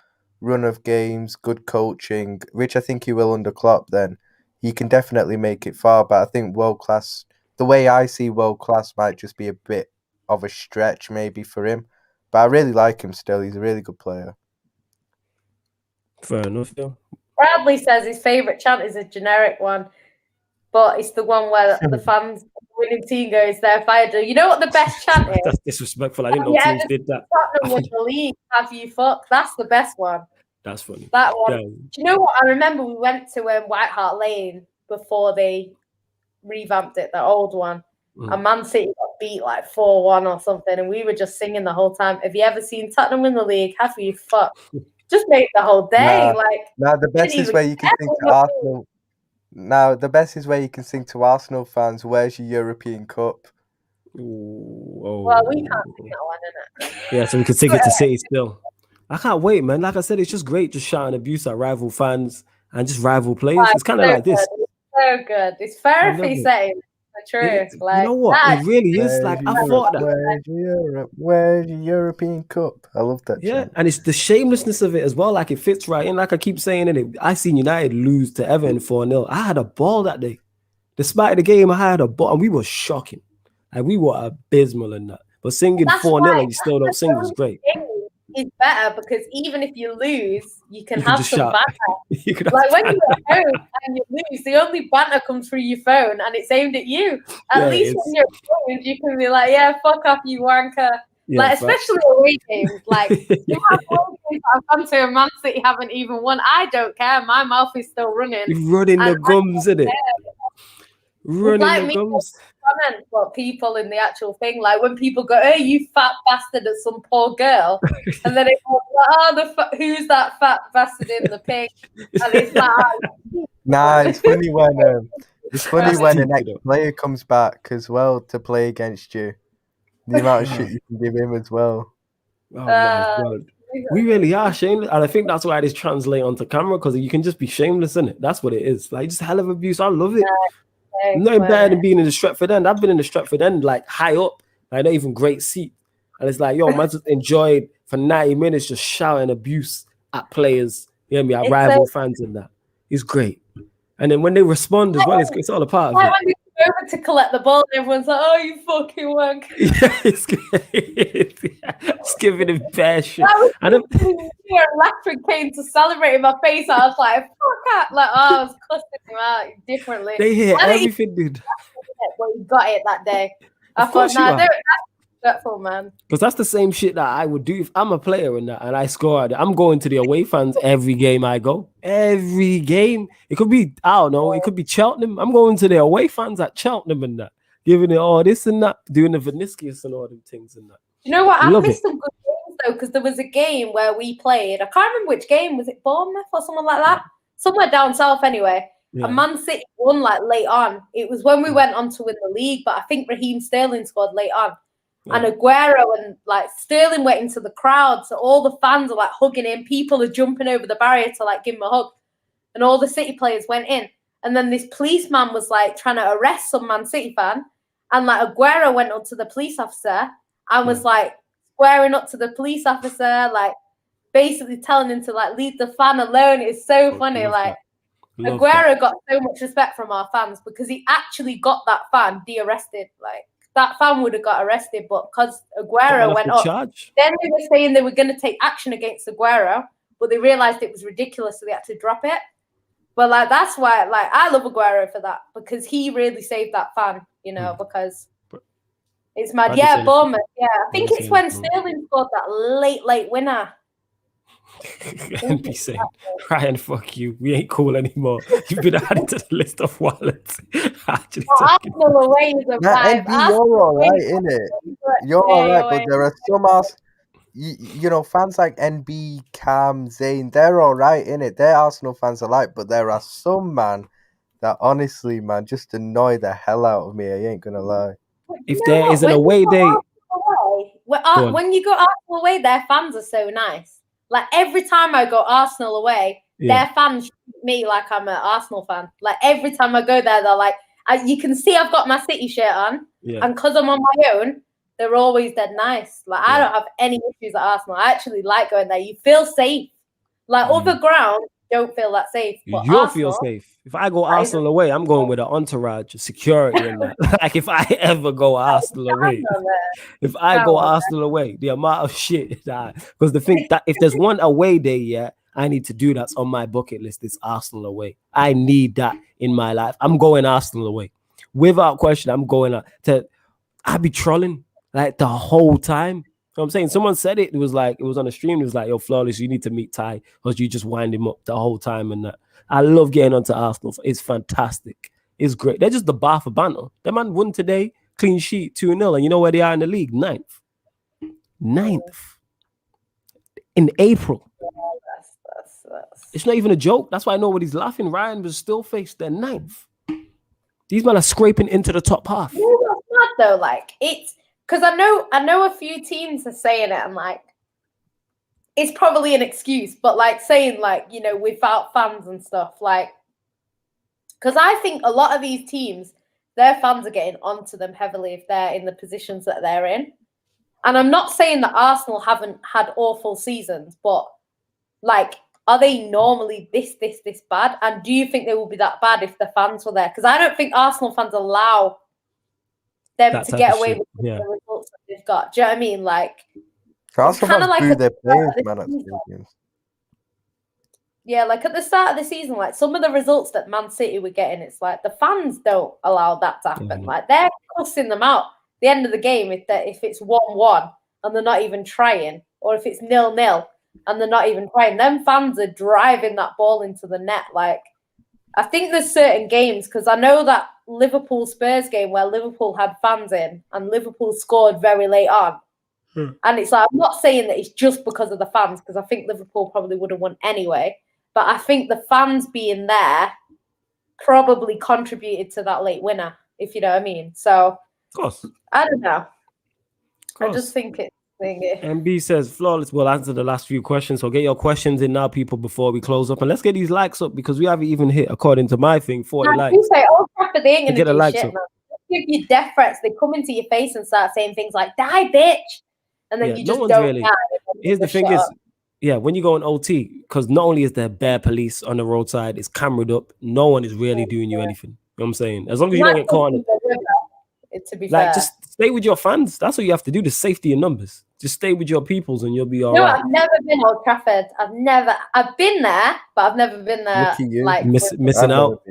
run of games, good coaching, which I think he will under Klopp, then he can definitely make it far. But I think world class, the way I see world class, might just be a bit of a stretch maybe for him. But I really like him still. He's a really good player. Fair enough, yeah. Bradley says his favourite chant is a generic one, but it's the one where the fans, the winning team goes, "They're fired." You know what the best chant is? That's disrespectful. I didn't know teams did that. Tottenham win the league. Have you fuck? That's the best one. That's funny. That one. Yeah. Do you know what? I remember we went to White Hart Lane before they revamped it, the old one. And Man City got beat like 4-1 or something, and we were just singing the whole time. Have you ever seen Tottenham win the league? Have you fuck? Just make the whole day. The best is where you can sing to Arsenal. Now, the best is where you can sing to Arsenal fans, "Where's your European Cup?" Well, we can't sing that one, innit? Yeah, so we can sing it to City still. I can't wait, man. Like I said, it's just great just shouting abuse at rival fans and just rival players. It's kind of like this. It's so good. It's therapy setting. True. You know what? It really is. Like, I thought that. Where's your European Cup? I love that. Yeah, and it's the shamelessness of it as well. Like, it fits right in. Like I keep saying it. I seen United lose to Everton 4-0. I had a ball that day. Despite the game, I had a ball, and we were shocking. Like, we were abysmal in that. But singing 4-0 and you still don't sing was great. It's better because even if you lose, you can have some banter. Like when you're at home and you lose, the only banter comes through your phone and it's aimed at you. At least when you're at home, you can be like, "Yeah, fuck off, you wanker." Yeah, like, especially away games. Like, you have away games I've gone to and Man City haven't even won. I don't care. My mouth is still running. You're running the gums, isn't it? Running the gums. Comment what people in the actual thing, like when people go, "Hey, you fat bastard," at some poor girl, and then it's like, "Oh, who's that fat bastard in the pig?" And it's like, nah, it's funny when an ex-player comes back as well to play against you. The amount of shit you can give him as well. Oh my God. We really are shameless, and I think that's why this translate onto camera, because you can just be shameless, in it. That's what it is. Like, just hell of abuse. I love it. Nothing better than being in the Stretford End. I've been in the Stretford End, like high up, like not even great seat. And it's like, yo, man just enjoyed for 90 minutes just shouting abuse at players, you know me, at rival fans and that. It's great. And then when they respond as well, it's all a part of it. When they go over to collect the ball, everyone's like, "Oh, you fucking wank." Yeah, it's giving him bare shit. And then Electric came to celebrate in my face. I was like, "Fuck out!" Like, I was cussing him out differently. They hear everything, dude. Well, you got it that day. I thought, "Nah, that's respectful, man." Because that's the same shit that I would do if I'm a player in that and I score. I'm going to the away fans every game I go. Every game. It could be, I don't know, it could be Cheltenham. I'm going to the away fans at Cheltenham and that, giving it all this and that, doing the Vinicius and all them things and that. You know what? I missed some good games though, because there was a game where we played. I can't remember which game. Was it Bournemouth or someone like that? Somewhere down south anyway. Yeah. And Man City won like late on. It was when we went on to win the league, but I think Raheem Sterling scored late on. Yeah. And Aguero and like Sterling went into the crowd, so all the fans are like hugging him. People are jumping over the barrier to like give him a hug, and all the City players went in. And then this policeman was like trying to arrest some Man City fan, and like Aguero went up to the police officer and was like squaring up to the police officer, like basically telling him to like leave the fan alone. It's so funny. Like Aguero got so much respect from our fans because he actually got that fan de-arrested. Like, that fan would have got arrested, but because Aguero went up, then they were saying they were going to take action against Aguero, but they realized it was ridiculous, so they had to drop it. But like, that's why, like, I love Aguero for that, because he really saved that fan, you know, because it's mad. Yeah, Bournemouth. Yeah, I think it's when Sterling scored that late winner. And be saying, Ryan, fuck you. We ain't cool anymore. You've been added to the list of wallets. Arsenal away is a vibe. You're all right, innit? You're all right, but there are some you know, fans like NB, Cam, Zane, they're all right, innit? They're Arsenal fans alike, but there are some, man, that honestly, man, just annoy the hell out of me. I ain't gonna lie. If there is an away day, when you go Arsenal away, their fans are so nice. Like every time I go Arsenal away, their fans treat me like I'm an Arsenal fan. Like every time I go there, they're like, you can see I've got my City shirt on, and because I'm on my own, they're always dead nice. Like I don't have any issues at Arsenal. I actually like going there. You feel safe. Like other ground, don't feel that safe. But you'll Arsenal, feel safe. If I go Arsenal away, I'm going with an entourage, security, and that. Like if I ever go Arsenal away, if I go Arsenal away, the amount of shit that because the thing that if there's one away day, I need to do that's on my bucket list. It's Arsenal away. I need that in my life. I'm going Arsenal away, without question. I'm going to. I'd be trolling like the whole time. You know what I'm saying? Someone said it. It was like it was on a stream. It was like, "Yo, Flawless, you need to meet Ty because you just wind him up the whole time." And that I love getting onto Arsenal. It's fantastic. It's great. They're just the bar for banter. That man won today, clean sheet, 2-0, and you know where they are in the league? Ninth in April. It's not even a joke. That's why nobody's laughing. Ryan was still faced. They're 9th. These men are scraping into the top half. You know what's mad though? Like it's because I know a few teams are saying it, and like it's probably an excuse, but like saying like, you know, without fans and stuff, like because I think a lot of these teams, their fans are getting onto them heavily if they're in the positions that they're in. And I'm not saying that Arsenal haven't had awful seasons, but like, are they normally this bad? And do you think they will be that bad if the fans were there? Because I don't think Arsenal fans allow them That to type get of away shit, with yeah. the results that they've got. Do you know what I mean? Like, Arsenal kinda fans like boo at their the start players, of the man, at season. stadiums. Yeah, like at the start of the season, like some of the results that Man City were getting, it's like the fans don't allow that to happen. Like they're cussing them out at the end of the game if it's 1-1 and they're not even trying, or if it's 0-0 and they're not even trying. Them fans are driving that ball into the net. Like I think there's certain games because I know that Liverpool Spurs game where Liverpool had fans in and Liverpool scored very late on. And it's like, I'm not saying that it's just because of the fans, because I think Liverpool probably would have won anyway. But I think the fans being there probably contributed to that late winner, if you know what I mean. So, Of course. I don't know. Course. I just think it's thingy. MB says, Flawless, we'll answer the last few questions. So get your questions in now, people, before we close up. And let's get these likes up because we haven't even hit, according to my thing, 40 likes. You say, oh, Trafford, they ain't going to Get a do likes shit, up. man. They give you death threats. They come into your face and start saying things like, die, bitch. And then you just don't really. die. Here's the thing is, when you go on OT, because not only is there bare police on the roadside, it's cameraed up. No one is really doing you anything. You know what I'm saying? As long as you don't get caught on it. To be like, fair. just stay with your fans. That's what you have to do. The safety in numbers. Just stay with your peoples and you'll be all no, right. I've never been Old Trafford. I've been there, but I've never been there. Look at you. Like missing out.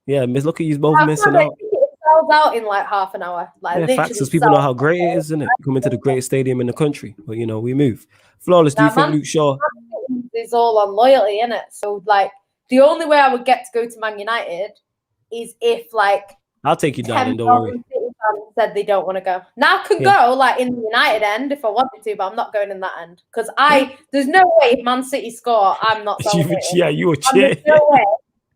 Yeah, look at you both missing out. It sells out in like half an hour. Like facts, as people know how great it is, isn't it? Coming to the greatest stadium in the country. But you know, we move. Flawless, do you think Luke Shaw is all on loyalty, innit? So like the only way I would get to go to Man United is if like I'll take you down and don't worry. Said they don't want to go. Now I could go like in the United end if I wanted to, but I'm not going in that end because there's no way if Man City score, I'm not celebrating. You would cheer. There's no way.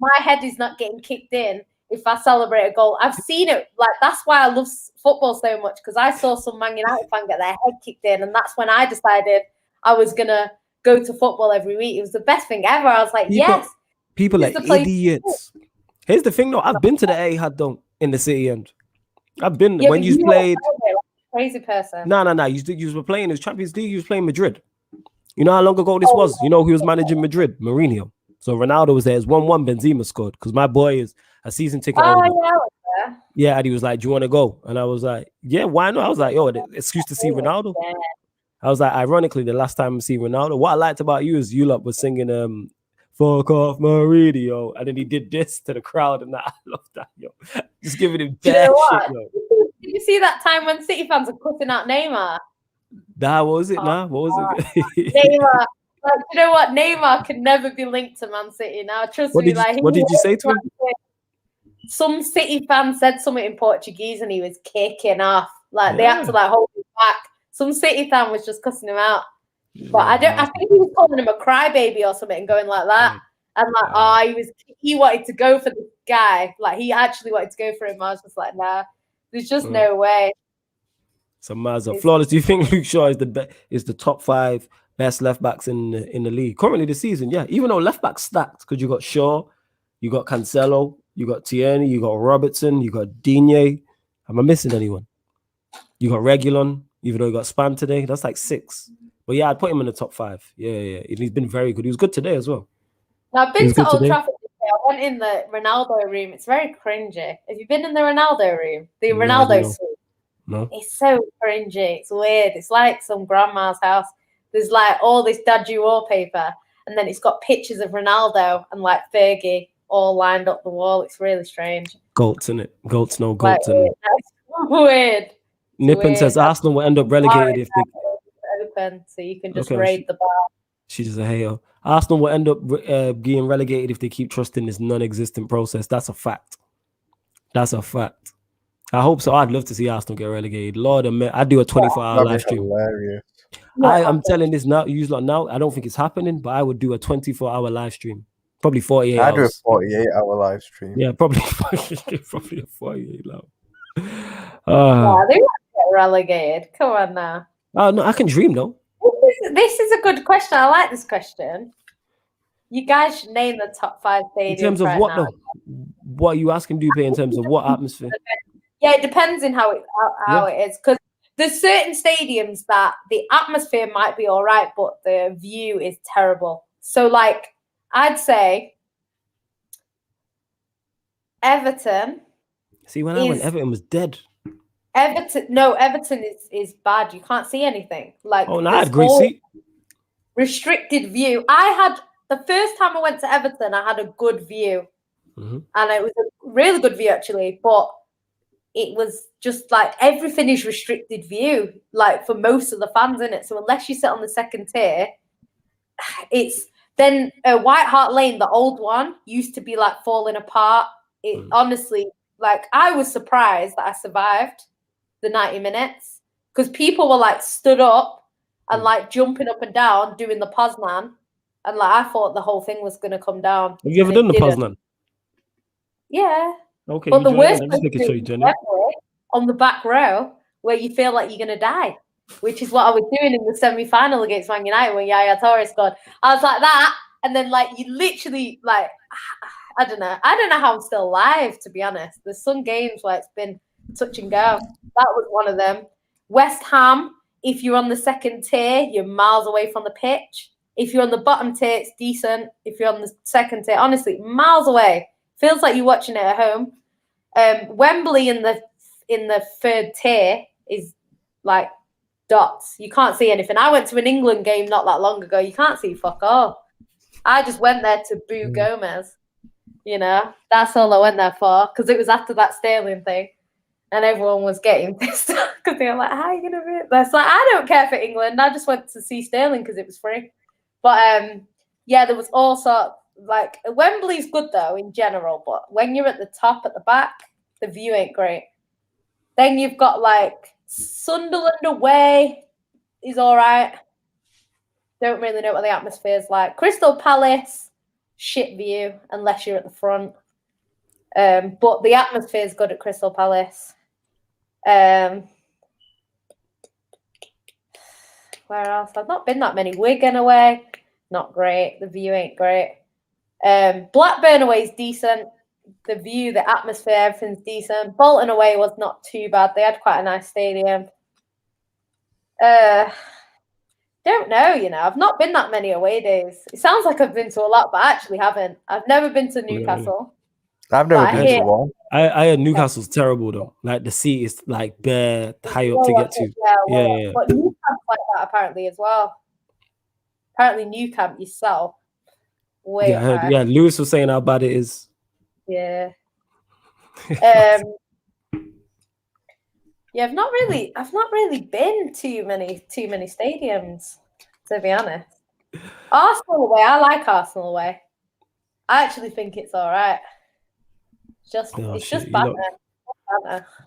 My head is not getting kicked in if I celebrate a goal. I've seen it. Like that's why I love football so much because I saw some Man United fan get their head kicked in, and that's when I decided I was gonna go to football every week. It was the best thing ever. I was like, yes. People are idiots. Here's the thing, though. I've been to the Etihad though in the City end. I've been when you played. Crazy person. No. You were playing in the Champions League. You was playing Madrid. You know how long ago this was? You know who was managing Madrid? Mourinho. So Ronaldo was there. It's 1-1. Benzema scored because my boy is a season ticket holder. Yeah, and he was like, "Do you want to go?" And I was like, "Yeah, why not?" I was like, "Yo, the excuse to see Ronaldo." I was like, ironically, the last time I see Ronaldo, what I liked about you is you lot was singing "Fuck off my radio," and then he did this to the crowd, and I love that, yo. Just giving him bad shit, yo. Did you see that time when City fans are cutting out Neymar? What was it? What was it? Neymar. Like, you know what? Neymar can never be linked to Man City now. Trust me. What did you say to him? Some City fan said something in Portuguese and he was kicking off. Like they had to like hold him back. Some City fan was just cussing him out. But I think he was calling him a crybaby or something and going like that. And like, he wanted to go for the guy. Like, he actually wanted to go for him. I was just like, nah, there's just no way. So Mazza, Flawless, do you think Luke Shaw is the top 5 best left backs in the league currently this season? Yeah, even though left back stacked, because you got Shaw, you got Cancelo, you got Tierney, you got Robertson, you got Digne. Am I missing anyone? You got Reguilon, even though he got spammed today. That's like 6. But yeah, I'd put him in the top 5. Yeah. He's been very good. He was good today as well. Now, I've been to Old Trafford today. I went in the Ronaldo room. It's very cringy. Have you been in the Ronaldo room? The Ronaldo suite? No. It's so cringy. It's weird. It's like some grandma's house. There's like all this dodgy wallpaper, and then it's got pictures of Ronaldo and like Fergie all lined up the wall. It's really strange. Goats, innit? Goats, no goats. Like, it's weird. Nippon says Arsenal will end up relegated if they open, so you can just raid the bar. She's just a hater. Arsenal will end up getting relegated if they keep trusting this non-existent process. That's a fact. That's a fact. I hope so. I'd love to see Arsenal get relegated. Lord, I'd do a 24-hour live stream. Hilarious. I'm telling this now. Use like now. I don't think it's happening, but I would do a 24-hour live stream. Probably 48 hours. I'd do a 48-hour live stream. Yeah, probably a 48 hour. Yeah, they won't get relegated. Come on now. No, I can dream though. This is a good question. I like this question. You guys should name the top 5 stadiums. In terms of right what now. though? What are you asking, Dupe, in terms of what atmosphere? Yeah, it depends on how it is. Because there's certain stadiums that the atmosphere might be all right, but the view is terrible. So, like, I'd say Everton. See, when I went, Everton was dead. Everton is bad. You can't see anything. Like, I had a great seat. Restricted view. The first time I went to Everton, I had a good view. And it was a really good view, actually. But it was just like everything is restricted view, like for most of the fans in it. So unless you sit on the second tier, it's then White Hart Lane, the old one, used to be like falling apart. It honestly, like, I was surprised that I survived the 90 minutes because people were like stood up and like jumping up and down doing the Poznan, and like I thought the whole thing was going to come down. Have you ever done the Poznan? Yeah. Okay. But the worst thing is on the back row where you feel like you're going to die, which is what I was doing in the semi-final against Man United when Yaya Toure scored. I was like that, and then like you literally like I don't know how I'm still alive, to be honest. There's some games where it's been touch and go. That was one of them. West Ham, if you're on the second tier, you're miles away from the pitch. If you're on the bottom tier, it's decent. If you're on the second tier, honestly, miles away. Feels like you're watching it at home. Wembley in the third tier is like dots. You can't see anything. I went to an England game not that long ago. You can't see fuck all. I just went there to boo Gomez. You know, that's all I went there for, because it was after that Sterling thing, and everyone was getting pissed off because they were like, "How are you gonna be?" That's like, I don't care for England. I just went to see Sterling because it was free. But yeah, there was also like Wembley's good though in general, but when you're at the top at the back, the view ain't great. Then you've got like Sunderland away is all right. Don't really know what the atmosphere is like. Crystal Palace, shit view unless you're at the front. But the atmosphere is good at Crystal Palace. Where else? I've not been that many. Wigan away, not great. The view ain't great. Blackburn away is decent. The view, the atmosphere, everything's decent. Bolton away was not too bad. They had quite a nice stadium. Don't know, you know. I've not been that many away days. It sounds like I've been to a lot, but I actually haven't. I've never been to Newcastle. I've never been to one. I heard Newcastle's terrible though. Like the seat is like bare high up to get to. Yeah. But Newcamp's like that apparently as well. Apparently Newcamp yourself. Way I heard, Lewis was saying how bad it is. Yeah. Yeah, I've not really been too many stadiums, to be honest. Arsenal away, I like Arsenal away. I actually think it's all right. It's just banter.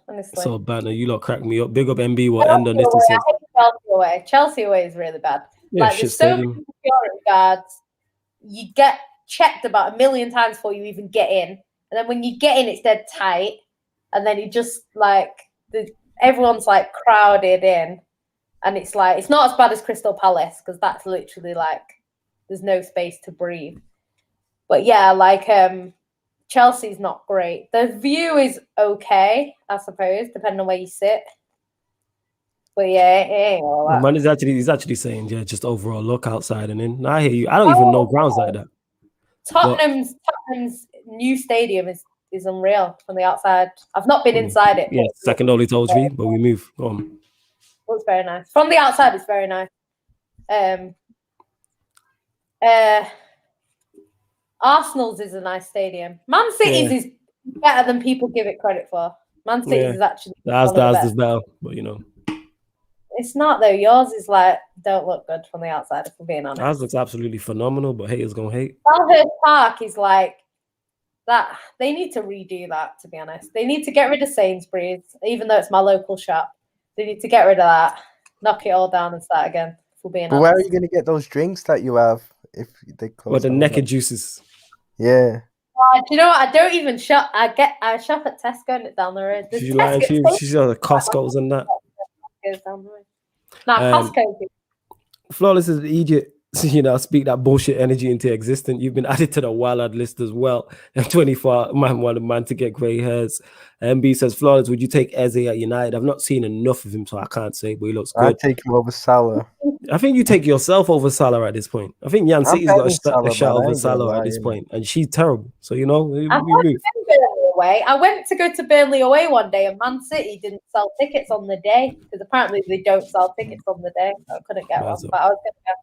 Honestly. So banter, you lot crack me up. Big up MB. What end on this? I hate Chelsea away. Chelsea away is really bad. Yeah, like, there's so many security guards. You get checked about 1,000,000 times before you even get in, and then when you get in, it's dead tight, and then you just like everyone's like crowded in, and it's like it's not as bad as Crystal Palace because that's literally like there's no space to breathe. But yeah, like Chelsea's not great. The view is okay, I suppose, depending on where you sit. But yeah, it ain't all that. Man, he's actually saying, yeah, just overall look outside and in. I hear you. I don't even know grounds like that. Tottenham's new stadium is unreal from the outside. I've not been inside it. Yeah, second only to O3, but we move. Go on. Looks very nice. From the outside, it's very nice. Arsenal's is a nice stadium. Man City's is better than people give it credit for. Man City's is actually that's better, but you know. It's not though. Yours is like don't look good from the outside, if we're being honest. Ours looks absolutely phenomenal, but haters gonna hate. Selhurst Park is like that. They need to redo that, to be honest. They need to get rid of Sainsbury's, even though it's my local shop. They need to get rid of that, knock it all down and start again, if we're being honest. Where are you gonna get those drinks that you have if they close? Well, the naked juices. Yeah. Do you know what? I don't even shop. I shop at Tesco and it's down the road. She's lying. She's got the Costco's and that. Nah, Costco. Flawless is Egypt. You know, speak that bullshit energy into existence. You've been added to the wild list as well. And 24 man to get grey hairs. MB says, Flawless, would you take Eze at United? I've not seen enough of him, so I can't say, but he looks good. I'd take him over Salah. I think you take yourself over Salah at this point. I think Jan City's got a shot over Salah at this point, and she's terrible. So, you know, we move. I went to go to Burnley away one day, and Man City didn't sell tickets on the day because apparently they don't sell tickets on the day. So I couldn't get one, but I was going to go.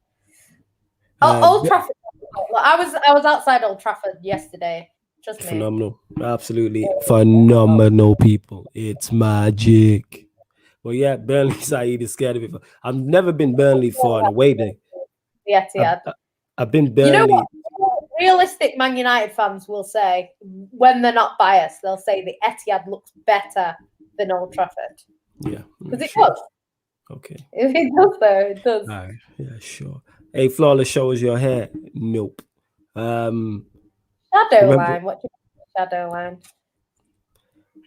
Old Trafford. I was outside Old Trafford yesterday. Trust me. Phenomenal, absolutely phenomenal, people. It's magic. Well, yeah, Burnley Saeed is scared of it. I've never been Burnley for an away day. Yeah, I've been Burnley. You know what? Realistic Man United fans will say, when they're not biased, they'll say the Etihad looks better than Old Trafford. Yeah, because it does. Okay. It does, though. It does. All right. Yeah, sure. Hey, Flawless, show us your hair. Nope. Shadow line. What do you mean, shadow line?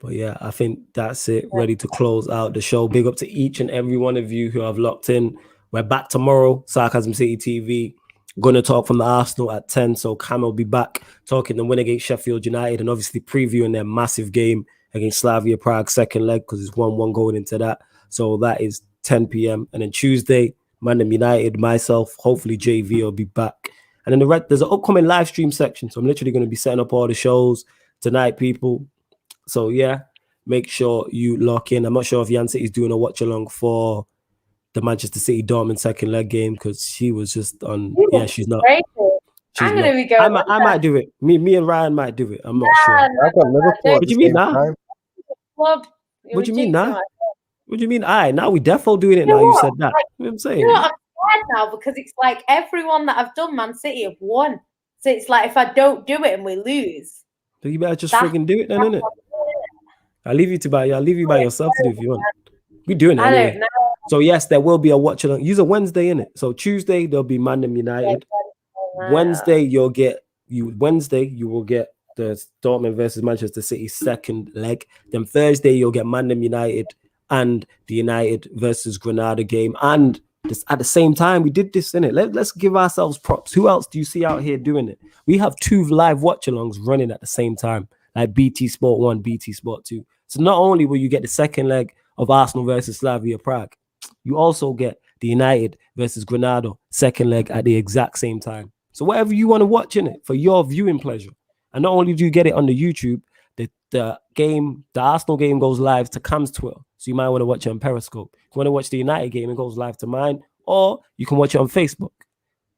But yeah, I think that's it. Ready to close out the show. Big up to each and every one of you who have locked in. We're back tomorrow, Sarcasm City TV. Going to talk from the Arsenal at 10. So Cam will be back talking the win against Sheffield United and obviously previewing their massive game against Slavia Prague second leg because it's 1-1 going into that. So that is 10 p.m. And then Tuesday, Man United, myself, hopefully JV will be back. And then there's an upcoming live stream section. So I'm literally going to be setting up all the shows tonight, people. So yeah, make sure you lock in. I'm not sure if Jan City is doing a watch along for the Manchester City Dortmund second leg game because she was just on. Yeah, she's not. I'm gonna be going. I might do it. Me and Ryan might do it. I'm not sure. I got Liverpool. What do you mean now? What do you mean now? What do you mean? Now we defo doing it now. You said that. You know what I'm saying? You know what? I'm scared now because it's like everyone that I've done Man City have won. So it's like if I don't do it and we lose, so you better just freaking do it then, innit? I'll leave you by yourself to do if you want. We're doing it anyway. I don't know. So yes, there will be a watch along. Use a Wednesday, innit? So Tuesday there'll be Man United. Wednesday you will get the Dortmund versus Manchester City second leg. Then Thursday you'll get Man United and the United versus Granada game. And this, at the same time, we did this, innit? Let's give ourselves props. Who else do you see out here doing it? We have 2 live watch-alongs running at the same time, like BT Sport 1, BT Sport 2. So not only will you get the second leg of Arsenal versus Slavia Prague, you also get the United versus Granada second leg at the exact same time. So whatever you want to watch in it for your viewing pleasure. And not only do you get it on the YouTube, the Arsenal game goes live to Cam's Twitter. So you might want to watch it on Periscope. If you want to watch the United game, it goes live to mine. Or you can watch it on Facebook.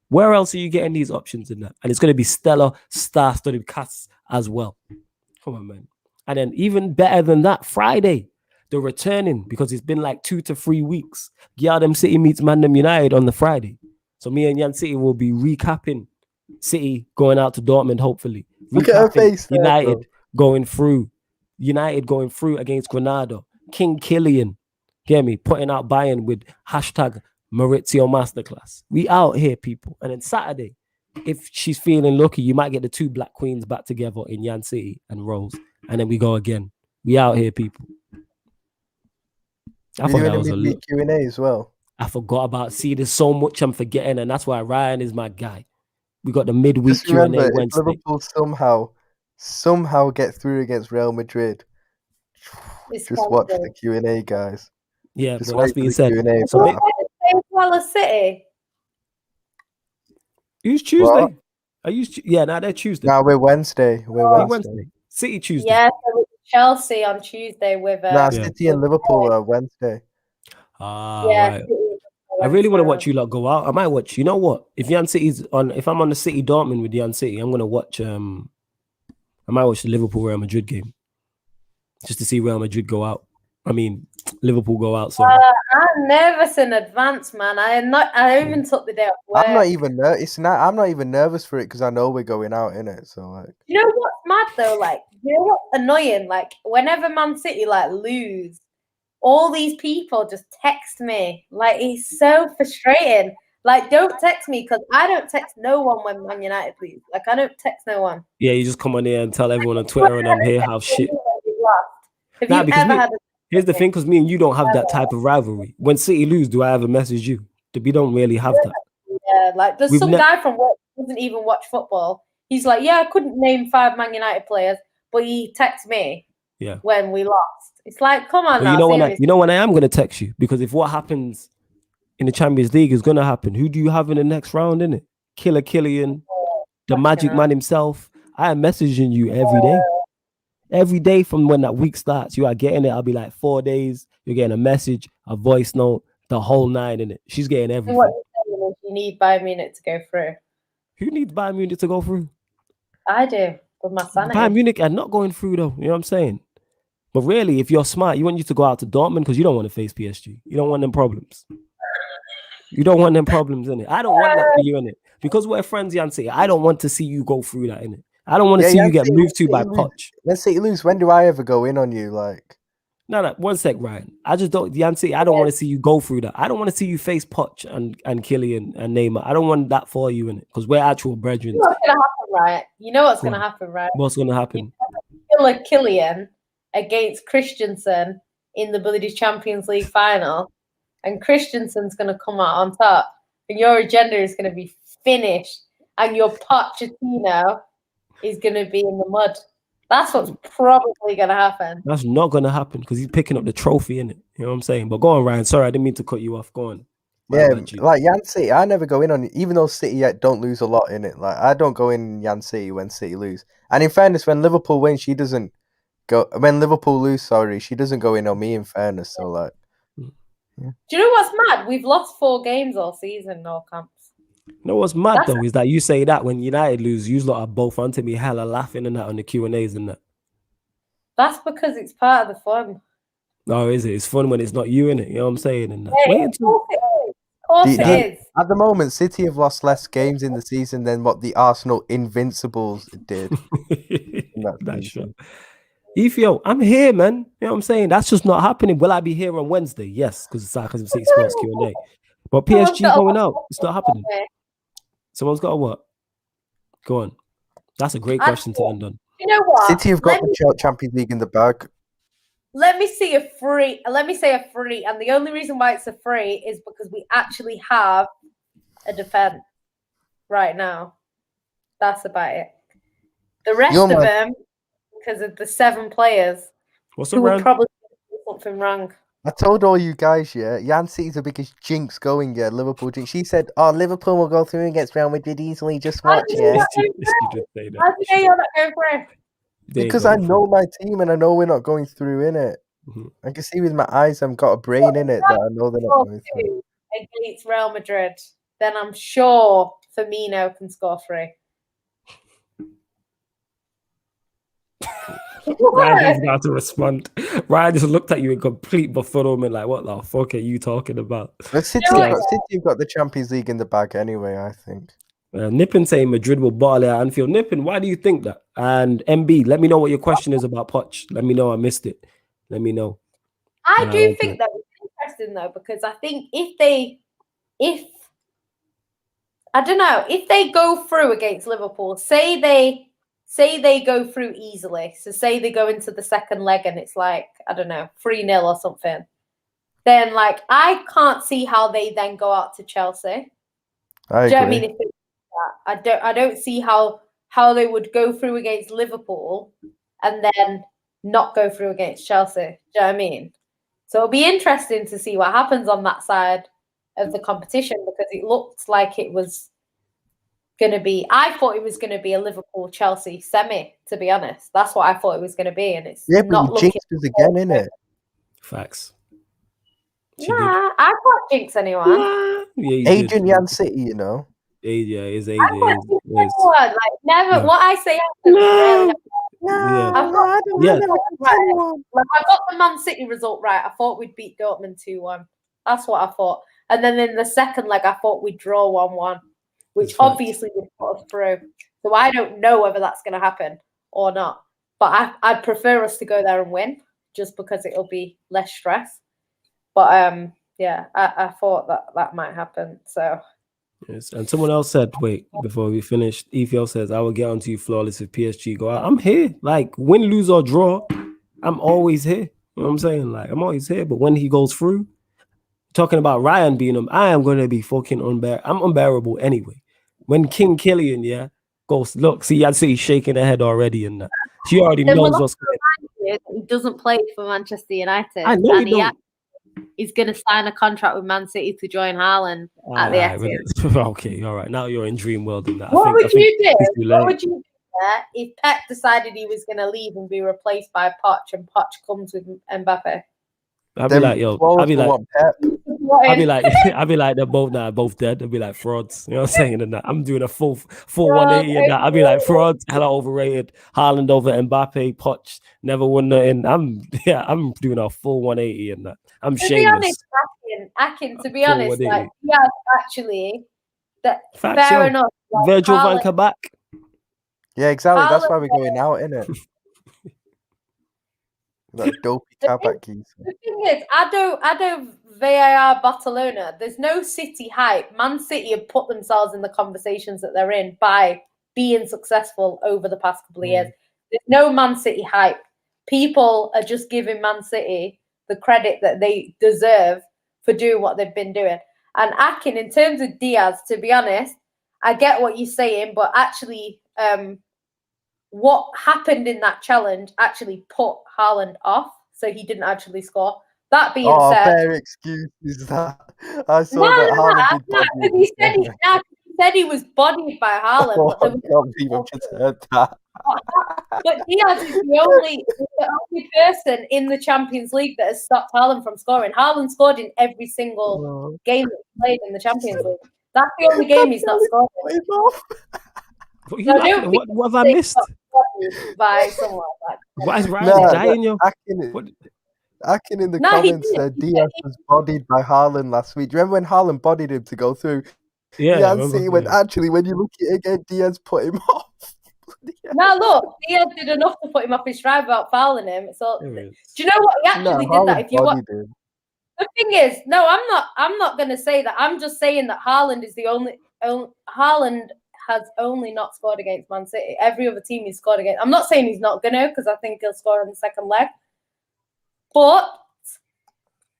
Where else are you getting these options in that? And it's going to be stellar, star-studded casts as well. Come on, man. And then even better than that, Friday, they're returning because it's been like 2 to 3 weeks. Gyardem City meets Mandem United on the Friday. So me and Jan City will be recapping City going out to Dortmund, hopefully. Look at her face. United going through against Granada. King Killian, hear me, putting out Bayern with hashtag Maurizio Masterclass. We out here, people. And then Saturday, if she's feeling lucky, you might get the 2 Black Queens back together in Yan City and Rose. And then we go again. We out here, people. I You thought doing that a was a midweek Q&A as well? I forgot about. See, there's so much I'm forgetting, and that's why Ryan is my guy. We got the midweek Just remember, Q&A if Wednesday. Liverpool somehow get through against Real Madrid, just watch the Q&A, guys. Yeah, Just but that's wait for being the said. Q&A. So as well as City. use Tuesday. What? I use they're Tuesday. Now we're Wednesday. We're We Wednesday. Wednesday. City Tuesday. Yeah, so with Chelsea on Tuesday with Nah, Yeah. City and Liverpool are Wednesday. Right. I really want to watch you lot go out. I might watch. You know what? If Yan City's on, if I'm on the City Dortmund with Yan City, I'm gonna watch. I might watch the Liverpool Real Madrid game, just to see Real Madrid go out. I mean, Liverpool go out. So I'm nervous in advance, man. I even took the day off work. I'm not even I'm not even nervous for it because I know we're going out in it. So like, you know what's mad though? Like, you know what's annoying? Like, whenever Man City like lose, all these people just text me. Like, it's so frustrating. Like, don't text me because I don't text no one when Man United lose. Like, I don't text no one. yeah, you just come on here and tell everyone on Twitter and I'm here how shit. Have you ever had? Here's the thing, because me and you don't have that type of rivalry. When City lose, do I ever message you? We don't really have that. Yeah, like there's some guy from work who doesn't even watch football. He's like, yeah, I couldn't name 5 Man United players, but he texted me. Yeah. When we lost, it's like, come on. But now, you know when I am gonna text you, because if what happens in the Champions League is gonna happen, who do you have in the next round? In it, Killer Killian, the Magic Man himself. I am messaging you every day. Every day from when that week starts, you are getting it. I'll be like 4 days. You're getting a message, a voice note, the whole 9 in it. She's getting everything. What you need Bayern Munich to go through? Who needs Bayern Munich to go through? I do, with my sanity. Bayern Munich are not going through though. You know what I'm saying? But really, if you're smart, you want you to go out to Dortmund because you don't want to face PSG. You don't want them problems. You don't want them problems in it. I don't want that for you in it. Because we're friends, Yancy. I don't want to see you go through that in it. I don't want to see you get moved to by Poch. Let's say you lose. When do I ever go in on you? Like, no, 1 sec, Ryan. I just don't, Yancy. I don't want to see you go through that. I don't want to see you face Poch and Killian and Neymar. I don't want that for you in it because we're actual brethren. You know what's gonna happen, right? You know what's gonna happen, right? What's gonna happen? Killer Killian against Christensen in the bloody Champions League final, and Christensen's gonna come out on top, and your agenda is gonna be finished, and your Pochettino is going to be in the mud. That's what's probably going to happen. That's not going to happen because he's picking up the trophy in it. You know what I'm saying? But go on, Ryan. Sorry, I didn't mean to cut you off. Go on. Like Yan City, I never go in on it, even though City don't lose a lot in it. Like, I don't go in Yan City when City lose. And in fairness, when Liverpool win, she doesn't go. When Liverpool lose, she doesn't go in on me. In fairness, so like, yeah. Do you know what's mad? We've lost 4 games all season, no camps. You know what's mad though is that you say that when United lose, you lot are both onto me hella laughing and that on the Q&As and that. That's because it's part of the fun. No, is it? It's fun when it's not you in it. You know what I'm saying? And that. Yeah, of course it is. At the moment, City have lost less games in the season than what the Arsenal Invincibles did. That's true. Ifyo, I'm here, man. You know what I'm saying? That's just not happening. Will I be here on Wednesday? Yes, because it's Sarcasm City Sports Q&A. But PSG going out, it's not happening. Someone's got a what? Go on. That's a great question to end on. You know what? City have got the Champions League in the bag. Let me say a free, and the only reason why it's a free is because we actually have a defense right now. That's about it. The rest of them, because of the 7 players, who would probably do something wrong. I told all you guys, Yan City's the biggest jinx going, Liverpool jinx. She said, Liverpool will go through against Real Madrid easily, just watch, How do you know you're not going through? Because I know my team and I know we're not going through in it. Mm-hmm. I can see with my eyes I've got a brain in it that I know they're not going through. Against Real Madrid, then I'm sure Firmino can score 3. Ryan doesn't have to respond. Ryan just looked at you in complete befuddlement, like, what the fuck are you talking about? But City have got the Champions League in the bag anyway, I think. Nippin saying Madrid will bottle it at Anfield. Nippin, why do you think that? And MB, let me know what your question is about Poch. Let me know. I missed it. Let me know. I do think that was interesting, though, because I think if they if I don't know if they go through against Liverpool, say they go through easily. So say they go into the second leg and it's like, I don't know, 3-0 or something. Then like I can't see how they then go out to Chelsea. I agree. Do you know what I mean? If they do that, I don't see how they would go through against Liverpool and then not go through against Chelsea. Do you know what I mean? So it'll be interesting to see what happens on that side of the competition, because it looked like it was going to be, I thought it was going to be a Liverpool-Chelsea semi, to be honest. That's what I thought it was going to be, and it's not looking... jinxed us again, innit? Facts. Nah, I can't jinx anyone. Nah. Yeah, Adrian Yan City, you know? Yeah, is I can't jinx anyone. Like, never, No. what I say happens. Really happens. Yeah. I've got, Yeah. like, I got the Man City result right. I thought we'd beat Dortmund 2-1. That's what I thought. And then in the second leg, I thought we'd draw 1-1, which obviously would put us through. So I don't know whether that's going to happen or not. But I'd prefer us to go there and win, just because it'll be less stress. But yeah, I thought that might happen. So. Yes. And someone else said, wait, before we finish, Ethiel says, I will get onto you flawless if PSG go out. I'm here. Like, win, lose, or draw, I'm always here. You know what I'm saying? Like, I'm always here. But when he goes through, talking about Ryan being him, I am going to be fucking unbearable. I'm unbearable anyway. When King Killian, yeah, goes, look, see, I see he's shaking her head already, and she already knows what's going on. He doesn't play for Manchester United. I know he don't. He's going to sign a contract with Man City to join Haaland at the Etihad. Okay, all right. Now you're in dream world in that. What would you do? What would you do if Pep decided he was going to leave and be replaced by Poch, and Poch comes with Mbappe? I'd be like, yo, I'd be like, they're both dead. I'd be like frauds. You know what I'm saying? And I'm doing a full 180 and that. I'd be like frauds, hella overrated. Haaland over Mbappe, Poch, never won nothing. I'm doing a full 180 and that. I'm shameless. To be honest, Akin, to be honest, like, yeah, actually, fair enough. Like, Virgil van Kabak. Yeah, exactly. That's why we're going out, innit? That dopey Kabak keys. The thing is, I don't VAR Barcelona. There's no City hype. Man City have put themselves in the conversations that they're in by being successful over the past couple of years. There's no Man City hype. People are just giving Man City the credit that they deserve for doing what they've been doing. And Akin, in terms of Diaz, to be honest, I get what you're saying, but actually, what happened in that challenge actually put Haaland off, so he didn't actually score. That being said, fair excuse is that. I saw that Haaland he said he was bodied by Haaland. Oh, I can't believe I've just heard that. But Diaz is the only person in the Champions League that has stopped Haaland from scoring. Haaland scored in every single game that he played in the Champions League. That's the only game he's not scored in. What have I missed? By someone like that. Why is Ryan dying, yo? Akin in the comments said Diaz was bodied by Haaland last week. Do you remember when Haaland bodied him to go through? Yeah, actually, when you look at it again, Diaz put him off. Now look, Diaz did enough to put him off his stride without fouling him. So do you know what? He actually did that. If you watch, the thing is, no, I'm not going to say that. I'm just saying that Haaland is the only Haaland has only not scored against Man City. Every other team he's scored against. I'm not saying he's not gonna, because I think he'll score in the second leg. But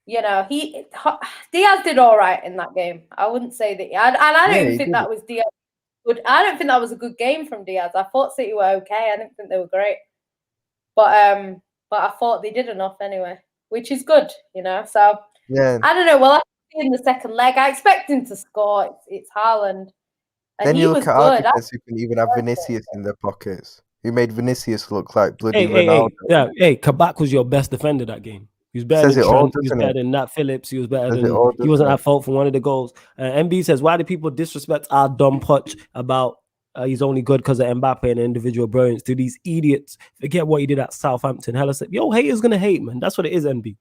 you know, Diaz did all right in that game. I wouldn't say that. I don't even think that was Diaz. I don't think that was a good game from Diaz. I thought City were okay. I didn't think they were great. But I thought they did enough anyway, which is good, you know. So yeah, I don't know. Well, in the second leg, I expect him to score. It's Haaland. And then you look at arguments who can even have Vinicius in their pockets. Who made Vinicius look like bloody Ronaldo. Kabak was your best defender that game. He was better than Trent. He was better than Nat Phillips. He was better than. He wasn't at fault for one of the goals. MB says, "Why do people disrespect our dumb Poch about he's only good because of Mbappe and individual brilliance? Do these idiots forget what he did at Southampton?" Hella said, "Yo, haters gonna hate, man. That's what it is, MB.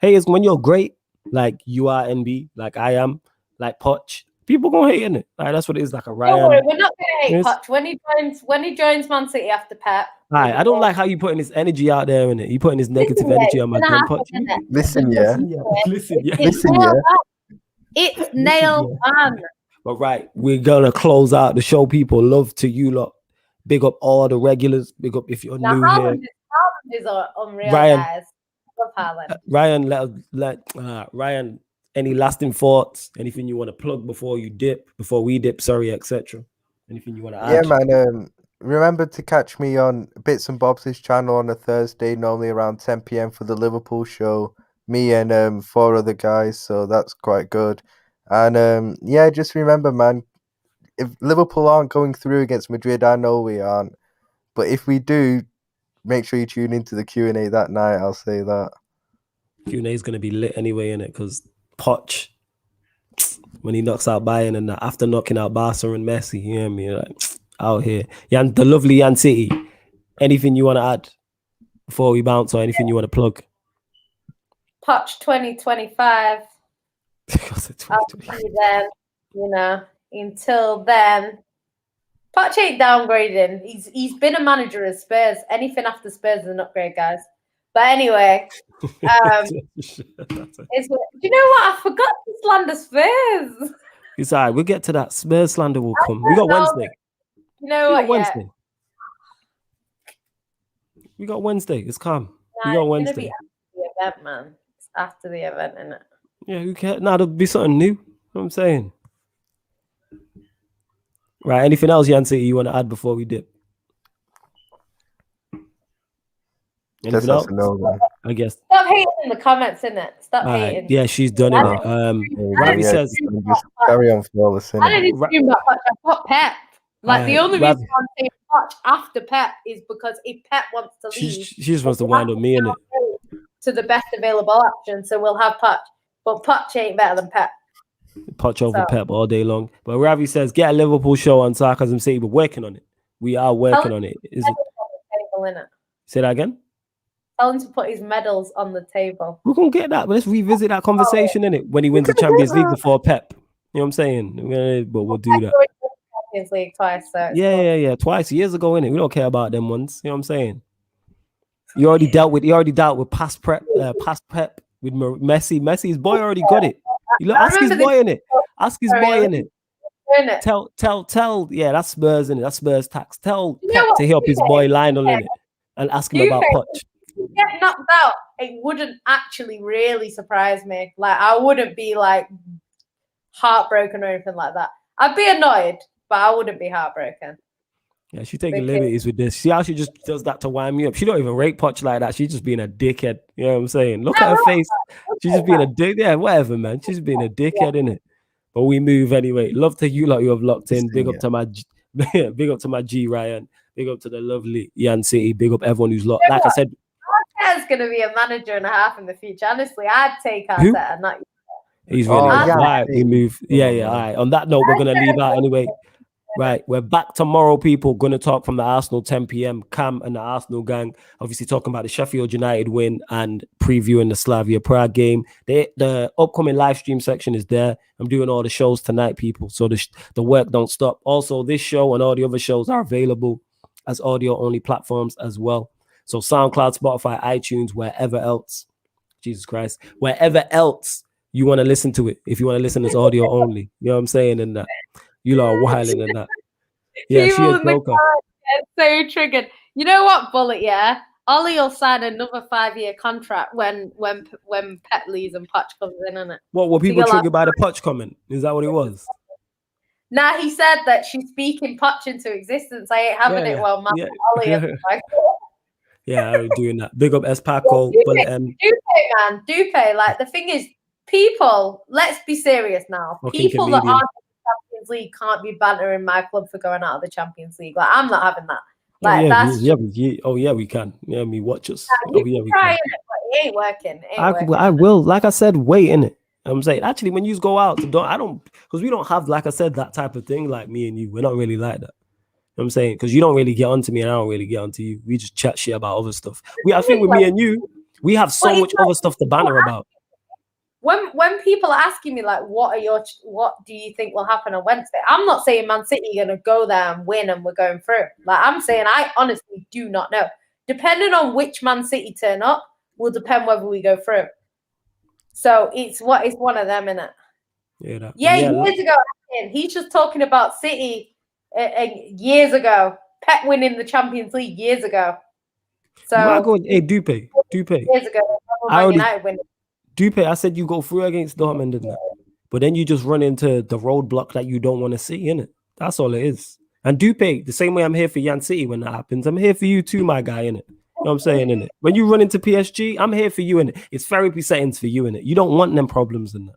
Haters, when you're great, like you are, MB, like I am, like Poch." People gonna hate, innit? Like, that's what it is, like a Ryan. Don't worry, we're not gonna hate Poch when he joins Man City after Pep. Right, I don't like how you putting this energy out there, innit? You putting this negative energy on my Poch. Listen, yeah. It's nailed on. But right, we're gonna close out the show, people. Love to you lot. Big up all the regulars. Big up if you're Now, new Haaland here. is unreal, Ryan, guys. Love Haaland. Ryan, any lasting thoughts? Anything you want to plug before we dip, etc. Anything you want to add? Yeah, man. Remember to catch me on Bits and Bobs' channel on a Thursday, normally around 10 p.m. for the Liverpool show. Me and 4 other guys, so that's quite good. And yeah, just remember, man, if Liverpool aren't going through against Madrid, I know we aren't. But if we do, make sure you tune into the Q&A that night. I'll say that. Q&A is going to be lit anyway, innit? Because Poch, when he knocks out Bayern and after knocking out Barca and Messi, you know what I mean? Like, out here. The lovely Yan City. Anything you want to add before we bounce, or anything you want to plug? Poch 2025. I'll see you then. You know, until then, Poch ain't downgrading. He's been a manager at Spurs. Anything after Spurs is an upgrade, guys. But anyway, do you know what? I forgot to slander Spurs. It's all right. We'll get to that. Spurs slander will come. We got Wednesday. You know what? Wednesday. We got Wednesday. It's calm. We got Wednesday. It's after the event, man. It's after the event, isn't it? Yeah, who cares? Nah, there'll be something new. You know what I'm saying? Right. Anything else, Yancy, you want to add before we dip? Anything else? I guess. Stop hating in the comments, innit? Stop hating. Yeah, she's done it. Ravi says. Just carry on, flawless. I didn't assume that Poch. I got Pep. Like the only reason I'm saying Poch after Pep is because if Pep wants to leave, she just wants to wind up me in it. To the best available option, so we'll have Poch. But Poch ain't better than Pep. Poch over Pep all day long. But Ravi says, get a Liverpool show on Sarcasm City. We're working on it. We are working on it. Is it? Say that again? Tell him to put his medals on the table. We're going to get that, but let's revisit that conversation, innit? When he wins the Champions League before Pep. You know what I'm saying? But we'll do that. Champions League twice, so yeah. Twice, years ago, innit? We don't care about them ones. You know what I'm saying? You already dealt with past Pep with Messi. Messi's boy already got it. Ask his boy in it. Ask his boy in it. Tell. Yeah, that's Spurs in it. That's Spurs tax. Tell Pep to help his boy Lionel in it and ask him about Poch. Get knocked out, it wouldn't actually really surprise me. Like, I wouldn't be like heartbroken or anything like that. I'd be annoyed, but I wouldn't be heartbroken. Yeah, she's taking liberties with this. See how she just does that to wind me up. She don't even rate Poch like that. She's just being a dickhead. You know what I'm saying? Look at her face. She's just being a dick. Yeah, whatever, man. She's being a dickhead, innit? But we move anyway. Love to you lot who have locked in. Big up to my G Ryan. Big up to the lovely Yan City. Big up everyone who's locked. Like I said, Arteta's going to be a manager and a half in the future. Honestly, I'd take Arteta, not you. He's really right. We move. Yeah. All right. On that note, we're gonna leave out anyway. Right, we're back tomorrow, people. Going to talk from the Arsenal 10 p.m. Cam and the Arsenal gang, obviously talking about the Sheffield United win and previewing the Slavia Prague game. The upcoming live stream section is there. I'm doing all the shows tonight, people, so the work don't stop. Also, this show and all the other shows are available as audio-only platforms as well. So SoundCloud, Spotify, iTunes, wherever else. Jesus Christ. Wherever else you want to listen to it. If you want to listen as audio only. You know what I'm saying? And that. You lot are wilding in that. Yeah, she is broker. So triggered. You know what, Bullet? Yeah, Ollie will sign another 5-year contract when Pep leaves and Poch comes in, isn't it? What were people triggered by the Poch comment? Is that what it was? Nah, he said that she's speaking Poch into existence. I ain't having it well, man. Ollie yeah, I'm doing that. Big up S Paco. Dupe, man. Dupe. Like, the thing is, people, let's be serious now. People that aren't Champions League can't be bantering my club for going out of the Champions League. Like, I'm not having that. Like, we can. Yeah, me watch us. We can. It ain't working. I will. Like I said, wait in it. I'm saying actually, when you go out, because we don't have, like I said, that type of thing. Like me and you, we're not really like that. You know what I'm saying, because you don't really get onto me and I don't really get onto you. We just chat shit about other stuff. I think with me and you, we have so much other stuff to banter about. When people are asking me like, what do you think will happen on Wednesday? I'm not saying Man City are gonna go there and win and we're going through. Like, I'm saying I honestly do not know. Depending on which Man City turn up will depend whether we go through. So it's one of them, innit? Yeah, years ago. He's just talking about City years ago. Pep winning the Champions League years ago. So hey, Dupe. Years ago, Dupe, I said you go through against Dortmund, didn't I? But then you just run into the roadblock that you don't want to see, innit? That's all it is. And Dupe, the same way I'm here for Yan City when that happens, I'm here for you too, my guy, innit? You know what I'm saying, innit? When you run into PSG, I'm here for you, innit? It's therapy settings for you, innit? You don't want them problems, innit?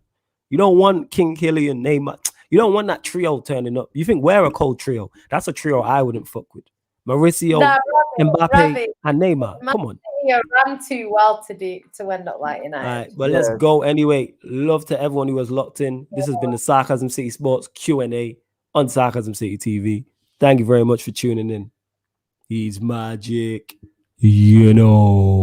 You don't want King Killian, Neymar. You don't want that trio turning up. You think we're a cold trio? That's a trio I wouldn't fuck with. Mauricio, Mbappe, and Neymar. Come on. Ran too well to end up like United. All right, but let's go anyway. Love to everyone who has locked in. This has been the Sarcasm City Sports Q&A on Sarcasm City TV. Thank you very much for tuning in. He's magic, you know.